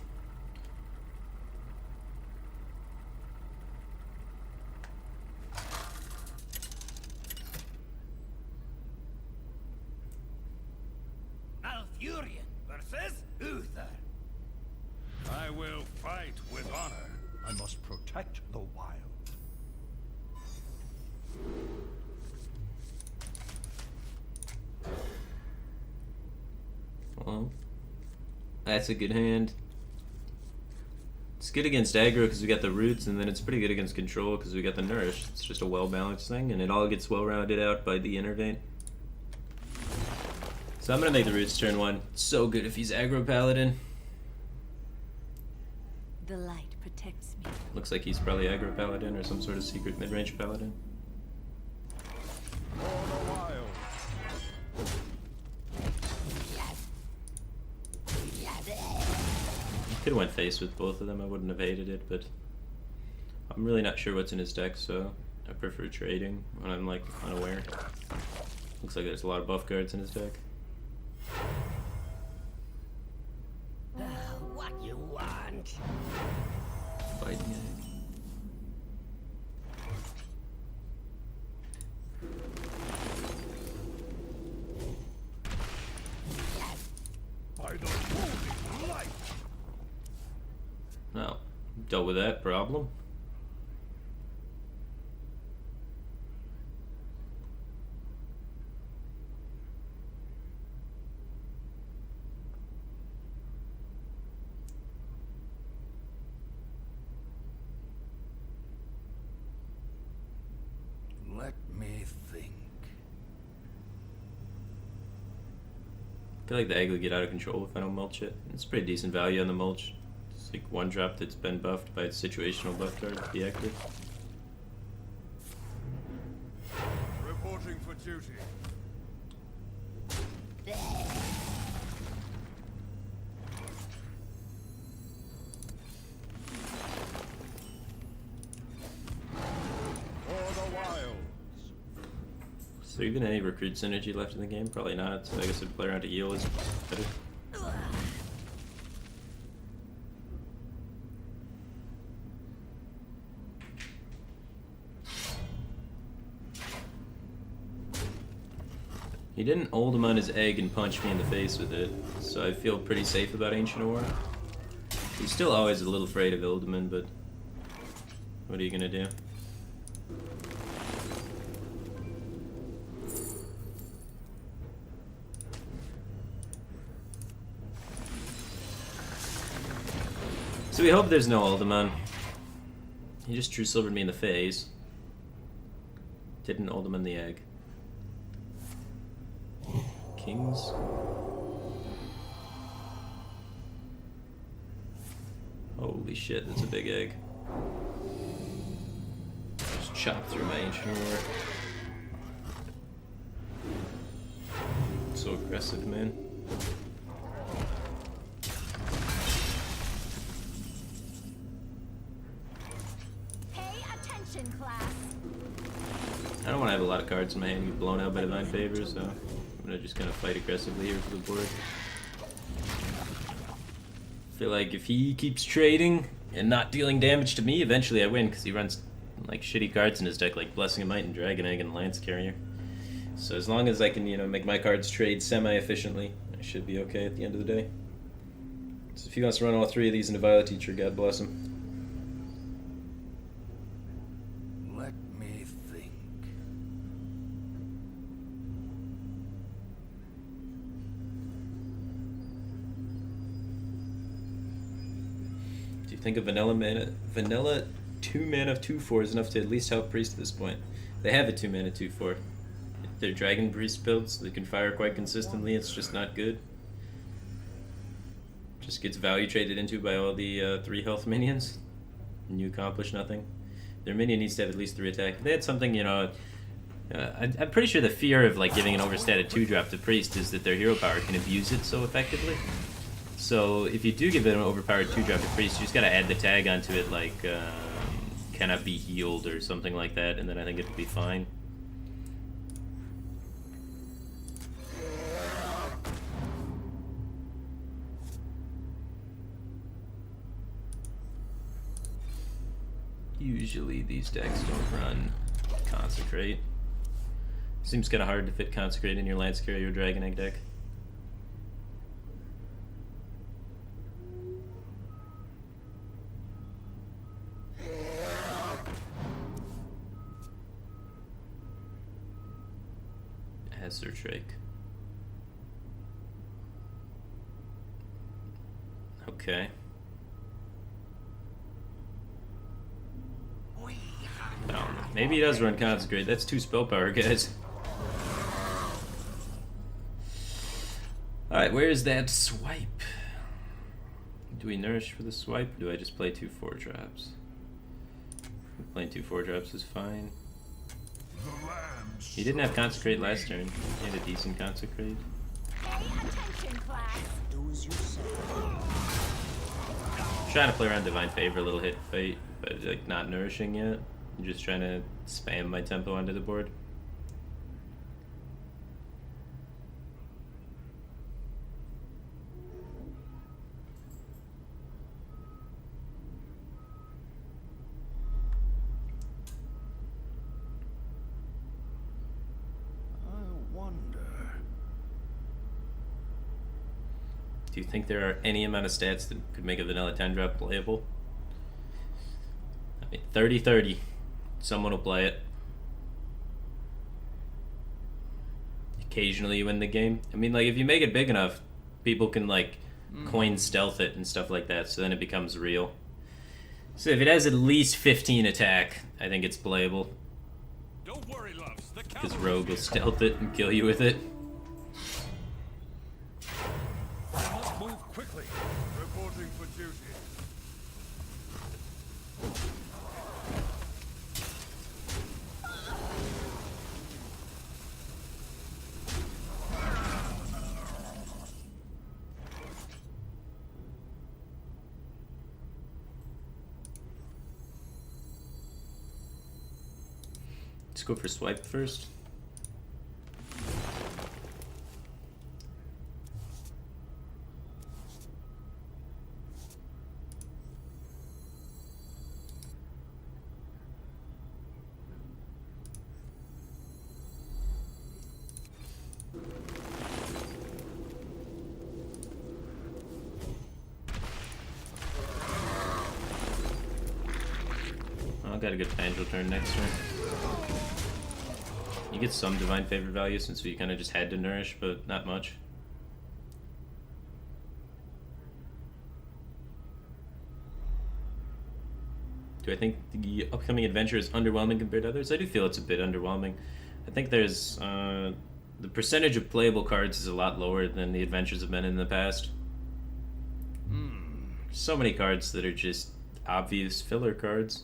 Malfurion versus Uther. I will fight with honor. I must protect the wild. Well, that's a good hand. It's good against aggro because we got the roots, and then it's pretty good against control because we got the nourish. It's just a well-balanced thing, and it all gets well-rounded out by the innervate. So I'm gonna make the roots turn 1. So good if he's aggro paladin. The light protects me. Looks like he's probably aggro paladin or some sort of secret mid-range paladin. For the wild. Could have went face with both of them. I wouldn't have hated it, but I'm really not sure what's in his deck, so I prefer trading when I'm like unaware. Looks like there's a lot of buff cards in his deck. What you want? Fighting egg. By the holy light. Well, dealt with that problem. Let me think. I feel like the egg will get out of control if I don't mulch it. It's pretty decent value on the mulch. It's like one drop that's been buffed by its situational buff card deactive. Reporting for duty. For the wilds. Is there even any recruit synergy left in the game? Probably not, so I guess I'd play around to heal is better. He didn't hold him on his egg and punch me in the face with it, so I feel pretty safe about Ancient War. He's still always a little afraid of Ildaman, but what are you gonna do? So we hope there's no Alderman. He just True Silvered me in the face. Didn't Alderman the egg. Kings. Holy shit, that's a big egg. Just chop through my ancient war. So aggressive, man. Pay attention, class. I don't want to have a lot of cards in my hand and get blown out by Divine Favor, so I'm gonna just kind of fight aggressively here for the board. Feel like if he keeps trading and not dealing damage to me, eventually I win, because he runs like shitty cards in his deck, like Blessing of Might and Dragon Egg and Lance Carrier. So as long as I can, you know, make my cards trade semi-efficiently, I should be okay at the end of the day. So if he wants to run all three of these into Violet Teacher, God bless him. Let me think. Do you think a vanilla 2-mana 2/4 is enough to at least help Priest at this point? They have a 2-mana 2/4. They're Dragon Priest builds, so they can fire quite consistently. It's just not good. Just gets value traded into by all the 3 health minions, and you accomplish nothing. Their minion needs to have at least 3 attack. If they had something, you know, I'm pretty sure the fear of like giving an overstated 2-drop to Priest is that their hero power can abuse it so effectively. So if you do give it an overpowered 2-drop to Priest, you just gotta add the tag onto it, like cannot be healed or something like that, and then I think it'll be fine. Usually these decks don't run Consecrate. Seems kind of hard to fit Consecrate in your Lance Carrier or Dragon Egg deck. Azure Drake. Okay. Maybe he does run Consecrate. That's 2 spell power, guys. Alright, where's that swipe? Do we nourish for the swipe, or do I just play 2 4-drops? Playing 2 4-drops is fine. He didn't have Consecrate last turn. He had a decent Consecrate. Pay attention, class. Do as you say. I'm trying to play around Divine Favor, a little hit fate, but like not nourishing yet. I'm just trying to spam my tempo onto the board. I wonder. Do you think there are any amount of stats that could make a vanilla 10-drop playable? I mean, 30-30. Someone will play it. Occasionally you win the game. I mean, like, if you make it big enough, people can, like, coin stealth it and stuff like that, so then it becomes real. So if it has at least 15 attack, I think it's playable. Don't worry, loves. The Because cavalry Rogue will stealth it and kill you with it. must move quickly. Reporting for duty. Let's go for swipe first. I've got a good Angel turn next turn. You get some Divine Favor value since we kind of just had to nourish, but not much. Do I think the upcoming adventure is underwhelming compared to others? I do feel it's a bit underwhelming. I think there's the percentage of playable cards is a lot lower than the adventures have been in the past. So many cards that are just obvious filler cards,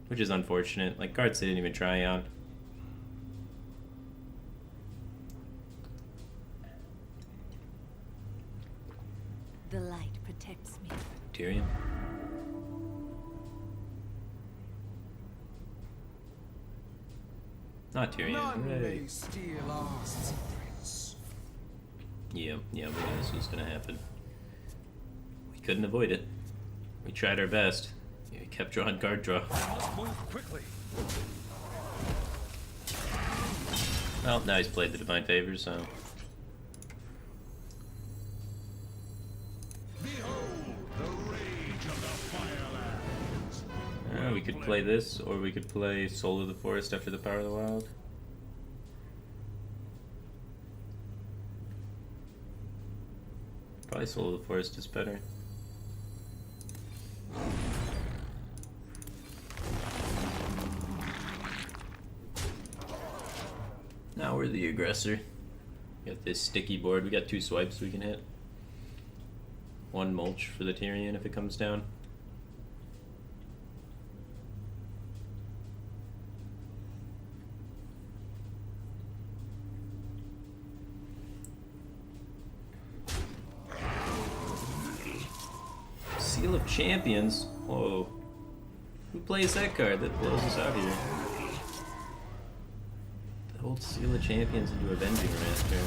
which is unfortunate. Like cards they didn't even try on. The light protects me. Tyrion. Not Tyrion. Right. Yeah, we knew this was gonna happen. We couldn't avoid it. We tried our best. We kept drawing card draw. Move quickly. Well, now he's played the Divine Favor, so. We could play this, or we could play Soul of the Forest after the Power of the Wild. Probably Soul of the Forest is better. Now we're the aggressor. We got this sticky board. We got 2 swipes we can hit. 1 mulch for the Tyrion if it comes down. Seal of Champions? Whoa. Who plays that card? That blows us out here. The old Seal of Champions into Avenging Master.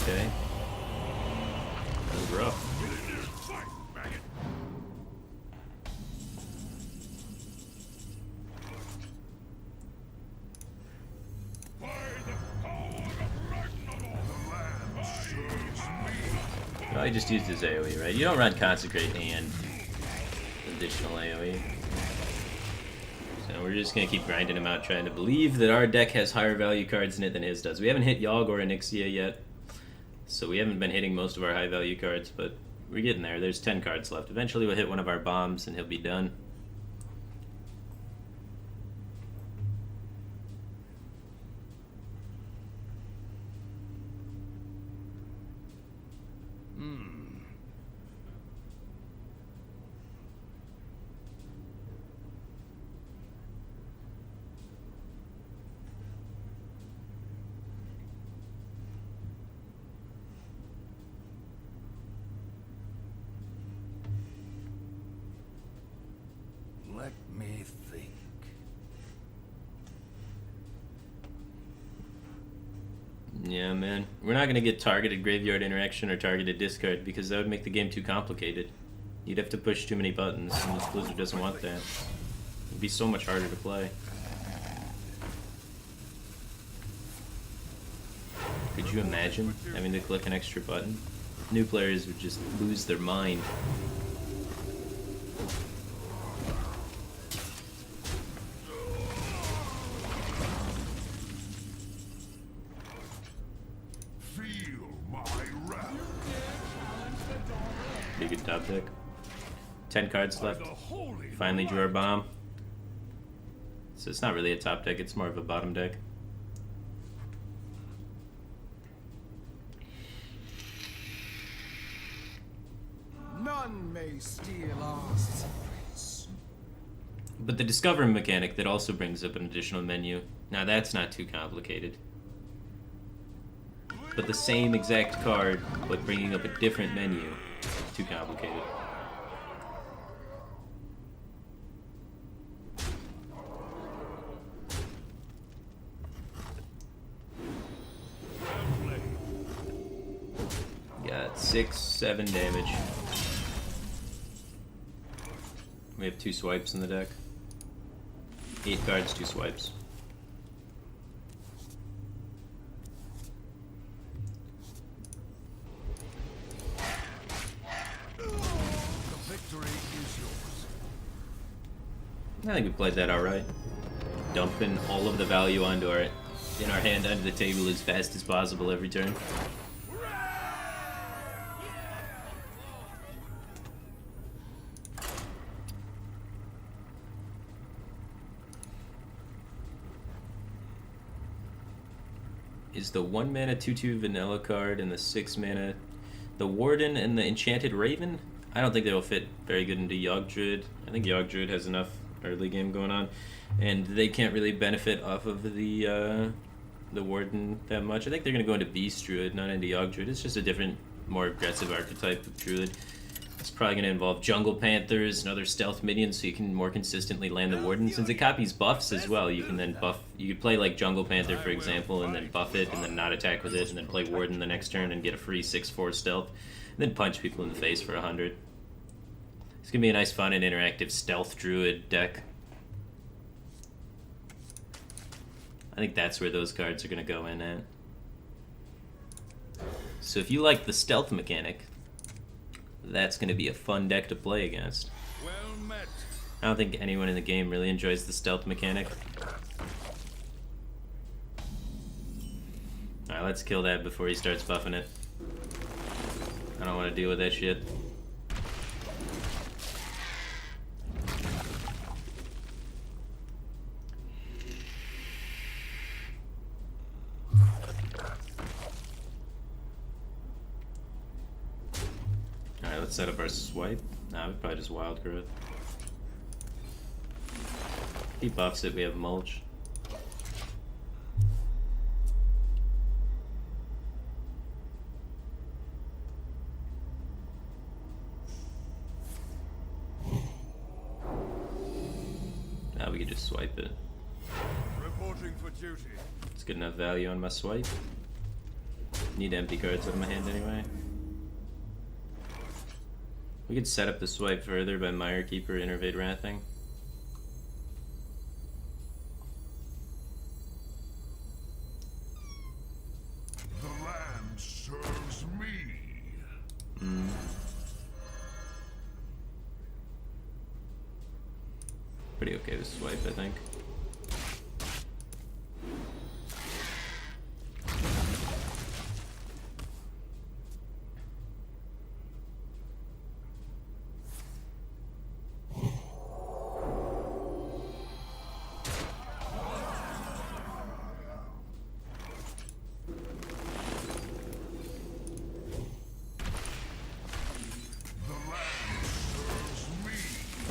Okay. That was rough. Well, he just used his AoE, right? You don't run Consecrate and additional AoE. So we're just gonna keep grinding him out, trying to believe that our deck has higher value cards in it than his does. We haven't hit Yogg or Onyxia yet, so we haven't been hitting most of our high value cards, but we're getting there. There's 10 cards left. Eventually we'll hit one of our bombs and he'll be done. Let me think. Yeah, man. We're not gonna get targeted graveyard interaction or targeted discard because that would make the game too complicated. You'd have to push too many buttons, and Blizzard doesn't want that. It'd be so much harder to play. Could you imagine having to click an extra button? New players would just lose their mind. Pretty good top deck. 10 cards left. Finally drew our bomb. So it's not really a top deck, it's more of a bottom deck. None may steal our secrets. But the discover mechanic that also brings up an additional menu. Now that's not too complicated. But the same exact card, but bringing up a different menu, too complicated. Got 6, 7 damage. We have 2 swipes in the deck. 8 cards, 2 swipes. I think we played that alright. Dumping all of the value onto our in our hand onto the table as fast as possible every turn. is the 1 mana 2/2 vanilla card and the 6 mana, the Warden and the Enchanted Raven. I don't think they will fit very good into Yogg Druid. I think Yogg Druid has enough early game going on, and they can't really benefit off of the Warden that much. I think they're gonna go into Beast Druid, not into Yogg Druid. It's just a different, more aggressive archetype of Druid. It's probably going to involve Jungle Panthers and other stealth minions, so you can more consistently land the Warden. Since it copies buffs as well, you can then buff. You could play like Jungle Panther, for example, and then buff it, and then not attack with it, and then play Warden the next turn and get a free 6/4 stealth, and then punch people in the face for 100. It's going to be a nice, fun, and interactive stealth Druid deck. I think that's where those cards are going to go in at. So if you like the stealth mechanic, that's going to be a fun deck to play against. Well met. I don't think anyone in the game really enjoys the stealth mechanic. Alright, let's kill that before he starts buffing it. I don't want to deal with that shit. Alright, let's set up our swipe. Nah, we probably just wild growth. If he buffs it, we have mulch. Now we can just swipe it. Reporting for duty. It's good enough value on my swipe. Need empty cards out of my hand anyway. We could set up the swipe further by Mire Keeper, Innervate Wrathing. The land serves me. Pretty okay with swipe, I think.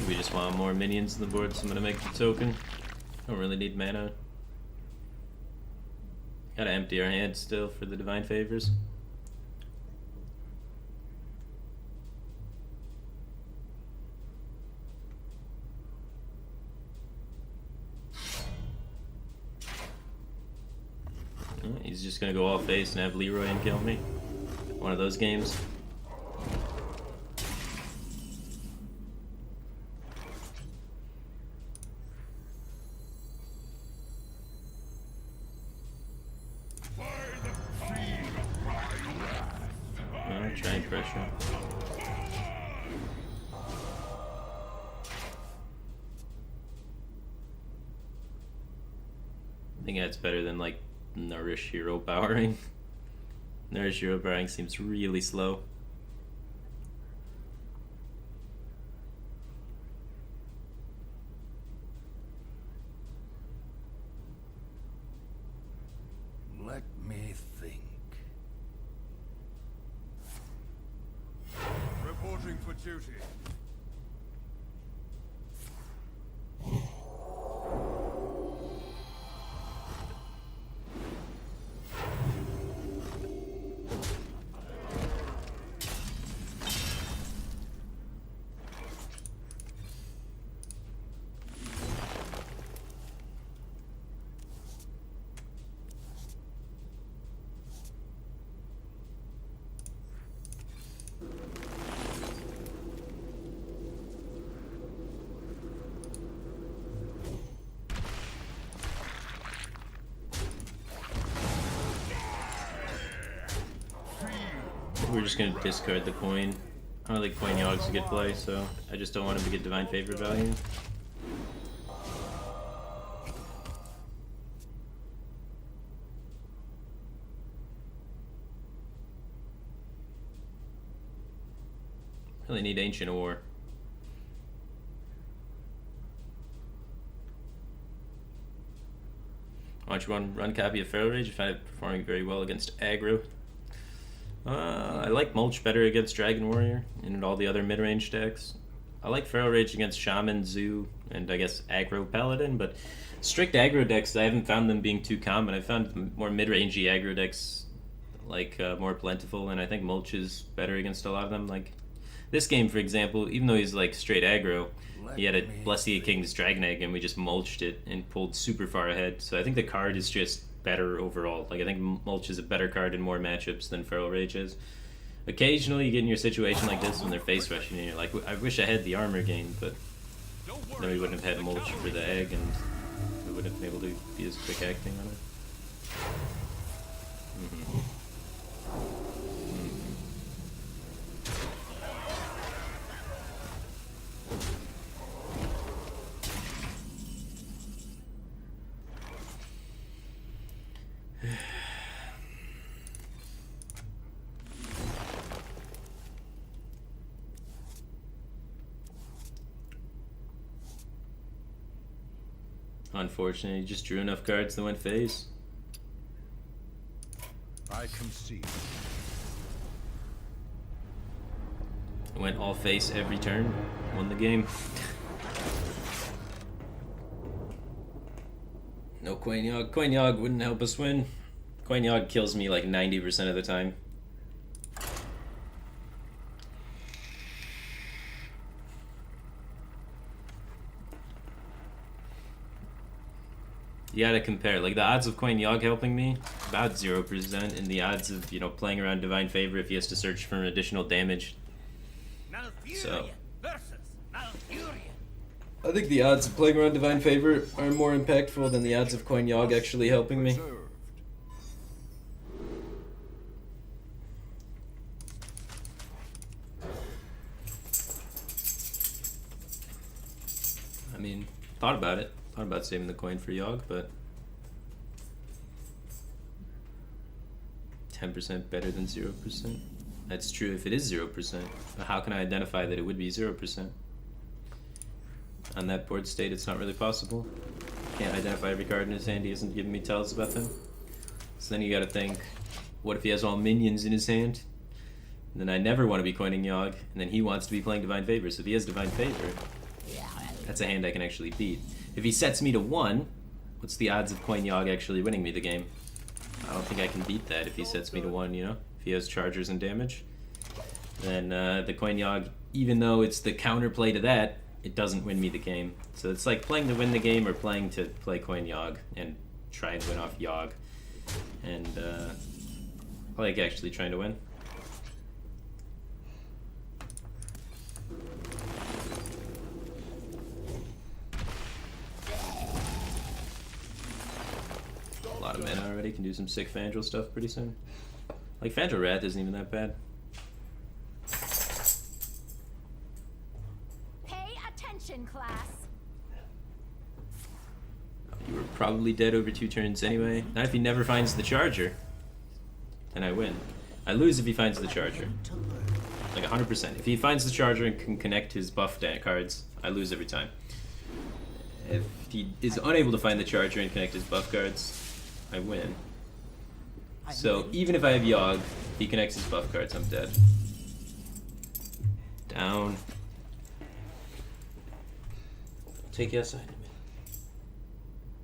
We just want more minions on the board, so I'm gonna make the token. Don't really need mana. Gotta empty our hand still for the Divine Favors. He's just gonna go all face and have Leroy and kill me. One of those games. Trying pressure. I think that's better than like Nourish Hero Powering. Nourish Hero Powering seems really slow. Let me think. Reporting for duty. We're just gonna discard the coin. I don't think Coin Yogg's a good play, so I just don't want him to get Divine Favor value. Really need Ancient Ore. Why don't you run copy of Feral Rage? I find it performing very well against aggro. I like Mulch better against Dragon Warrior and all the other mid-range decks. I like Feral Rage against Shaman, Zoo, and I guess aggro Paladin, but strict aggro decks, I haven't found them being too common. I found more mid-rangey aggro decks like more plentiful, and I think Mulch is better against a lot of them. Like this game, for example, even though he's like straight aggro, he had a Blessing of King's Dragon Egg, and we just mulched it and pulled super far ahead. So I think the card is just better overall. Like I think Mulch is a better card in more matchups than Feral Rage is. Occasionally you get in your situation like this when they're face rushing and you're like, I wish I had the armor gain, but then we wouldn't have had Mulch for the egg and we wouldn't have been able to be as quick acting on it. Unfortunately, he just drew enough cards that went face. I concede. Went all face every turn. Won the game. No Quain Yogg. Quain Yogg wouldn't help us win. Quain Yogg kills me like 90% of the time. You gotta compare, like the odds of Quain Yogg helping me, about 0%, and the odds of, playing around Divine Favor if he has to search for additional damage. So, I think the odds of playing around Divine Favor are more impactful than the odds of Quain Yogg actually helping me. I mean, thought about it. Thought about saving the coin for Yogg, but 10% better than 0%. That's true if it is 0%. But how can I identify that it would be 0%? On that board state, it's not really possible. Can't identify every card in his hand. He hasn't given me tells about them. So then you gotta think, what if he has all minions in his hand? And then I never want to be coining Yogg, and then he wants to be playing Divine Favor. So if he has Divine Favor, that's a hand I can actually beat. If he sets me to 1, what's the odds of Quain Yogg actually winning me the game? I don't think I can beat that if he sets me to 1, If he has chargers and damage. Then the Quain Yogg, even though it's the counterplay to that, it doesn't win me the game. So it's like playing to win the game or playing to play Quain Yogg and try and win off Yogg. And I like actually trying to win. A lot of mana already, can do some sick Fandral stuff pretty soon. Like Fandral Wrath isn't even that bad. Pay attention, class. You were probably dead over 2 turns anyway. Not if he never finds the charger. Then I win. I lose if he finds the charger. Like 100%. If he finds the charger and can connect his buff cards, I lose every time. If he is unable to find the charger and connect his buff cards, I win. So even if I have Yogg, if he connects his buff cards, I'm dead. Down. I'll take you outside in a minute.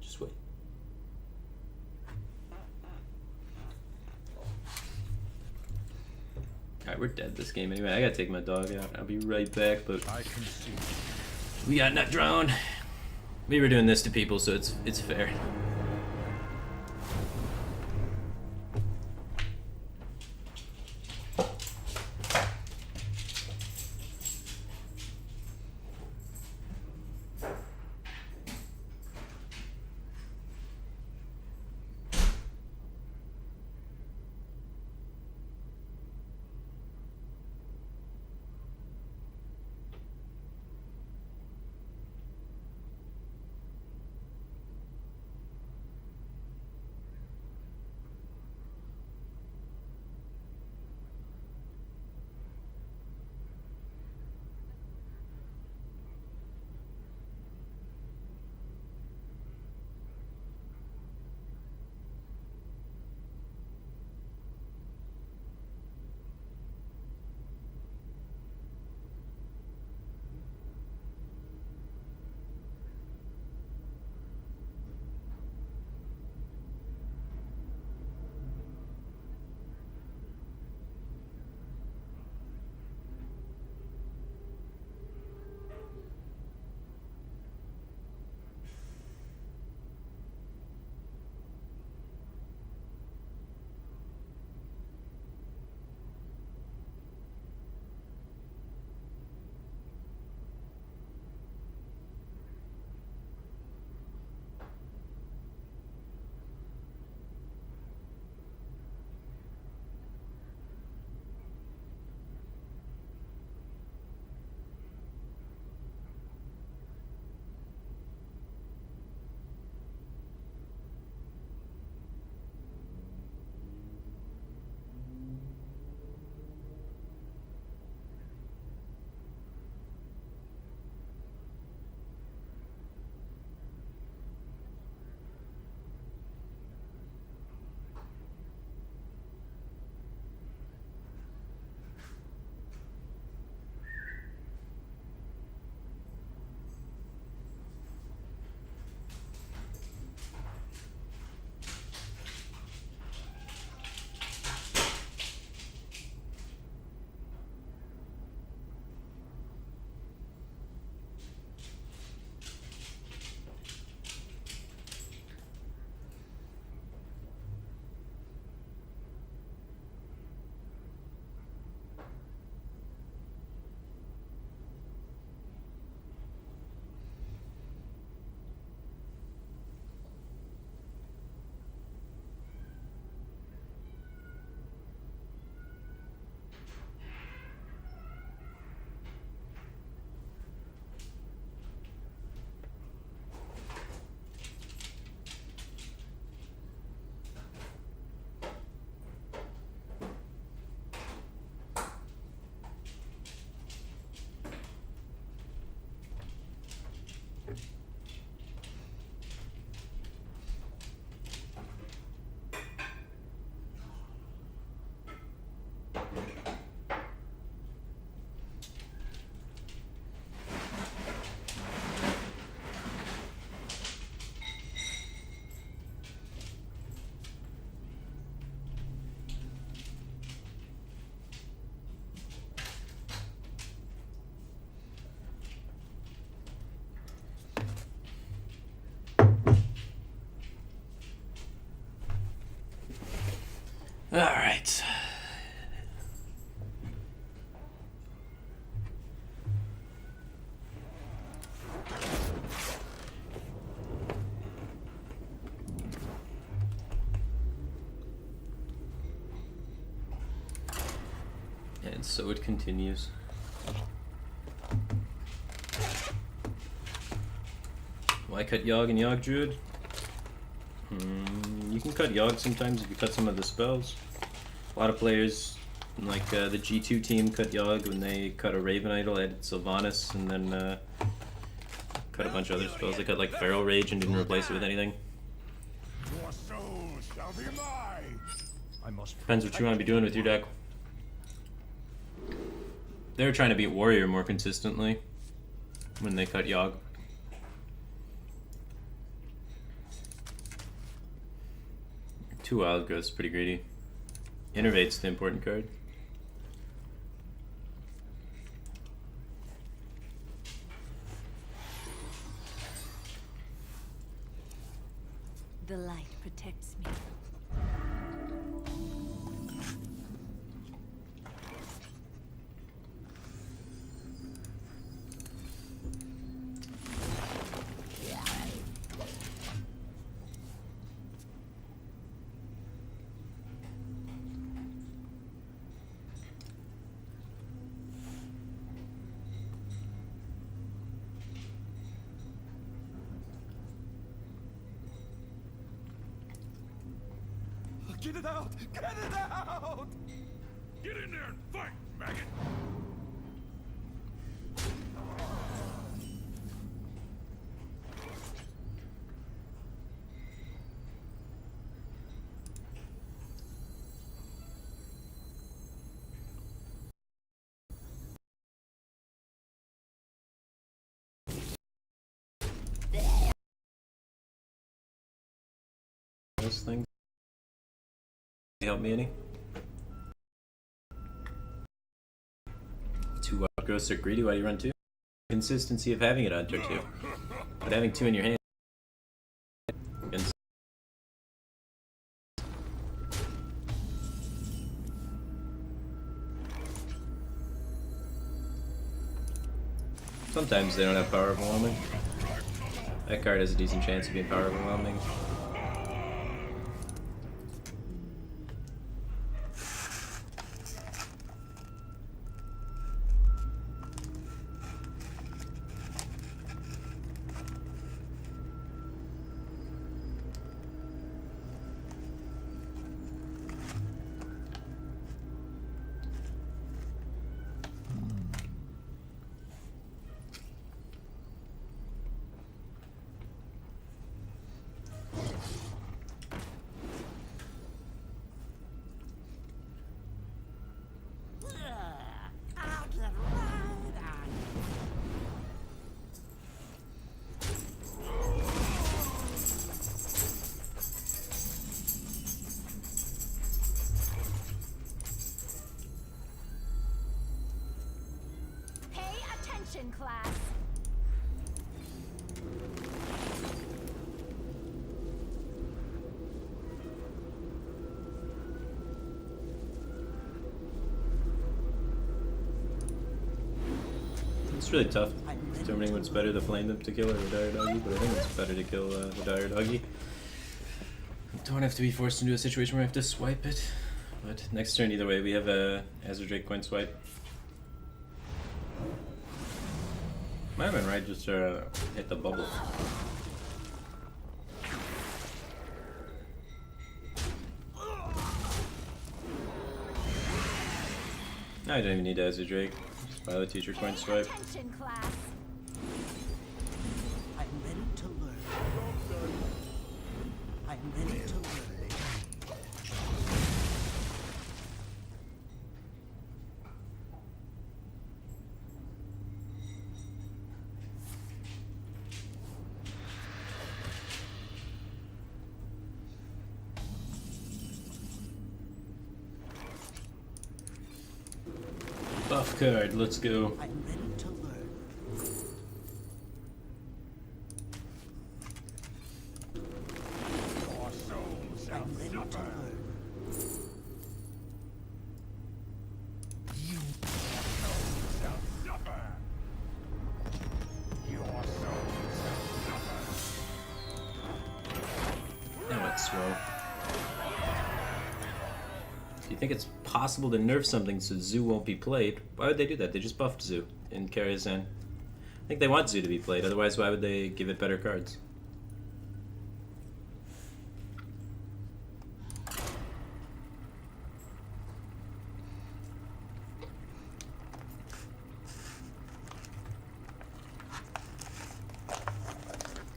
Just wait. Alright, we're dead this game anyway. I gotta take my dog out. I'll be right back, but we got nut drone. We were doing this to people, so it's fair. Alright. And so it continues. Why cut Yogg and Yogg Druid? You can cut Yogg sometimes if you cut some of the spells. A lot of players, like the G2 team, cut Yogg when they cut a Raven Idol, added Sylvanas, and then cut a bunch of other spells. They cut like Feral Rage and didn't replace it with anything. Your soul shall be mine. I must Depends what you want to be doing with your deck. They were trying to beat Warrior more consistently when they cut Yogg. Two Wild Growth's pretty greedy. Innervate's the important card. The light protects me. get it out! Get it out! Get in there and fight, maggot! Those things. Help me any? Two Wild Growths are greedy, why do you run two? Consistency of having it on turn two. But having two in your hand. Sometimes they don't have power overwhelming. That card has a decent chance of being power overwhelming. Class. It's really tough determining what's better, the Flame Imp to kill or the Dire Doggy, but I think it's better to kill the Dire Doggy. Don't have to be forced into a situation where I have to swipe it, but next turn either way we have a Azure Drake coin swipe. Might have been right just to hit the bubble. I don't even need Azure Drake. Just buy the teacher coin swipe. Attention, class. I'm ready to learn. I'm ready to learn. Buff card, let's go. I'm ready to learn. Your soul shall I'm ready to suffer. learn. you think it's possible to nerf something so Zoo won't be played, why would they do that? They just buffed Zoo in Karazhan. I think they want Zoo to be played, otherwise why would they give it better cards?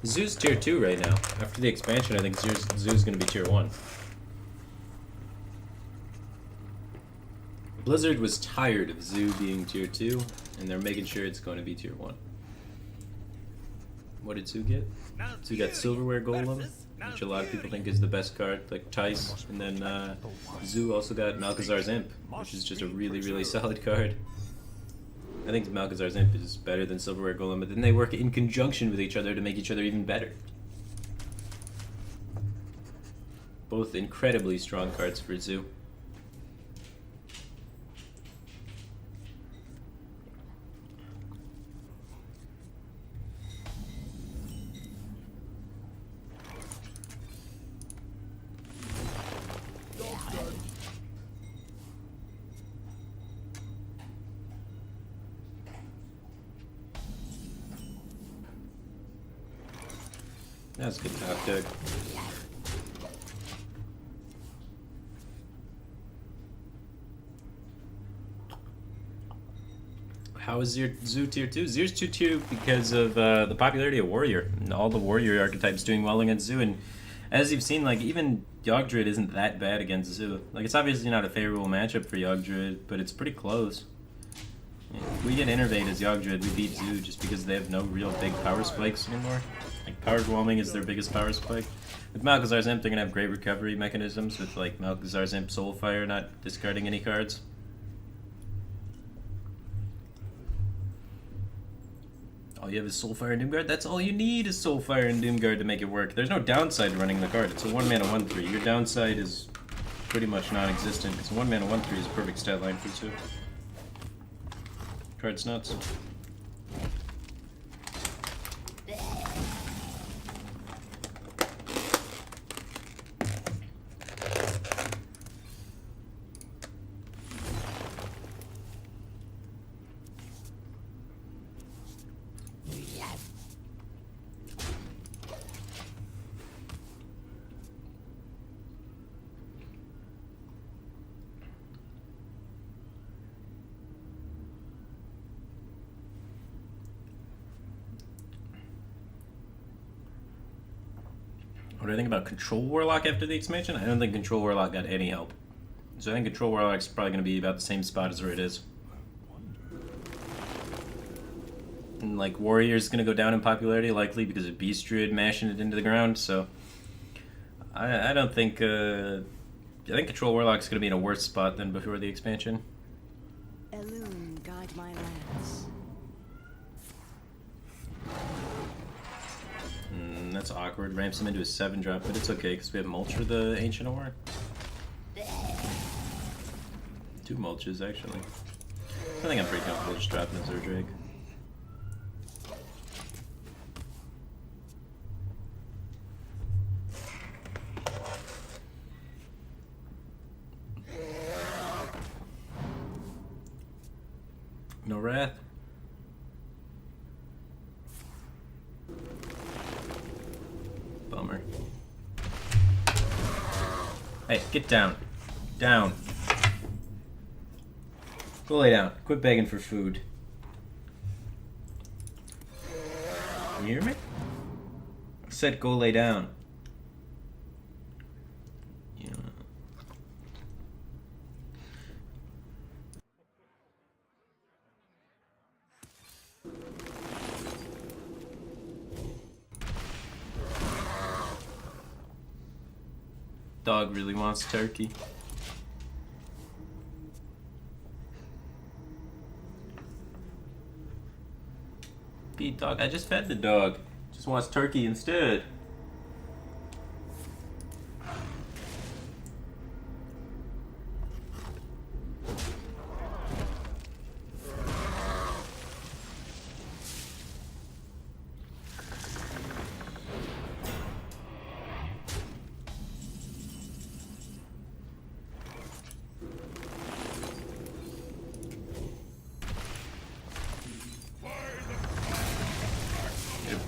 Zoo's tier 2 right now. After the expansion, I think Zoo's gonna be tier 1. Blizzard was tired of Zoo being tier 2, and they're making sure it's going to be tier 1. What did Zoo get? Zoo got Silverware Golem, which a lot of people think is the best card, like Tice, and then Zoo also got Malkazar's Imp, which is just a really, really solid card. I think Malkazar's Imp is better than Silverware Golem, but then they work in conjunction with each other to make each other even better. Both incredibly strong cards for Zoo. That's a good top deck. How is your Zoo tier 2? Zoo's tier 2 because of the popularity of Warrior. And all the Warrior archetypes doing well against Zoo, and as you've seen, like, even Yogg-Druid isn't that bad against Zoo. Like, it's obviously not a favorable matchup for Yogg-Druid, but it's pretty close. If we get Innervate as Yogg-Druid, we beat Zoo just because they have no real big power spikes anymore. Like, Power Dwelming is their biggest power spike. With Malkazar's Imp, they're gonna have great recovery mechanisms with, like, Malkazar's Imp Soulfire not discarding any cards. All you have is Soulfire and Doomguard? That's all you need is Soulfire and Doomguard to make it work. There's no downside to running the card. It's a 1-mana 1/3. Your downside is pretty much non-existent. It's a 1-mana 1/3 is a perfect stat line for Zoo. Card's nuts. What do I think about Control Warlock after the expansion? I don't think Control Warlock got any help. So I think Control Warlock's probably going to be about the same spot as where it is. And like Warrior's going to go down in popularity likely because of Beast Druid mashing it into the ground, so I don't think I think Control Warlock's going to be in a worse spot than before the expansion. Elune, guide my lance. That's awkward. Ramps him into a 7-drop, but it's okay because we have Mulch for the Ancient Ore. 2 Mulches, actually. I think I'm pretty comfortable just dropping a Zerdrake. No Wrath. Bummer. Hey, get down. Down. Go lay down. Quit begging for food. You hear me? I said go lay down. Yeah. Dog really wants turkey. Pete, dog, I just fed the dog. Just wants turkey instead.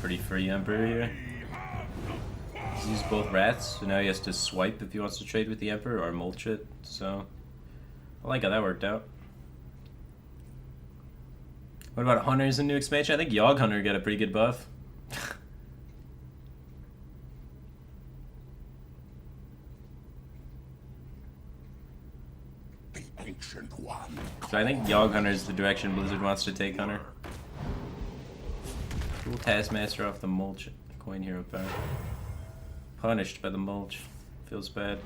pretty free Emperor here. He's used both Wraths, so now he has to swipe if he wants to trade with the Emperor or mulch it, so I like how that worked out. What about Hunters in new expansion? I think Yogg Hunter got a pretty good buff. The Ancient One. So I think Yogg Hunter is the direction Blizzard wants to take Hunter. Cool Taskmaster off the mulch. Coin Hero Power. Punished by the mulch. Feels bad.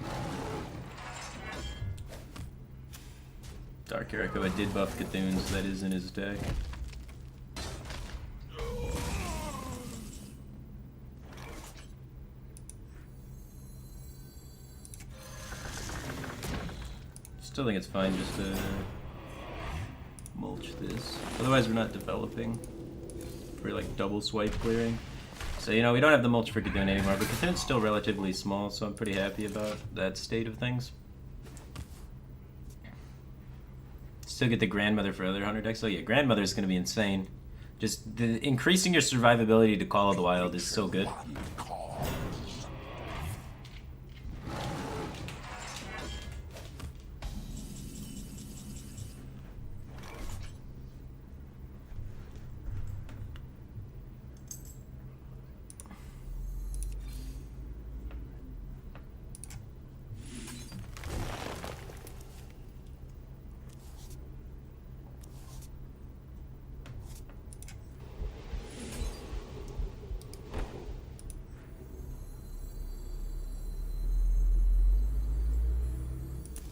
Dark Echo, I did buff Cthunes, that is in his deck. Still think it's fine just to mulch this. Otherwise we're not developing for like double swipe clearing. So you know, we don't have the mulch for Cthulhu anymore, but Cthulhu's still relatively small, so I'm pretty happy about that state of things. Still get the Grandmother for other Hunter decks. So yeah, Grandmother is going to be insane. Just increasing your survivability to Call of the Wild is so good.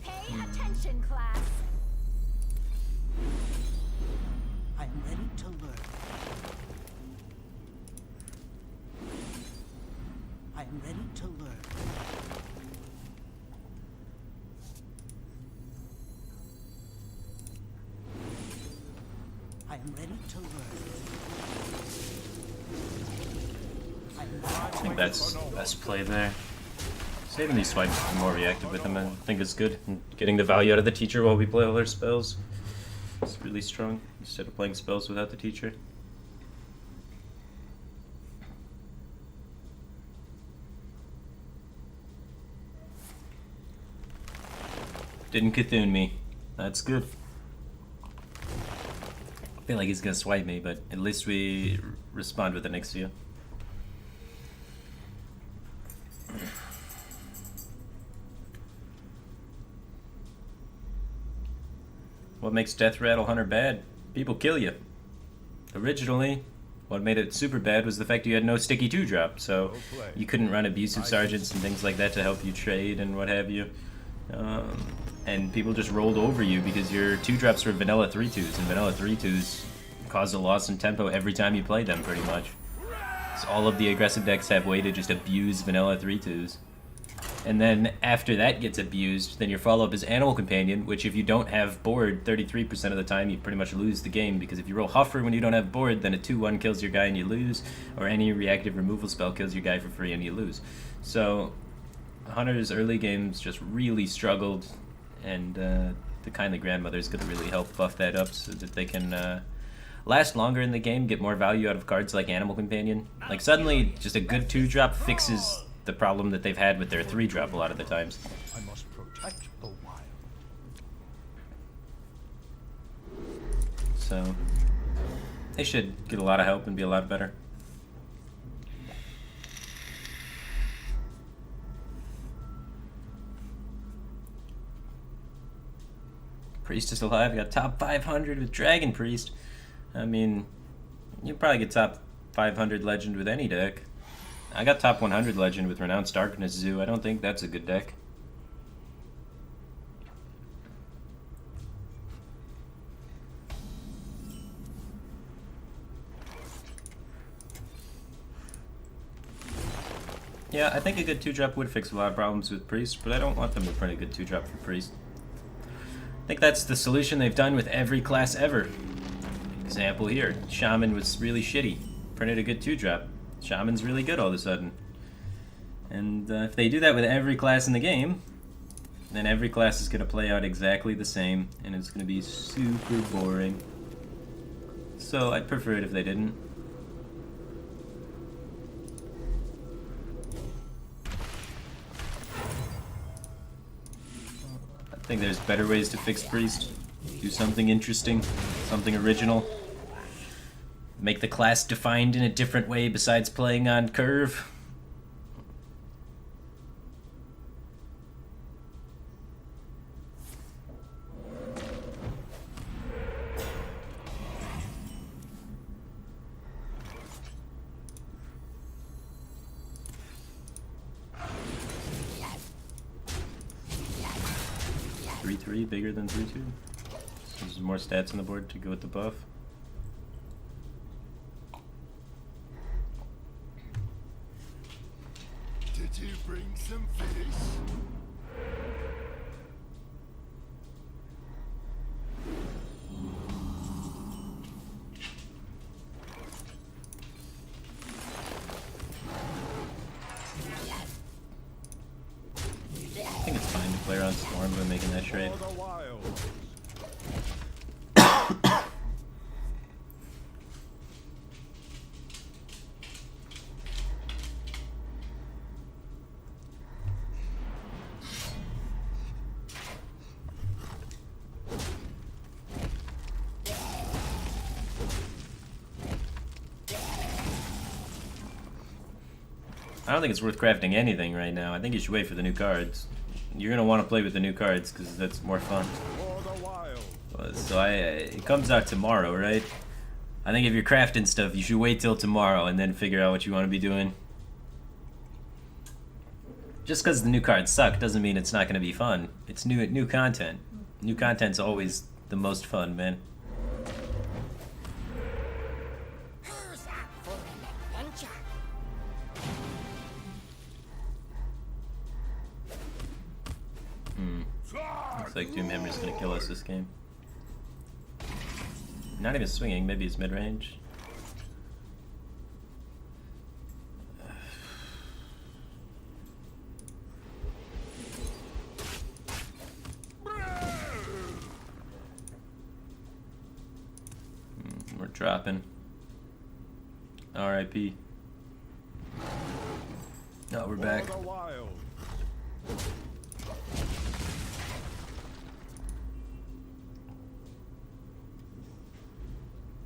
Pay attention, class. I am ready to learn. I am ready to learn. I am ready to learn. I think that's the best play there. Saving these swipes to be more reactive with them I think is good. And getting the value out of the teacher while we play all our spells is really strong, instead of playing spells without the teacher. Didn't Cthulhu me. That's good. I feel like he's gonna swipe me, but at least we respond with the next view. What makes Death Rattle Hunter bad? People kill you. Originally, what made it super bad was the fact you had no sticky 2-drop, so you couldn't run abusive sergeants and things like that to help you trade and what have you. And people just rolled over you because your 2-drops were vanilla 3-2s, and vanilla 3-2s caused a loss in tempo every time you played them, pretty much. So all of the aggressive decks have way to just abuse vanilla 3-2s. And then after that gets abused, then your follow-up is Animal Companion, which if you don't have board 33% of the time, you pretty much lose the game, because if you roll Huffer when you don't have board, then a 2-1 kills your guy and you lose, or any reactive removal spell kills your guy for free and you lose. So Hunter's early games just really struggled, and the Kindly Grandmother is going to really help buff that up so that they can last longer in the game, get more value out of cards like Animal Companion. Like suddenly, just a good 2-drop fixes the problem that they've had with their 3-drop a lot of the times. I must protect the wild. So they should get a lot of help and be a lot better. Priest is alive. Got top 500 with Dragon Priest. I mean, you probably get top 500 Legend with any deck. I got top 100 Legend with Renounced Darkness Zoo. I don't think that's a good deck. Yeah, I think a good 2-drop would fix a lot of problems with Priest, but I don't want them to print a good 2-drop for Priest. I think that's the solution they've done with every class ever. Example here, Shaman was really shitty. Printed a good 2-drop. Shaman's really good all of a sudden. And if they do that with every class in the game, then every class is going to play out exactly the same, and it's going to be super boring. So I'd prefer it if they didn't. I think there's better ways to fix Priest. Do something interesting, something original. Make the class defined in a different way besides playing on curve. Three bigger than 3-2. So there's more stats on the board to go with the buff. Did you bring some fish? I think it's fine to play around Storm by making that trade. For the wild. I don't think it's worth crafting anything right now. I think you should wait for the new cards. You're gonna want to play with the new cards because that's more fun. For the wild. So it comes out tomorrow, right? I think if you're crafting stuff, you should wait till tomorrow and then figure out what you want to be doing. Just because the new cards suck doesn't mean it's not going to be fun. It's new content. New content's always the most fun, man. Who's up for an adventure? Looks like Doomhammer's gonna kill us this game. Not even swinging, maybe it's mid-range. We're dropping. R.I.P. Oh, we're back. For the wild.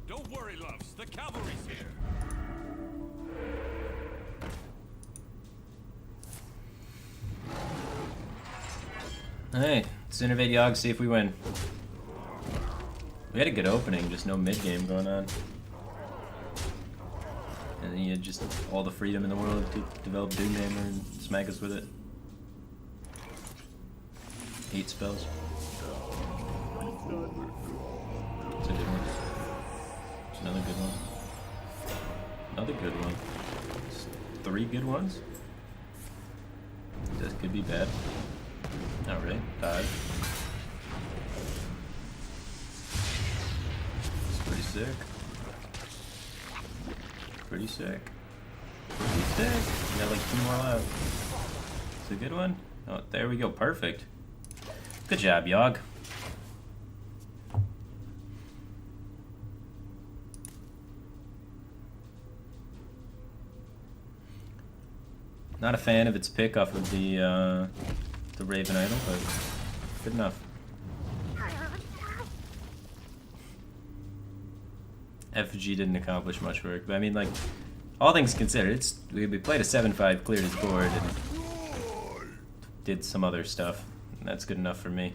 Don't worry, loves. The cavalry's here. Alright, let's innovate Yogg, see if we win. We had a good opening, just no mid-game going on. And then you had just all the freedom in the world to develop Doomhammer and smack us with it. 8 spells. It's a good one. It's another good one. Another good one. It's 3 good ones? This could be bad. Alright, 5. It's pretty sick. Pretty sick. Pretty sick. We got like 2 more left. It's a good one. Oh, there we go. Perfect. Good job, Yogg. Not a fan of its pick off of the Raven idol, but good enough. FG didn't accomplish much work, but I mean, like, all things considered, we played a 7-5, cleared his board, and did some other stuff, and that's good enough for me.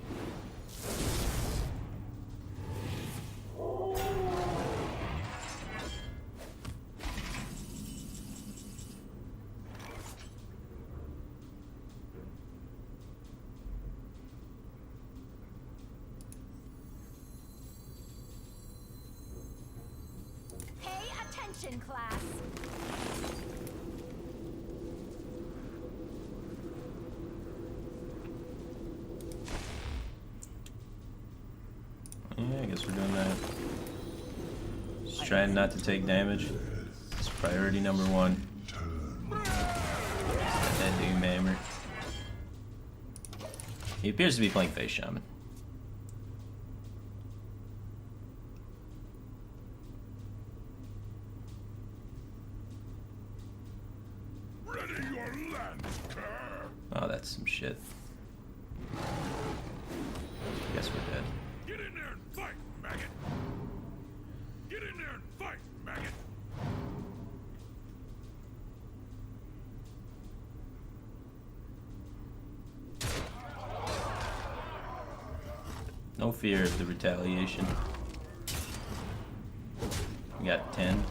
Pay attention, class. Yeah, I guess we're doing that. Just trying not to take damage. It's priority number 1. That Doomhammer. He appears to be playing Face Shaman. Ready your lance, cur. Oh, that's some shit. No fear of the retaliation. We got 10.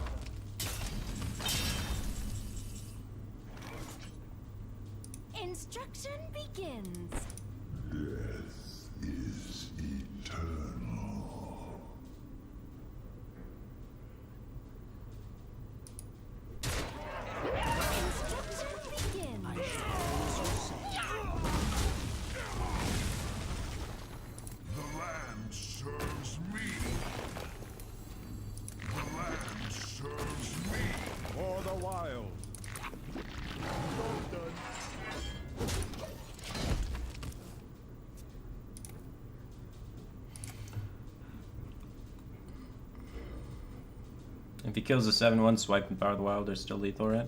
Instruction begins. Is eternal. Instruction begins. I shall do as you say. The land serves me. The land serves me. For the wild. If he kills the 7-1, swipe and Power of the Wild, there's still lethal, right?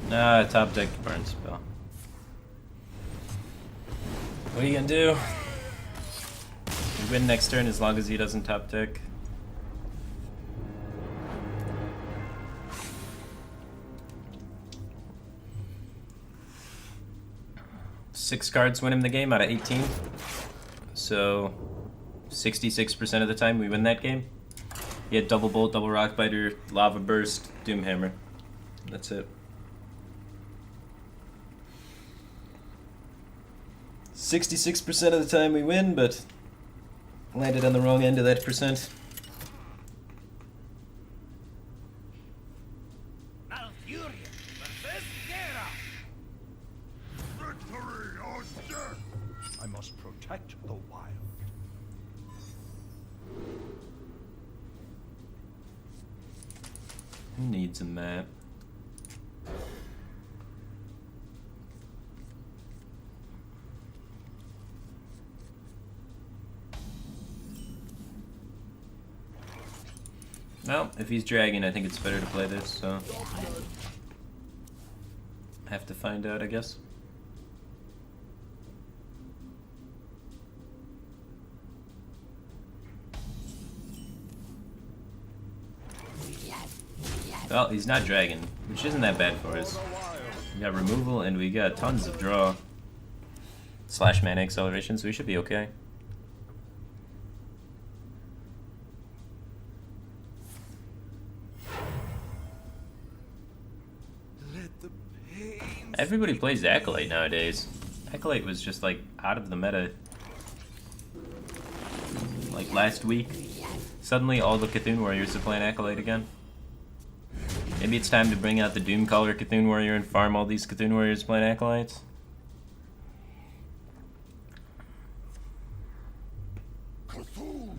Nah, top deck burn spell. What are you gonna do? We win next turn as long as he doesn't top deck. Six cards win him the game out of 18. So 66% of the time we win that game. He had Double Bolt, Double Rock Biter, Lava Burst, Doom Hammer. That's it. 66% of the time we win, but landed on the wrong end of that percent. Victory or death! I must protect the wild. Who needs a map? Well, if he's dragging, I think it's better to play this, so I have to find out, I guess. Well, he's not dragging, which isn't that bad for us. We got removal and we got tons of draw. Slash mana acceleration, so we should be okay. Everybody plays Acolyte nowadays. Acolyte was just like out of the meta. Like last week, suddenly all the Cthulhu Warriors are playing Acolyte again. Maybe it's time to bring out the Doomcaller Cthulhu Warrior and farm all these Cthulhu Warriors playing Acolytes. Cthulhu!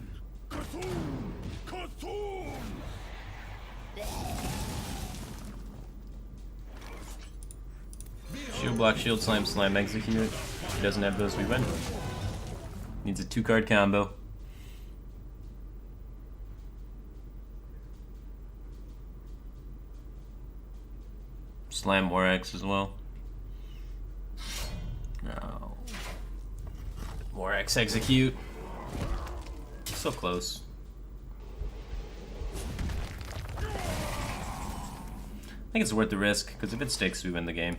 Cthulhu! Cthulhu! Shield block, shield slam, slam, execute. If he doesn't have those, we win. Needs a 2-card combo. Slam Morax as well. No. Morax execute. So close. I think it's worth the risk, because if it sticks, we win the game.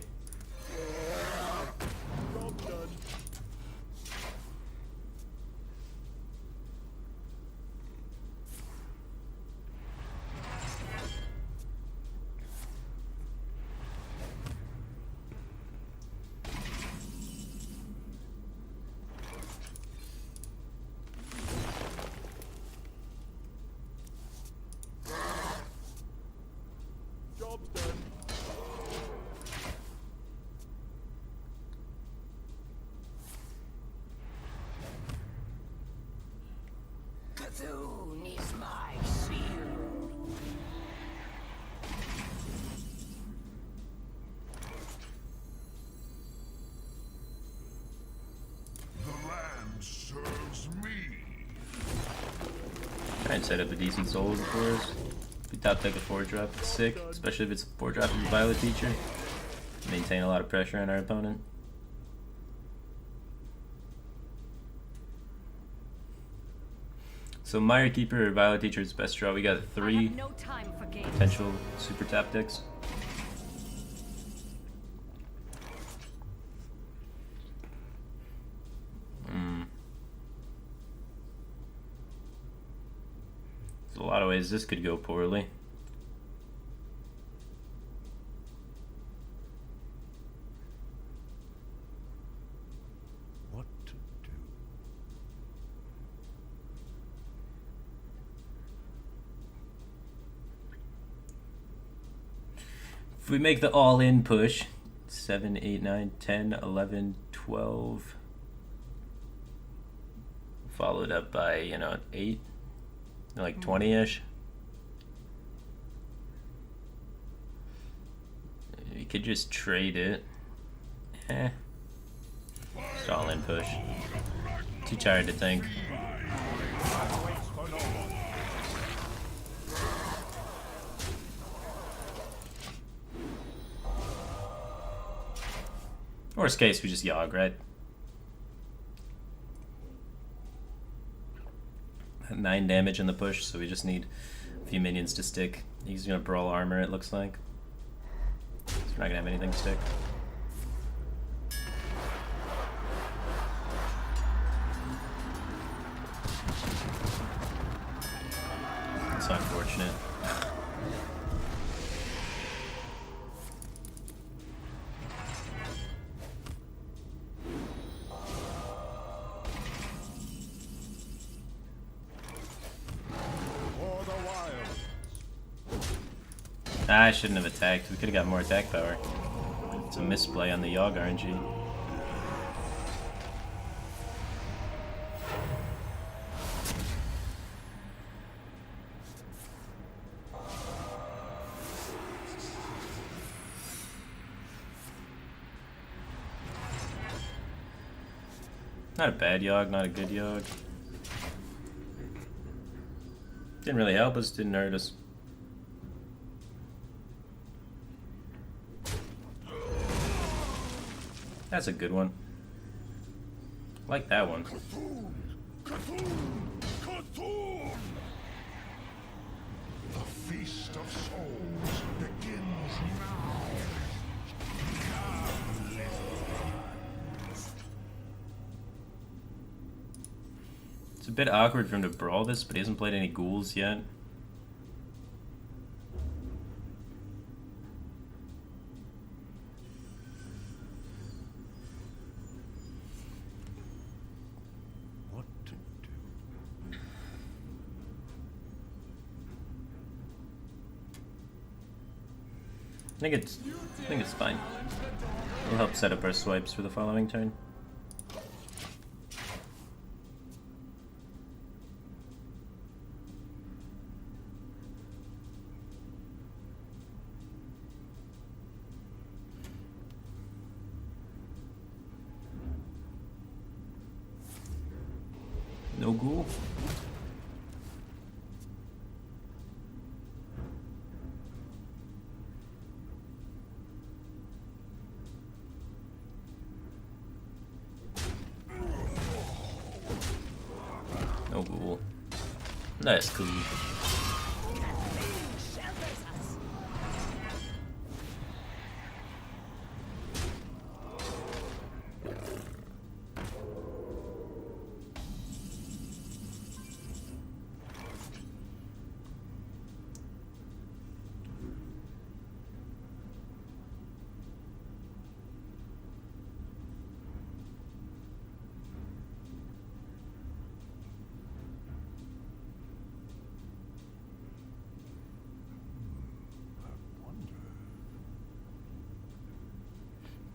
Cthulhu is my shield. The land serves me. Try and set up a decent solo for us. If we top deck a 4-drop, it's sick, especially if it's a 4-drop from Violet Teacher. Maintain a lot of pressure on our opponent. So Mire Keeper or Violet Teacher is best draw. We got 3 No time for games. potential super tap decks. a lot of ways this could go poorly. What to do? If we make the all-in push, 7, 8, 9, 10, 11, 12, followed up by, you know, 8, like 20-ish. You could just trade it. Just all-in push. Too tired to think. Worst case, we just Yogg, right? 9 damage in the push, so we just need a few minions to stick. He's gonna brawl armor, it looks like. So we're not gonna have anything stick. It's unfortunate. I shouldn't have attacked. We could have got more attack power. It's a misplay on the Yogg RNG. Not a bad Yogg, not a good Yogg. Didn't really help us, didn't hurt us. That's a good one. I like that one. The feast of souls begins now. It's a bit awkward for him to brawl this, but he hasn't played any ghouls yet. What to do? I think it's fine. It'll help set up our swipes for the following turn. No ghoul. No ghoul. That's cool.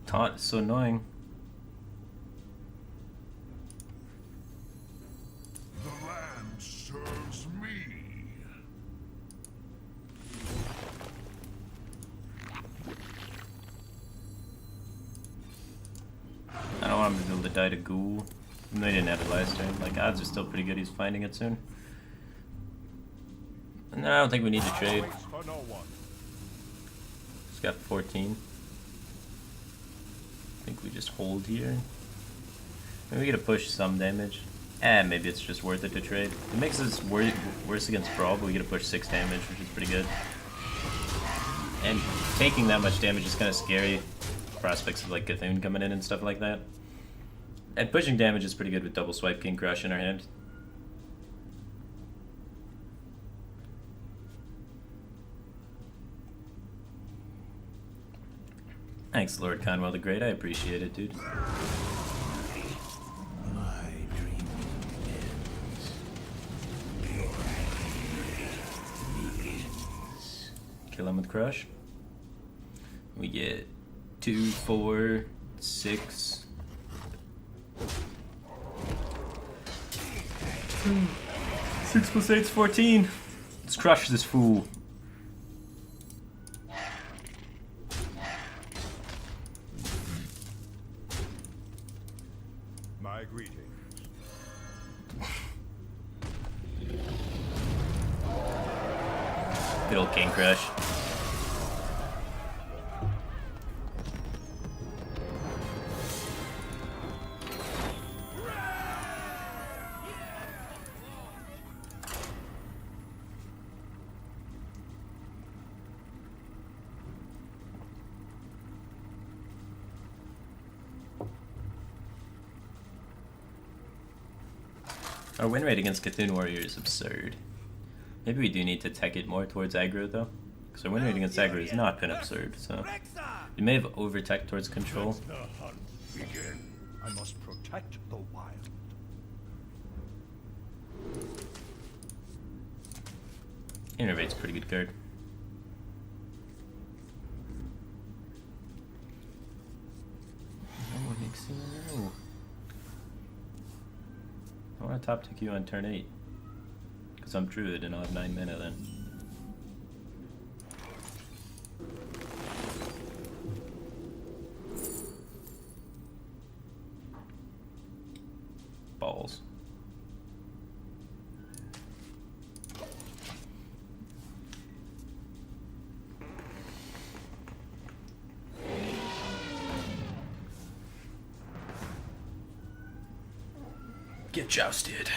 Taunt is so annoying. The land serves me. I don't want him to be able to die to ghoul. Even though he didn't have it last turn. Like, odds are still pretty good he's finding it soon. And I don't think we need to trade. Waits for no one. He's got 14. I think we just hold here. Maybe we get to push some damage. Maybe it's just worth it to trade. It makes us worse against Brawl, but we get to push 6 damage, which is pretty good. And taking that much damage is kind of scary. Prospects of like Cthulhu coming in and stuff like that. And pushing damage is pretty good with double swipe King Crush in our hand. Thanks, Lord Conwell the Great. I appreciate it, dude. My dream ends. Kill him with Crush. We get 2, 4, 6. 6 plus 8's 14. Let's crush this fool. My greetings. Good old King Crush. Our win rate against Cthulhu Warrior is absurd. Maybe we do need to tech it more towards aggro though, because our win rate against aggro has not been absurd, so we may have over-tech towards control. The hunt begin. I must protect the wild. Innervate's a pretty good card. Oh, Nixie. I want to top tick you on turn 8. Because I'm Druid and I'll have 9 mana then. Balls. Get jousted.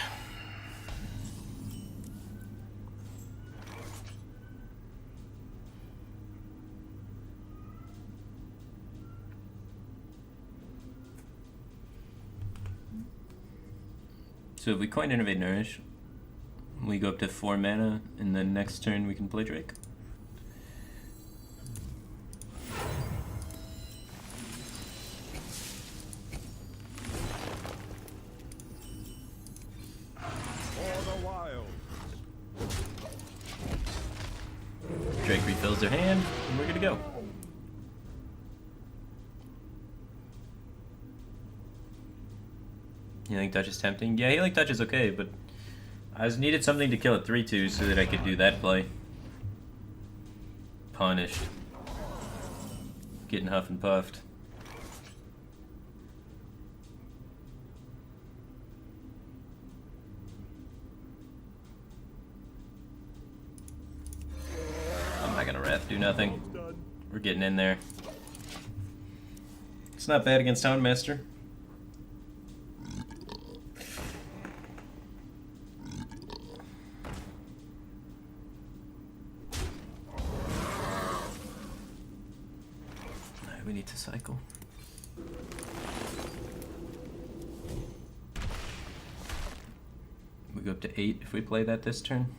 So if we coin Innervate Nourish, we go up to 4 mana, and then next turn we can play Drake. For the wild. Drake refills their hand, and we're good to go. Healing Touch is tempting. Yeah, Healing Touch is okay, but I just needed something to kill a 3/2 so that I could do that play. Punished. Getting huff and puffed. I'm not gonna Wrath do nothing. We're getting in there. It's not bad against Houndmaster. We need to cycle. We go up to 8 if we play that this turn.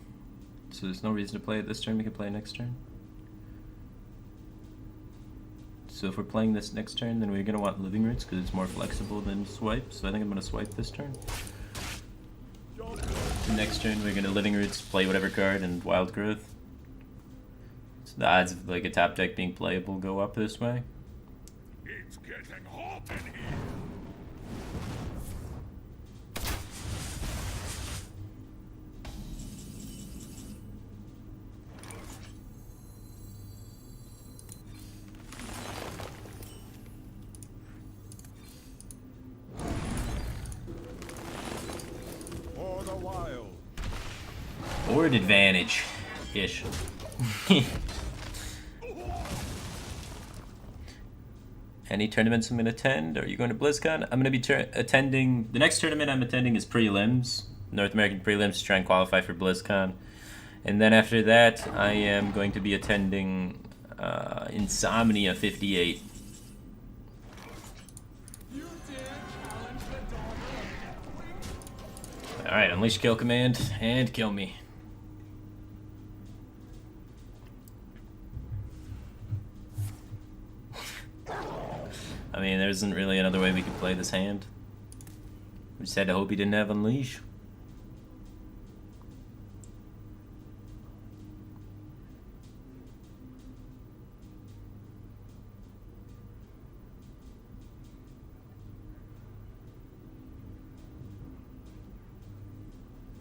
So there's no reason to play it this turn, we can play it next turn. So if we're playing this next turn, then we're going to want Living Roots because it's more flexible than Swipe. So I think I'm going to Swipe this turn. The next turn we're going to Living Roots, play whatever card, and Wild Growth. So the odds of like a top deck being playable go up this way. It's getting hot in here. For the wild. Board advantage. Ish. Any tournaments I'm going to attend? Are you going to BlizzCon? I'm going to be attending... The next tournament I'm attending is Prelims. North American Prelims to try and qualify for BlizzCon. And then after that, I am going to be attending Insomnia 58. Alright, unleash kill command and kill me. I mean, there isn't really another way we could play this hand. We just had to hope he didn't have Unleash.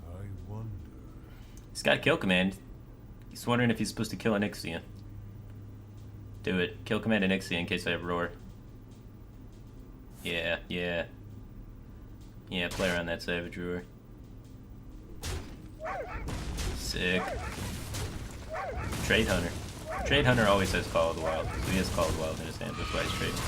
I wonder. He's got Kill Command. He's wondering if he's supposed to kill Onyxia. Do it. Kill Command Onyxia in case I have Roar. Yeah, yeah. Yeah, play around that Savage Roar. Sick. Trade Hunter. Trade Hunter always has Call of the Wild, so he has Call of the Wild in his hand, that's why he's trading.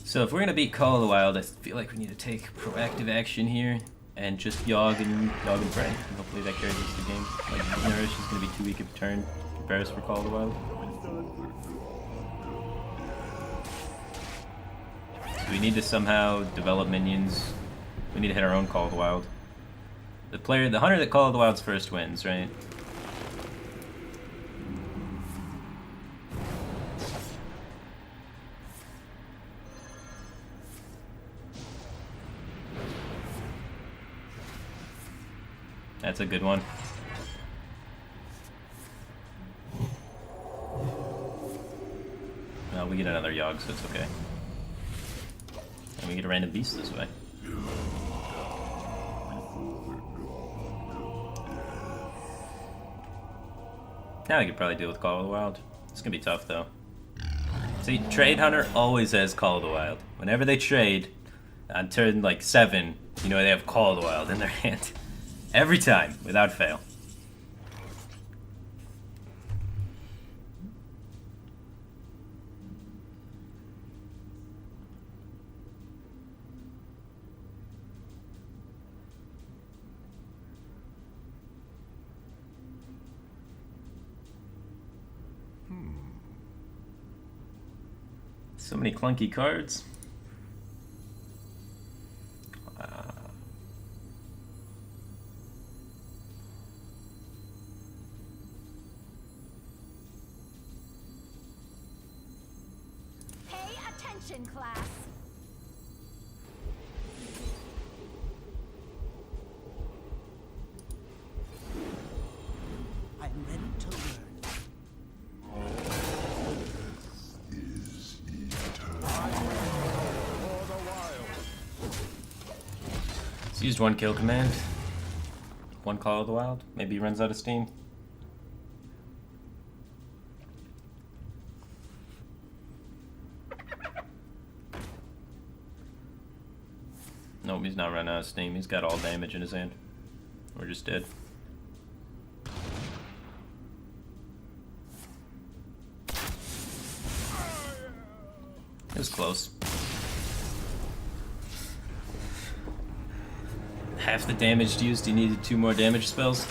So if we're gonna beat Call of the Wild, I feel like we need to take proactive action here and just Yogg and pray. And hopefully that carries us the game. Like, Nourish is gonna be too weak of a turn compared for Call of the Wild. So we need to somehow develop minions. We need to hit our own Call of the Wild. The hunter that Call of the Wild's first wins, right? That's a good one. Well, we get another Yogg, so it's okay. And we get a random beast this way. Now we could probably deal with Call of the Wild. It's gonna be tough though. See, Trade Hunter always has Call of the Wild. Whenever they trade, on turn like 7, you know they have Call of the Wild in their hand. Every time, without fail. So many clunky cards. Pay attention, class. I'm ready to learn. He's used one Kill Command. One Call of the Wild. Maybe he runs out of steam. Nope, he's not running out of steam. He's got all damage in his hand. We're just dead. It was close. Half the damage used, he needed 2 more damage spells.